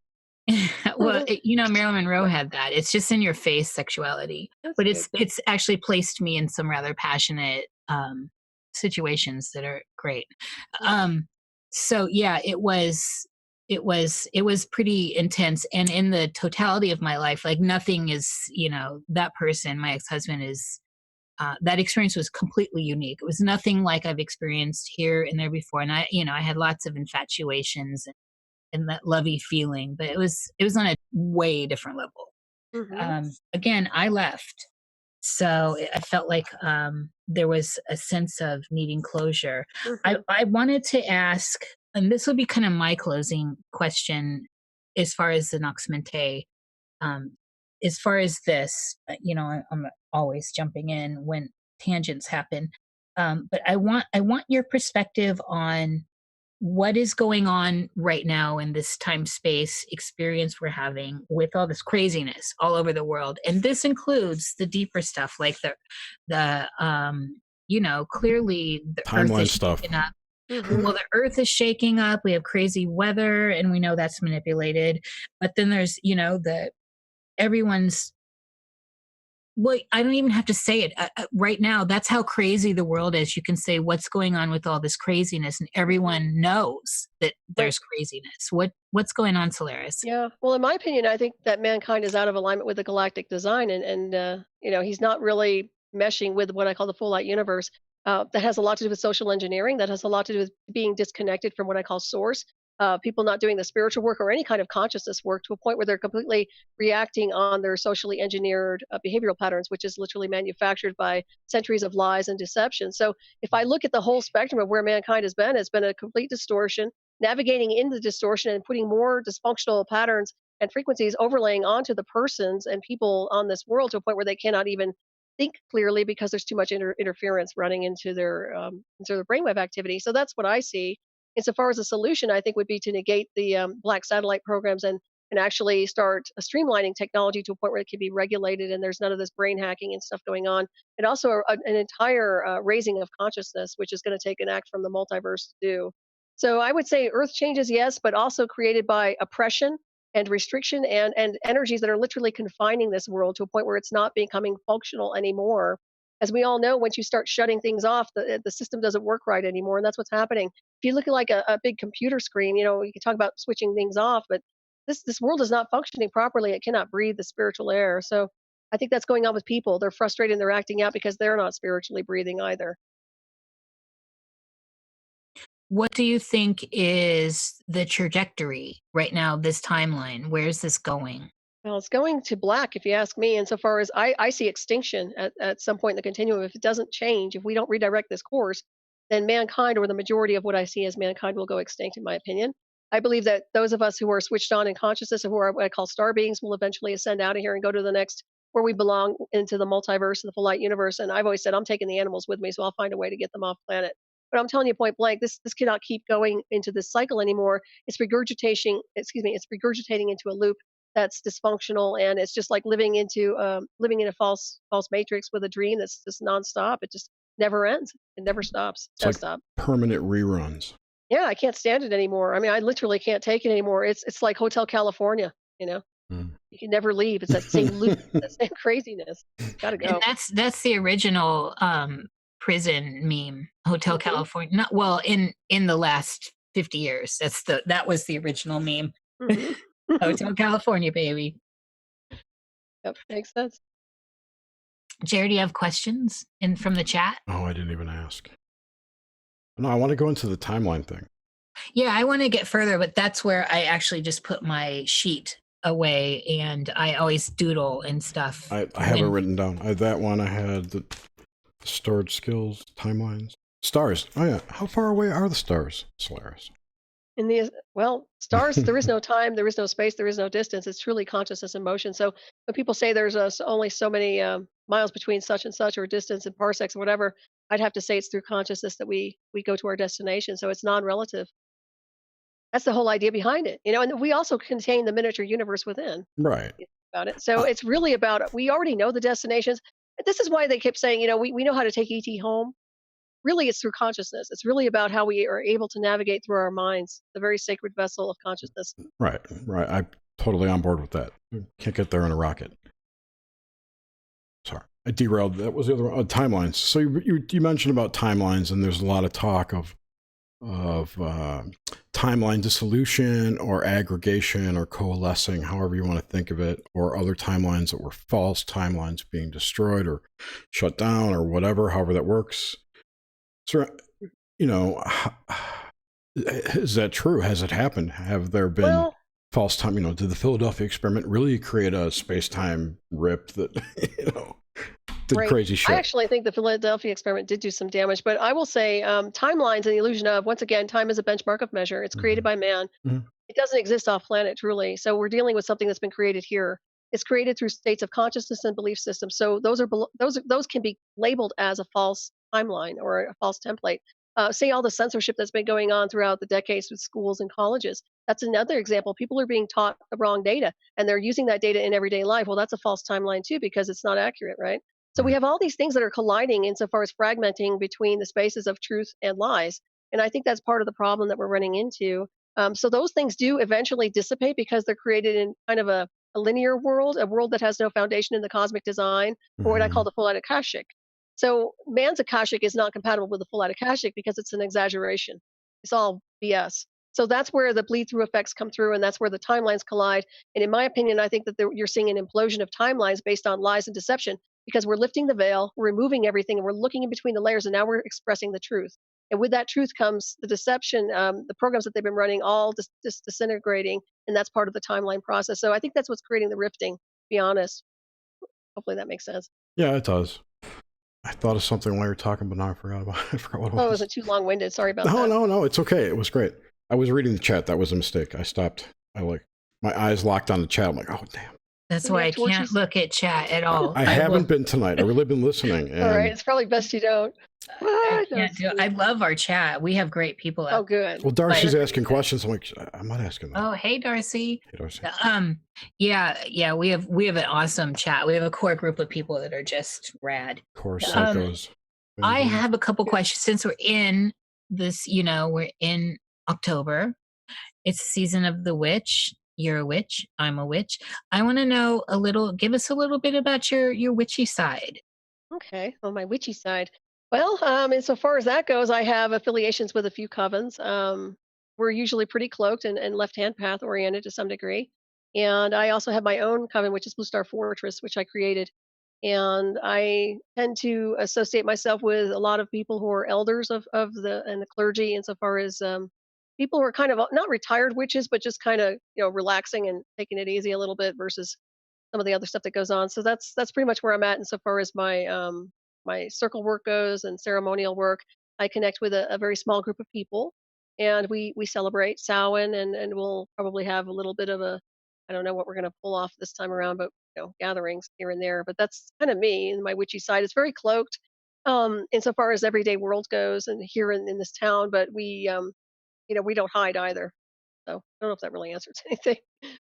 Well, Marilyn Monroe had that. It's just in your face sexuality. That's but good. It's actually placed me in some rather passionate situations that are great. So yeah, it was it was pretty intense. And in the totality of my life, like nothing is, that person, my ex-husband, is that experience was completely unique. It was nothing like I've experienced here and there before. And I had lots of infatuations and that lovey feeling, but it was on a way different level. Again, I left. So I felt like there was a sense of needing closure. I wanted to ask, and this will be kind of my closing question as far as the Nox Mente. As far as this, I'm always jumping in when tangents happen. But I want your perspective on what is going on right now in this time space experience we're having with all this craziness all over the world. And this includes the deeper stuff, like the clearly the timeline earth is stuff. shaking up. Well, the earth is shaking up. We have crazy weather and we know that's manipulated. But then there's, everyone's, well, I don't even have to say it right now. That's how crazy the world is. You can say what's going on with all this craziness, and everyone knows that there's craziness. What's going on, Solaris? Yeah. Well, in my opinion, I think that mankind is out of alignment with the galactic design, and he's not really meshing with what I call the full light universe. That has a lot to do with social engineering. That has a lot to do with being disconnected from what I call source. People not doing the spiritual work or any kind of consciousness work to a point where they're completely reacting on their socially engineered behavioral patterns, which is literally manufactured by centuries of lies and deception. So if I look at the whole spectrum of where mankind has been, it's been a complete distortion, navigating in the distortion and putting more dysfunctional patterns and frequencies overlaying onto the persons and people on this world to a point where they cannot even think clearly because there's too much interference running into their brainwave activity. So that's what I see. Insofar as a solution, I think would be to negate the black satellite programs and actually start streamlining technology to a point where it can be regulated and there's none of this brain hacking and stuff going on. And also an entire raising of consciousness, which is going to take an act from the multiverse to do. So I would say Earth changes, yes, but also created by oppression and restriction and energies that are literally confining this world to a point where it's not becoming functional anymore. As we all know, once you start shutting things off, the system doesn't work right anymore, and that's what's happening. If you look at like a big computer screen, you can talk about switching things off, but this world is not functioning properly. It cannot breathe the spiritual air. So I think that's going on with people. They're frustrated and they're acting out because they're not spiritually breathing either. What do you think is the trajectory right now, this timeline? Where's this going? Well, it's going to black, if you ask me. Insofar as I see extinction at some point in the continuum, if it doesn't change, if we don't redirect this course, then mankind, or the majority of what I see as mankind, will go extinct, in my opinion. I believe that those of us who are switched on in consciousness and who are what I call star beings will eventually ascend out of here and go to the next, where we belong, into the multiverse and the full light universe. And I've always said I'm taking the animals with me, so I'll find a way to get them off planet. But I'm telling you point blank, this cannot keep going into this cycle anymore. It's regurgitating into a loop that's dysfunctional, and it's just like living in a false matrix with a dream that's just nonstop. It just never ends. It never stops. It's like stop. Permanent reruns. Yeah, I can't stand it anymore. I mean, I literally can't take it anymore. It's like Hotel California. You can never leave. It's that same loop, that same craziness. Gotta go. And that's the original prison meme, Hotel California. Not well in the last 50 years. That was the original meme. Hotel California, baby. Yep, makes sense. Jared, do you have questions from the chat? Oh, I didn't even ask. No, I want to go into the timeline thing. Yeah, I want to get further, but that's where I actually just put my sheet away, and I always doodle and stuff. I have it written down. That one I had the storage skills, timelines. Stars. Oh yeah. How far away are the stars, Solaris? Stars, there is no time, there is no space, there is no distance. It's truly consciousness and motion. So when people say there's only so many miles between such and such, or distance and parsecs or whatever, I'd have to say it's through consciousness that we go to our destination. So it's non-relative. That's the whole idea behind it. And we also contain the miniature universe within. Right. About it. So it's really about, we already know the destinations. This is why they kept saying, we know how to take ET home. Really, it's through consciousness. It's really about how we are able to navigate through our minds, the very sacred vessel of consciousness. Right. I'm totally on board with that. Can't get there in a rocket. Sorry, I derailed. That was the other one. Timelines. So you mentioned about timelines, and there's a lot of talk of timeline dissolution or aggregation or coalescing, however you want to think of it, or other timelines that were false timelines being destroyed or shut down or whatever, however that works. So, is that true? Has it happened? Have there been false time? Did the Philadelphia experiment really create a space-time rip that, did crazy shit? I actually think the Philadelphia experiment did do some damage, but I will say timelines and the illusion of, once again, time is a benchmark of measure. It's created by man. It doesn't exist off planet, truly. So we're dealing with something that's been created here. It's created through states of consciousness and belief systems. So those can be labeled as a false timeline or a false template. Say all the censorship that's been going on throughout the decades with schools and colleges. That's another example. People are being taught the wrong data, and they're using that data in everyday life. Well, that's a false timeline too, because it's not accurate, right? So we have all these things that are colliding insofar as fragmenting between the spaces of truth and lies. And I think that's part of the problem that we're running into. So those things do eventually dissipate because they're created in kind of a linear world, a world that has no foundation in the cosmic design, or what I call the full Akashic. So man's Akashic is not compatible with the full Akashic because it's an exaggeration. It's all BS. So that's where the bleed-through effects come through, and that's where the timelines collide. And in my opinion, I think that you're seeing an implosion of timelines based on lies and deception because we're lifting the veil, we're removing everything, and we're looking in between the layers, and now we're expressing the truth. And with that truth comes the deception, the programs that they've been running all disintegrating, and that's part of the timeline process. So I think that's what's creating the rifting, to be honest. Hopefully that makes sense. Yeah, it does. I thought of something while you were talking, but now I forgot what it was. Oh, was it too long-winded? Sorry about that. No, it's okay. It was great. I was reading the chat. That was a mistake. I stopped. My eyes locked on the chat. I'm like, oh, damn. That's why I can't look at chat at all. I haven't been tonight. I've really been listening. All right. It's probably best you don't. I can't do it. I love our chat. We have great people. Oh, good. Well, Darcy's asking questions. I'm like, I'm not asking them. Oh, hey, Darcy. Hey, Darcy. Yeah. We have an awesome chat. We have a core group of people that are just rad. Core psychos. I have a couple questions since we're in this. We're in October. It's the season of the witch. You're a witch. I'm a witch. I want to know give us a little bit about your witchy side. Okay. On my witchy side. Well, insofar as that goes, I have affiliations with a few covens. We're usually pretty cloaked and left-hand path oriented to some degree. And I also have my own coven, which is Blue Star Fortress, which I created. And I tend to associate myself with a lot of people who are elders of the clergy, insofar as people who are kind of not retired witches, but just kind of relaxing and taking it easy a little bit versus some of the other stuff that goes on. So that's pretty much where I'm at insofar as my circle work goes and ceremonial work. I connect with a very small group of people, and we celebrate Samhain, and we'll probably have a little bit of I don't know what we're going to pull off this time around, but gatherings here and there. But that's kind of me and my witchy side. It's very cloaked insofar as everyday world goes, and here in this town. But we we don't hide either. So I don't know if that really answers anything.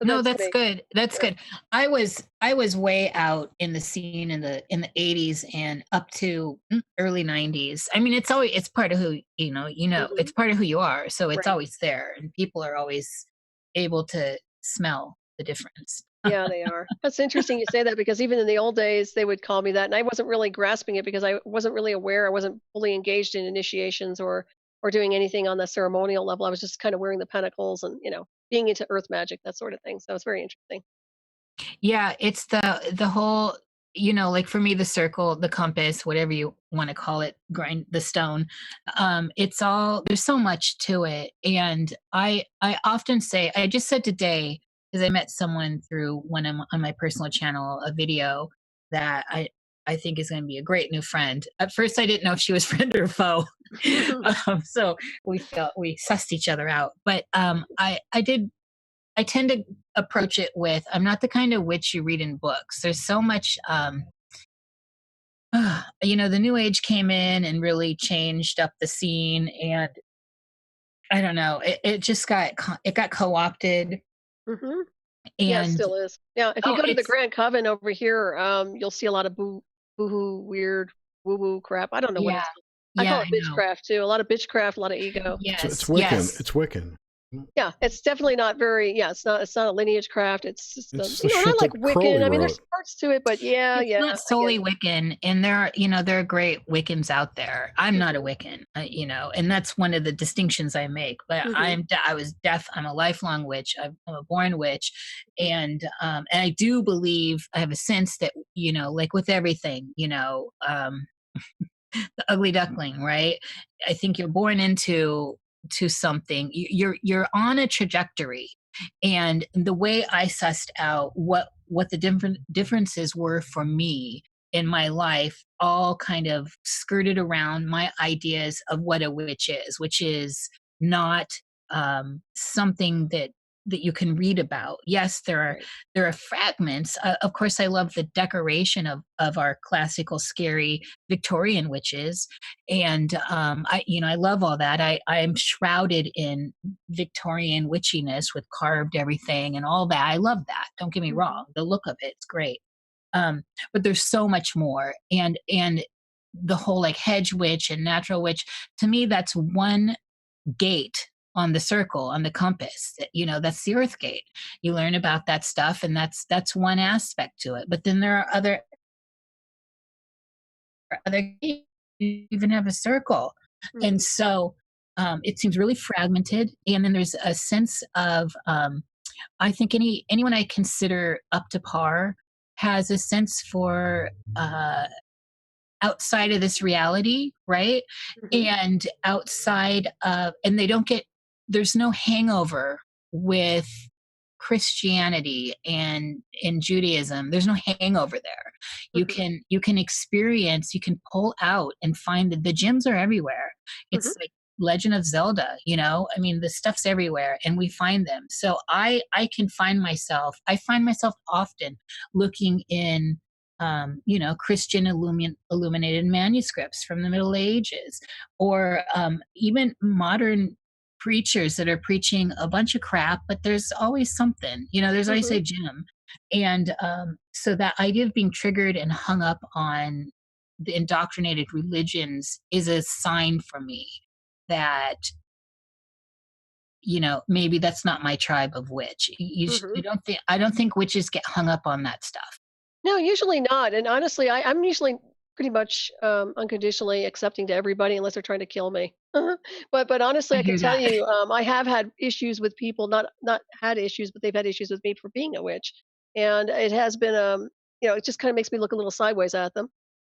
No, that's good. That's good. I was way out in the scene in the 80s and up to early 90s. I mean, it's part of who it's part of who you are. So it's always there, and people are always able to smell the difference. Yeah, they are. That's interesting you say that, because even in the old days, they would call me that, and I wasn't really grasping it because I wasn't really aware. I wasn't fully engaged in initiations or doing anything on the ceremonial level. I was just kind of wearing the pentacles and being into earth magic, that sort of thing. So it's very interesting. Yeah, it's the whole, like for me, the circle, the compass, whatever you want to call it, grind the stone. It's all, there's so much to it. And I often say, I just said today, because I met someone through on my personal channel, a video that I think is going to be a great new friend. At first, I didn't know if she was friend or foe. So we sussed each other out. But I tend to approach it with, I'm not the kind of witch you read in books. There's so much, the New Age came in and really changed up the scene. And I don't know, it just got co-opted. Mm-hmm. And yeah, it still is. Yeah, if you go to the Grand Coven over here, you'll see a lot of boohoo, weird, woo-woo crap. I don't know what it's called. I call it bitchcraft too. A lot of bitchcraft, a lot of ego. Yes, it's Wiccan. Yes. It's Wiccan. Yeah, it's definitely not very. Yeah, it's not a lineage craft. It's just It's the you know, and I shit like that Crowley Wiccan. I mean, there's wrote. parts to it, but yeah, It's yeah, not I get solely it. Wiccan, and there are great Wiccans out there. I'm not a Hmm. Wiccan, and that's one of the distinctions I make. But Hmm. I was deaf. I'm a lifelong witch. I'm a born witch, and I do believe I have a sense that like with everything, the ugly duckling, right? I think you're born into to something. You're on a trajectory, and the way I sussed out what the differences were for me in my life, all kind of skirted around my ideas of what a witch is, which is not something that you can read about. Yes, Right. there are fragments. Of course, I love the decoration of our classical scary Victorian witches, and I love all that. I am shrouded in Victorian witchiness with carved everything and all that. I love that. Don't get me Hmm. wrong. The look of it's great. But there's so much more, and the whole like hedge witch and natural witch, to me that's one gate on the circle on the compass. That's the earth gate. You learn about that stuff, and that's one aspect to it. But then there are other gates. You even have a circle. And Hmm. so it seems really fragmented, and then there's a sense of I think anyone I consider up to par has a sense for outside of this reality, right? Hmm. And outside of, and they don't get, there's no hangover with Christianity and in Judaism. There's no hangover there. Hmm. You can experience, you can pull out and find that the gems are everywhere. Hmm. It's like Legend of Zelda, I mean, the stuff's everywhere and we find them. So I find myself often looking in Christian illuminated manuscripts from the Middle Ages, or even modern preachers that are preaching a bunch of crap, but there's always something, there's always Hmm. a gem. And so that idea of being triggered and hung up on the indoctrinated religions is a sign for me that maybe that's not my tribe of witch. Hmm. You don't think I don't think witches get hung up on that stuff. No, usually not. And honestly, I'm usually pretty much unconditionally accepting to everybody unless they're trying to kill me. But honestly, I I can hear tell that. you, I have had issues with people, not had issues, but they've had issues with me for being a witch, and it has been it just kind of makes me look a little sideways at them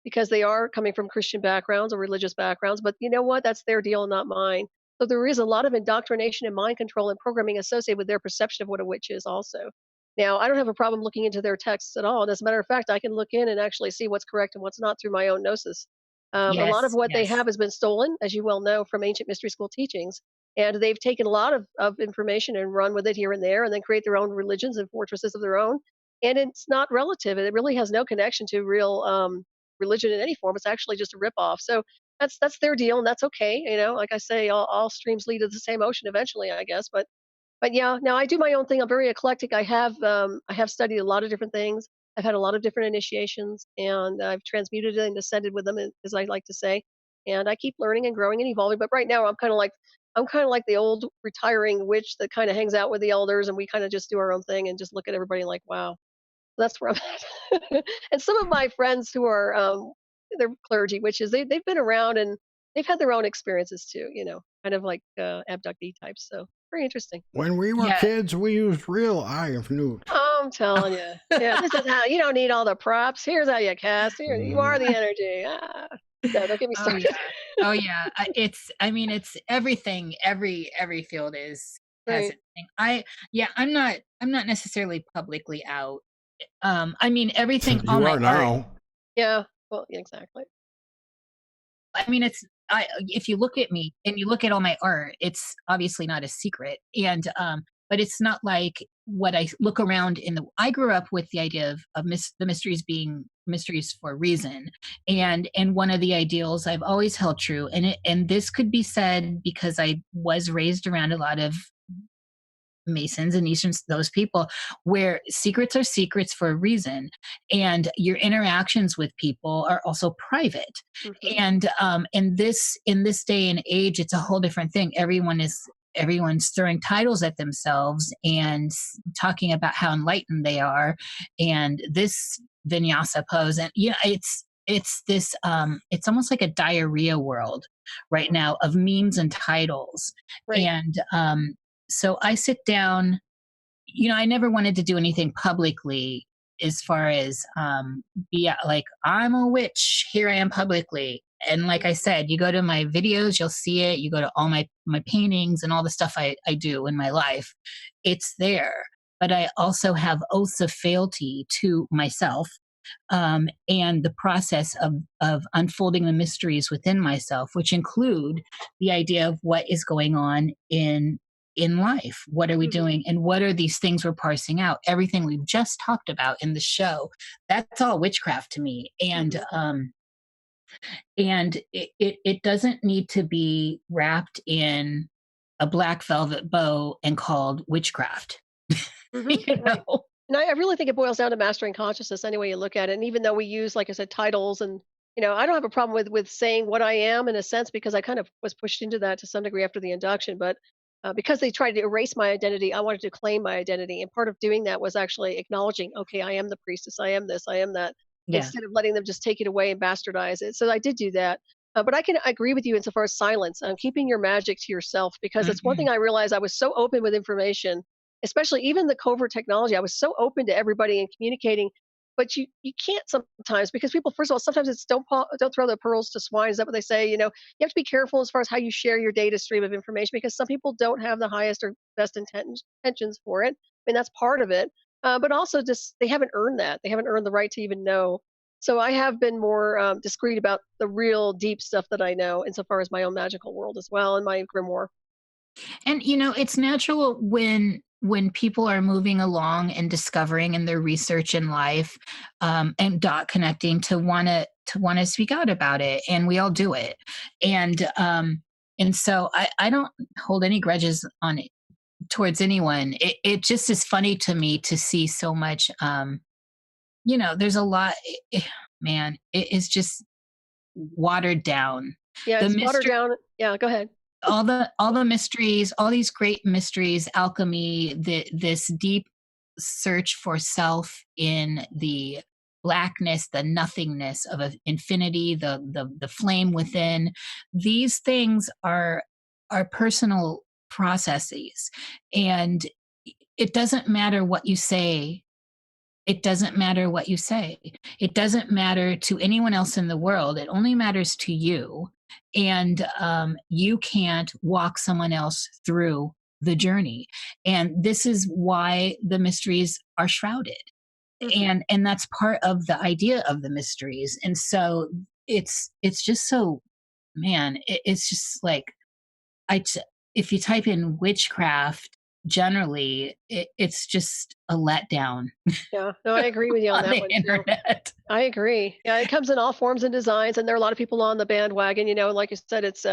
because they are coming from Christian backgrounds or religious backgrounds. But you know what? That's their deal, not mine. So there is a lot of indoctrination and mind control and programming associated with their perception of what a witch is, also. Now, I don't have a problem looking into their texts at all. And as a matter of fact, I can look in and actually see what's correct and what's not through my own gnosis. A lot of Yes, what they yes. have has been stolen, as you well know, from ancient mystery school teachings. And they've taken a lot of information and run with it here and there and then create their own religions and fortresses of their own. And it's not relative. It really has no connection to real religion in any form. It's actually just a ripoff. So that's their deal, and that's okay. Like I say, all streams lead to the same ocean eventually, I guess. But yeah, now I do my own thing. I'm very eclectic. I have studied a lot of different things. I've had a lot of different initiations, and I've transmuted and ascended with them, as I like to say. And I keep learning and growing and evolving. But right now, I'm kind of like the old retiring witch that kind of hangs out with the elders, and we kind of just do our own thing and just look at everybody like, wow, that's where I'm at. And some of my friends who are they're clergy witches, they've been around and they've had their own experiences too. Kind of like abductee types. So very interesting. When we were Yeah. kids, we used real eye of newt. I'm telling you. Yeah, this is how you don't need all the props. Here's how you cast. Here, you are Mm. the energy. Ah. No, don't get me Oh started. yeah. Oh yeah. I mean, it's everything. Every field has Right. its thing. I'm not necessarily publicly out. I mean, everything, all You my are art. now. Yeah. Well, yeah, exactly. I mean, if you look at me and you look at all my art, it's obviously not a secret. And but it's not like what I look around I grew up with the idea of the mysteries being mysteries for a reason. And one of the ideals I've always held true, and this could be said because I was raised around a lot of Masons and Easterns, those people, where secrets are secrets for a reason, and your interactions with people are also private. Hmm. And in this day and age, it's a whole different thing. Everyone is everyone's throwing titles at themselves and talking about how enlightened they are, and this vinyasa pose, and it's this it's almost like a diarrhea world right now of memes and titles. Right. And so I sit down, I never wanted to do anything publicly as far as be like, I'm a witch, here I am publicly. And like I said, you go to my videos, you'll see it. You go to all my paintings and all the stuff I do in my life, it's there. But I also have oaths of fealty to myself, and the process of unfolding the mysteries within myself, which include the idea of what is going on in life. What are we doing? And what are these things we're parsing out? Everything we've just talked about in the show, that's all witchcraft to me. And it doesn't need to be wrapped in a black velvet bow and called witchcraft. You know? And I really think it boils down to mastering consciousness any way you look at it. And even though we use, like I said, titles, and I don't have a problem with saying what I am in a sense, because I kind of was pushed into that to some degree after the induction. But because they tried to erase my identity, I wanted to claim my identity. And part of doing that was actually acknowledging, okay, I am the priestess, I am this, I am that, instead of letting them just take it away and bastardize it. So I did do that. But I can agree with you insofar as silence, keeping your magic to yourself, because it's one thing I realized. I was so open with information, especially even the covert technology. I was so open to everybody and communicating, but you can't sometimes, because people, first of all, sometimes it's don't throw the pearls to swine. Is that what they say? You have to be careful as far as how you share your data stream of information, because some people don't have the highest or best intentions for it. I mean, that's part of it. But also, just they haven't earned that. They haven't earned the right to even know. So I have been more discreet about the real deep stuff that I know, insofar as my own magical world as well, and my grimoire. And it's natural when people are moving along and discovering in their research in life, and dot connecting, to want to speak out about it, and we all do it. And so I don't hold any grudges on it towards anyone. It just is funny to me to see so much. There's a lot. Man, it is just watered down. Yeah, it's watered down. Yeah, go ahead. all the mysteries, all these great mysteries, alchemy, this deep search for self in the blackness, the nothingness of infinity, the flame within. These things are personal processes, and it doesn't matter what you say. It doesn't matter what you say. It doesn't matter to anyone else in the world. It only matters to you. And you can't walk someone else through the journey. And this is why the mysteries are shrouded. And that's part of the idea of the mysteries. And so it's just so, man, it's just like, if you type in witchcraft, generally it's just a letdown. Yeah, no, I agree with you on that the one internet. too. I agree. Yeah, it comes in all forms and designs, and there are a lot of people on the bandwagon. Like you said, it's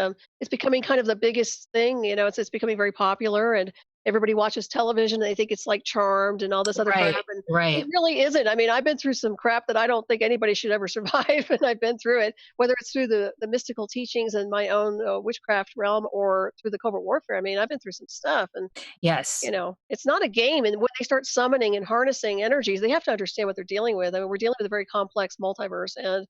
becoming kind of the biggest thing. It's becoming very popular, and everybody watches television. And they think it's like Charmed and all this other crap, and it really isn't. I mean, I've been through some crap that I don't think anybody should ever survive, and I've been through it, whether it's through the mystical teachings in my own witchcraft realm, or through the covert warfare. I mean, I've been through some stuff, and yes, it's not a game. And when they start summoning and harnessing energies, they have to understand what they're dealing with. I mean, we're dealing with a very complex multiverse, and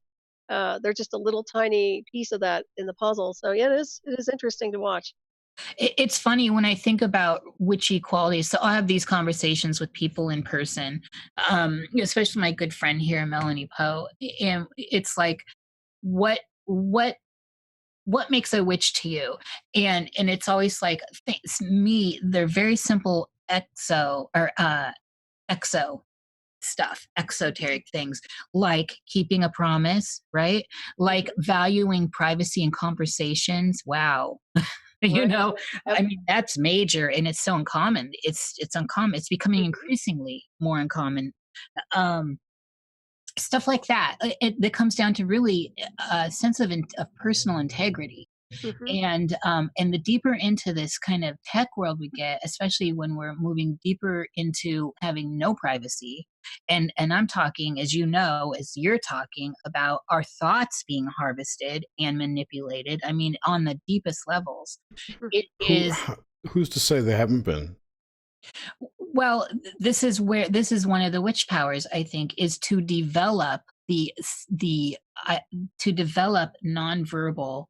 they're just a little tiny piece of that in the puzzle. So yeah, it is interesting to watch. It's funny when I think about witchy qualities. So I'll have these conversations with people in person, especially my good friend here, Melanie Poe. And it's like, what makes a witch to you? And it's always like, they're very simple exo stuff, exoteric things, like keeping a promise, right? Like valuing privacy and conversations. Wow. I mean, that's major, and it's so uncommon. It's uncommon. It's becoming increasingly more uncommon. Stuff like that. That comes down to really a sense of personal integrity. And the deeper into this kind of tech world we get, especially when we're moving deeper into having no privacy, and I'm talking, as you're talking about our thoughts being harvested and manipulated. I mean, on the deepest levels, it is. who's to say they haven't been? Well, this is one of the witch powers, I think, is to develop to develop nonverbal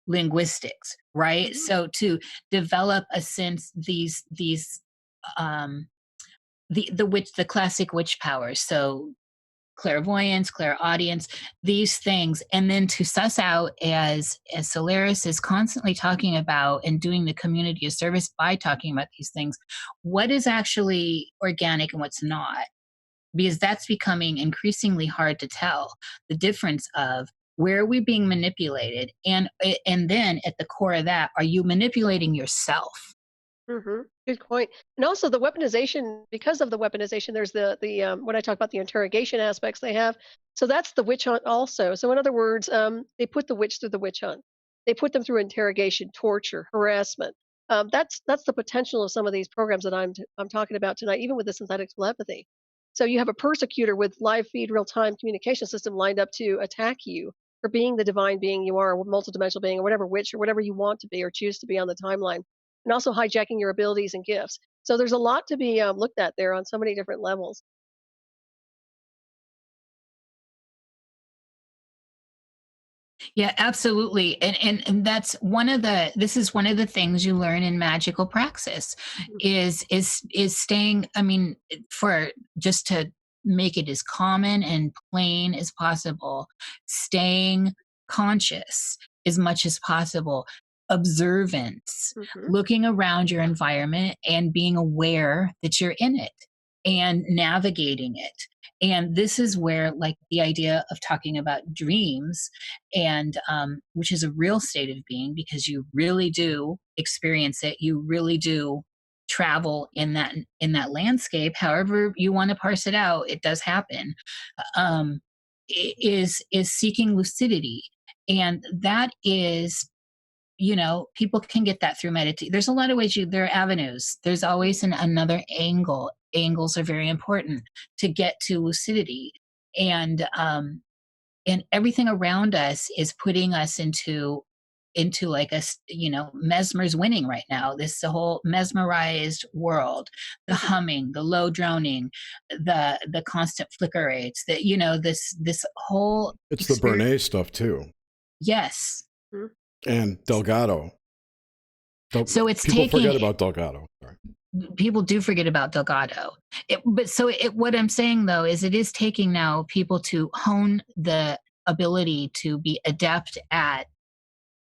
linguistics, right? So to develop a sense the classic witch powers, so clairvoyance, clairaudience, these things, and then to suss out, as Solaris is constantly talking about and doing the community a service by talking about these things, what is actually organic and what's not, because that's becoming increasingly hard to tell the difference of where are we being manipulated, and then at the core of that, are you manipulating yourself? Good point. And also the weaponization, because of the weaponization, there's the when I talk about the interrogation aspects they have. So that's the witch hunt also. So in other words, they put the witch through the witch hunt. They put them through interrogation, torture, harassment. That's the potential of some of these programs that I'm talking about tonight, even with the synthetic telepathy. So you have a persecutor with live feed, real time communication system lined up to attack you for being the divine being you are, or multidimensional being, or whatever witch, or whatever you want to be or choose to be on the timeline, and also hijacking your abilities and gifts. So there's a lot to be looked at there on so many different levels. Yeah, absolutely. And that's this is one of the things you learn in magical praxis is staying, I mean, for just to make it as common and plain as possible, staying conscious as much as possible, observance, looking around your environment and being aware that you're in it and navigating it. And this is where, like, the idea of talking about dreams, and which is a real state of being, because you really do experience it, you really do travel in that landscape, however you want to parse it out, it does happen, is seeking lucidity. And that is, people can get that through meditation. There's a lot of ways. There are avenues. There's always another angle. Angles are very important to get to lucidity, and everything around us is putting us into like Mesmer's winning right now. This the whole mesmerized world, the humming, the low droning, the constant flicker rates. That this whole. It's the Bernays stuff too. Yes. And Delgado. So it's people forget about Delgado. Sorry. People do forget about Delgado. What I'm saying though is it is taking now people to hone the ability to be adept at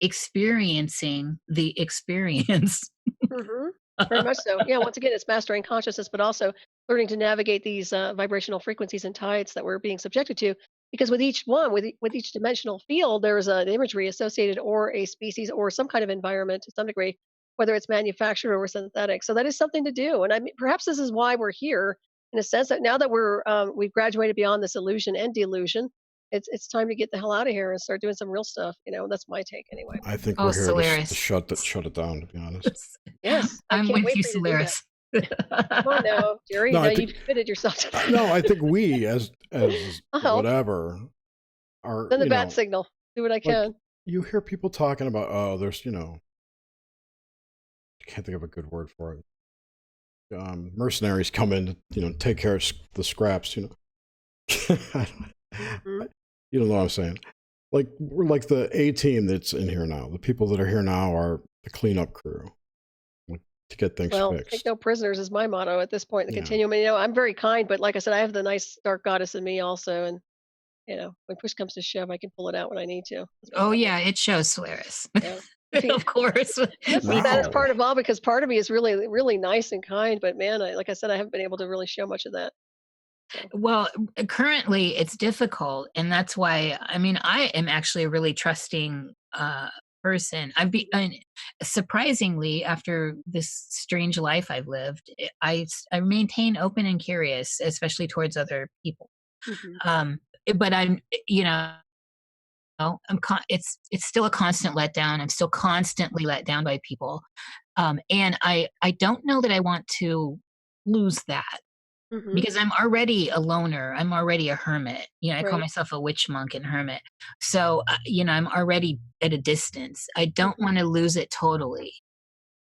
experiencing the experience. Very much so. Yeah, once again, it's mastering consciousness, but also learning to navigate these vibrational frequencies and tides that we're being subjected to. Because with each one, with each dimensional field, there is an imagery associated, or a species, or some kind of environment to some degree, whether it's manufactured or synthetic. So that is something to do. And I mean, perhaps this is why we're here, in a sense that now that we've graduated beyond this illusion and delusion, it's time to get the hell out of here and start doing some real stuff. That's my take anyway. I think we're here to shut it down, to be honest. Yes, I'm with you, Solaris. Come on now, Jerry. No, you've committed yourself to that. No, I think we as whatever are. Send the bat signal. Do what I can. Like, you hear people talking about, there's, I can't think of a good word for it. Mercenaries come in to, take care of the scraps, You don't know what I'm saying. Like, we're like the A team that's in here now. The people that are here now are the cleanup crew to get things fixed. Take no prisoners is my motto at this point. The continuum. I'm very kind, but like I said, I have the nice dark goddess in me also, and when push comes to shove, I can pull it out when I need to. Oh yeah, it shows, Solaris. Yeah. Of course. That is part of all, because part of me is really, really nice and kind, but man, like I said, I haven't been able to really show much of that. Well, currently it's difficult, and that's why I am actually a really trusting person. Surprisingly, after this strange life I've lived, I maintain open and curious, especially towards other people. But I'm, it's still a constant letdown. I'm still constantly let down by people, and I don't know that I want to lose that. Because I'm already a loner. I'm already a hermit. I call myself a witch monk and hermit. So, I'm already at a distance. I don't want to lose it totally.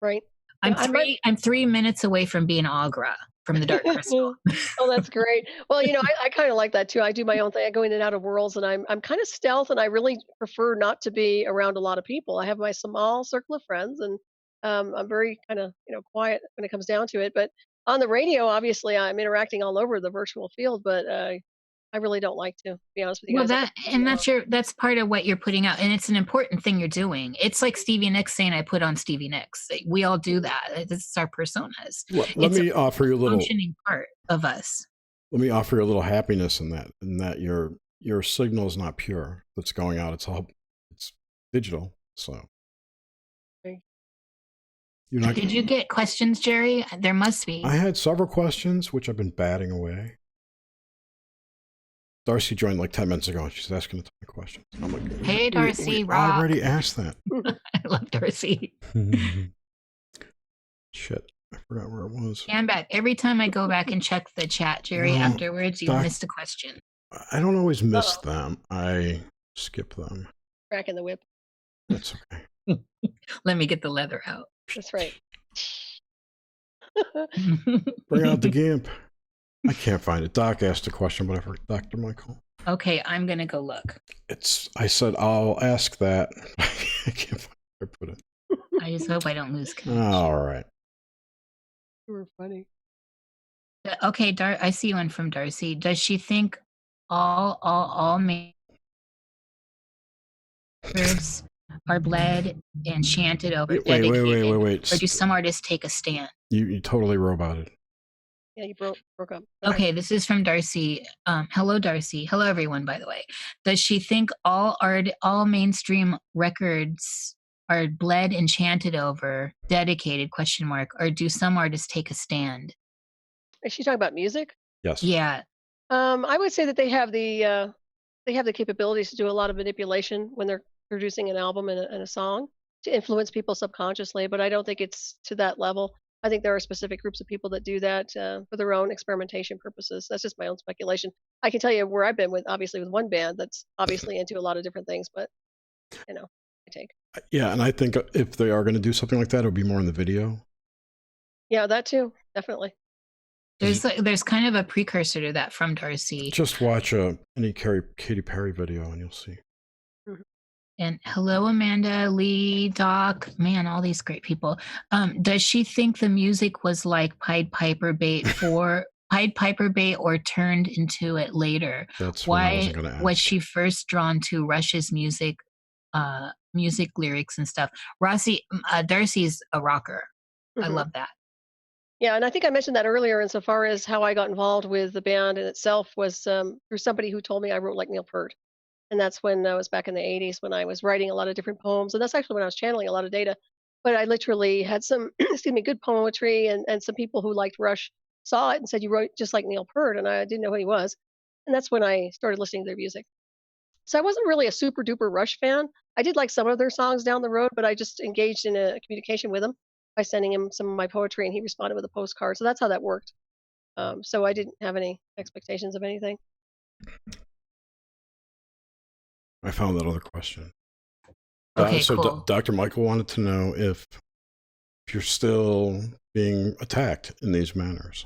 Right. I'm 3 minutes away from being Agra from the Dark Crystal. Oh, that's great. Well, I kind of like that too. I do my own thing. I go in and out of worlds, and I'm kind of stealth, and I really prefer not to be around a lot of people. I have my small circle of friends, and I'm very kind of quiet when it comes down to it. But on the radio, obviously, I'm interacting all over the virtual field, but I really don't like to be honest with you Well, guys. that's part of what you're putting out, and it's an important thing you're doing. It's like Stevie Nicks saying, "I put on Stevie Nicks." We all do that. This is our personas. Let me offer you a little functioning part of us. Let me offer you a little happiness in that your signal is not pure. That's going out. It's digital. So. Did you get questions, Jerry? There must be. I had several questions, which I've been batting away. Darcy joined like 10 minutes ago, and she's asking a ton of questions. I'm like, hey, Darcy, we already asked that. I love Darcy. Shit, I forgot where it was. And back. Every time I go back and check the chat, Jerry, afterwards, you missed a question. I don't always miss them. I skip them. Cracking the whip. That's okay. Let me get the leather out. That's right. Bring out the GIMP. I can't find it. Doc asked a question, but I forgot. Dr. Michael. Okay, I'm gonna go look. I said I'll ask that. I can't find where I put it. I just hope I don't lose connection. All right. You were funny. Okay, I see one from Darcy. Does she think all makers are bled and chanted over? Wait. Or do some artists take a stand? You totally roboted. Yeah, you broke up. Okay, this is from Darcy. Hello, Darcy. Hello, everyone, by the way. Does she think all mainstream records are bled and chanted over, dedicated, ? Or do some artists take a stand? Is she talking about music? Yes. Yeah. I would say that they have the capabilities to do a lot of manipulation when they're producing an album and a song to influence people subconsciously, but I don't think it's to that level. I think there are specific groups of people that do that for their own experimentation purposes. That's just my own speculation. I can tell you where I've been with one band that's obviously into a lot of different things, but I take. Yeah, and I think if they are going to do something like that, it'll be more in the video. Yeah, that too, definitely. There's kind of a precursor to that from Darcy. Just watch any Katy Perry video and you'll see. And hello, Amanda, Lee, Doc, man, all these great people. Does she think the music was like Pied Piper bait or turned into it later? That's why I wasn't gonna ask. Was she first drawn to Rush's music lyrics and stuff? Darcy's a rocker. I love that. Yeah, and I think I mentioned that earlier insofar as how I got involved with the band in itself was through somebody who told me I wrote like Neil Peart. And that's when I was back in the 80s when I was writing a lot of different poems. And that's actually when I was channeling a lot of data. But I literally had some, good poetry, and some people who liked Rush saw it and said, you wrote just like Neil Peart. And I didn't know who he was. And that's when I started listening to their music. So I wasn't really a super duper Rush fan. I did like some of their songs down the road, but I just engaged in a communication with him by sending him some of my poetry, and he responded with a postcard. So that's how that worked. So I didn't have any expectations of anything. I found that other question. Okay, so cool. Dr. Michael wanted to know if you're still being attacked in these manners.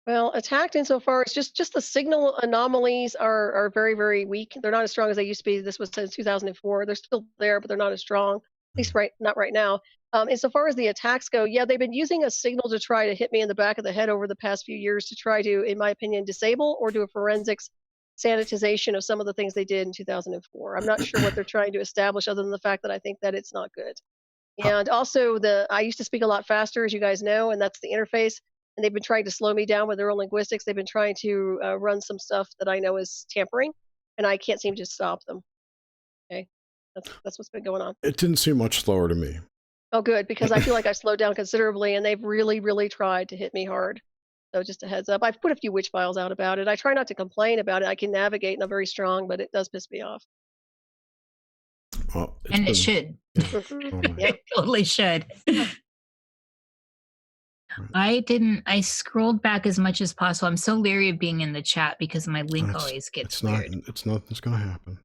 Well, attacked insofar as just the signal anomalies are very, very weak. They're not as strong as they used to be. This was since 2004. They're still there, but they're not as strong. At least not right now. Insofar as the attacks go, yeah, they've been using a signal to try to hit me in the back of the head over the past few years to try to, in my opinion, disable or do a forensics sanitization of some of the things they did in 2004. I'm not sure what they're trying to establish other than the fact that I think that it's not good. And also I used to speak a lot faster, as you guys know, and that's the interface. And they've been trying to slow me down with their own linguistics. They've been trying to run some stuff that I know is tampering, and I can't seem to stop them. Okay, that's what's been going on. It didn't seem much slower to me. Oh, good, because I feel like I slowed down considerably, and they've really, really tried to hit me hard. So just a heads up. I've put a few witch files out about it. I try not to complain about it. I can navigate, and I'm very strong, but it does piss me off. Well, it should. It totally should. I scrolled back as much as possible. I'm so leery of being in the chat because my link always gets weird. It's nothing's going to happen.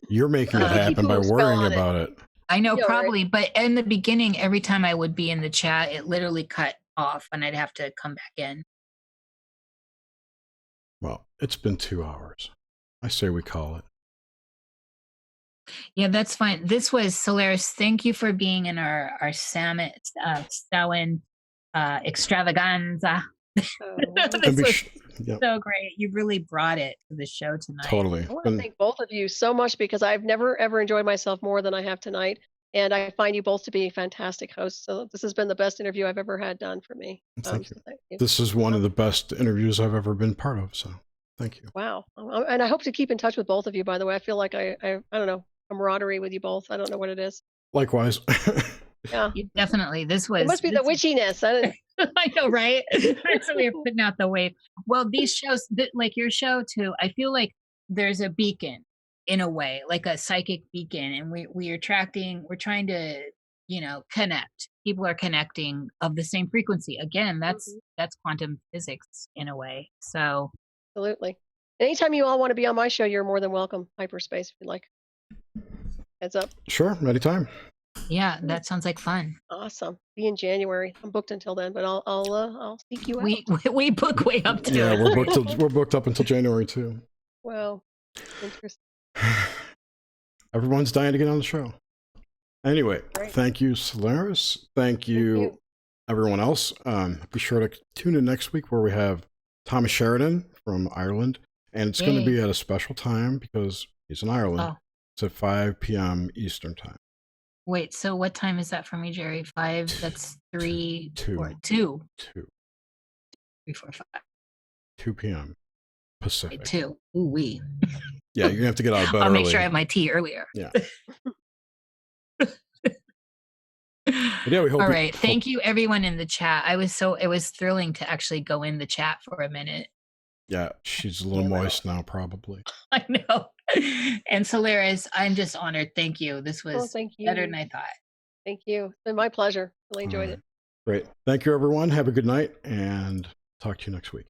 You're making it happen by worrying about it. I know, Yeah, right. probably, but in the beginning, every time I would be in the chat, it literally cut off and I'd have to come back in. Well, it's been 2 hours. I say we call it. Yeah, that's fine. This was Solaris. Thank you for being in our Samhain extravaganza. This was so great. You really brought it to the show tonight. Totally. I want to thank both of you so much because I've never ever enjoyed myself more than I have tonight. And I find you both to be fantastic hosts. So this has been the best interview I've ever had done for me. Thank you. So thank you. This is one of the best interviews I've ever been part of. So thank you. Wow. And I hope to keep in touch with both of you, by the way. I feel like I don't know, camaraderie with you both. I don't know what it is. Likewise. Yeah. Definitely. This was. It must be the witchiness. I know, right? That's the way of putting out the wave. Well, these shows, like your show too, I feel like there's a beacon in a way, like a psychic beacon, and we're trying to, connect. People are connecting of the same frequency. Again, that's quantum physics in a way. So absolutely. Anytime you all want to be on my show, you're more than welcome. Hyperspace, if you'd like. Heads up. Sure, anytime. Yeah, that sounds like fun. Awesome. Be in January. I'm booked until then, but I'll seek you out. We book way up to. Yeah, we're booked up until January too. Wow, interesting. Everyone's dying to get on the show. Anyway, Thank you, Solaris. Thank you, everyone else. Be sure to tune in next week where we have Thomas Sheridan from Ireland, and it's going to be at a special time because he's in Ireland. Oh. It's at 5 p.m. Eastern time. Wait, so what time is that for me, Jerry? 5? That's 3, 2. 4, 2. 2. 3, 4, 5. 2 p.m. Pacific. Wait, 2. Ooh wee. Yeah, you're gonna have to get out of bed. I'll early. make sure I have my tea earlier. Yeah. Yeah, we hope. All right. Thank you, everyone in the chat. It was thrilling to actually go in the chat for a minute. Yeah, she's a little moist now, probably. I know. And Solaris, I'm just honored. Thank you. This was better than I thought. Thank you. It's been my pleasure. Really enjoyed it. Great. Thank you, everyone. Have a good night, and talk to you next week.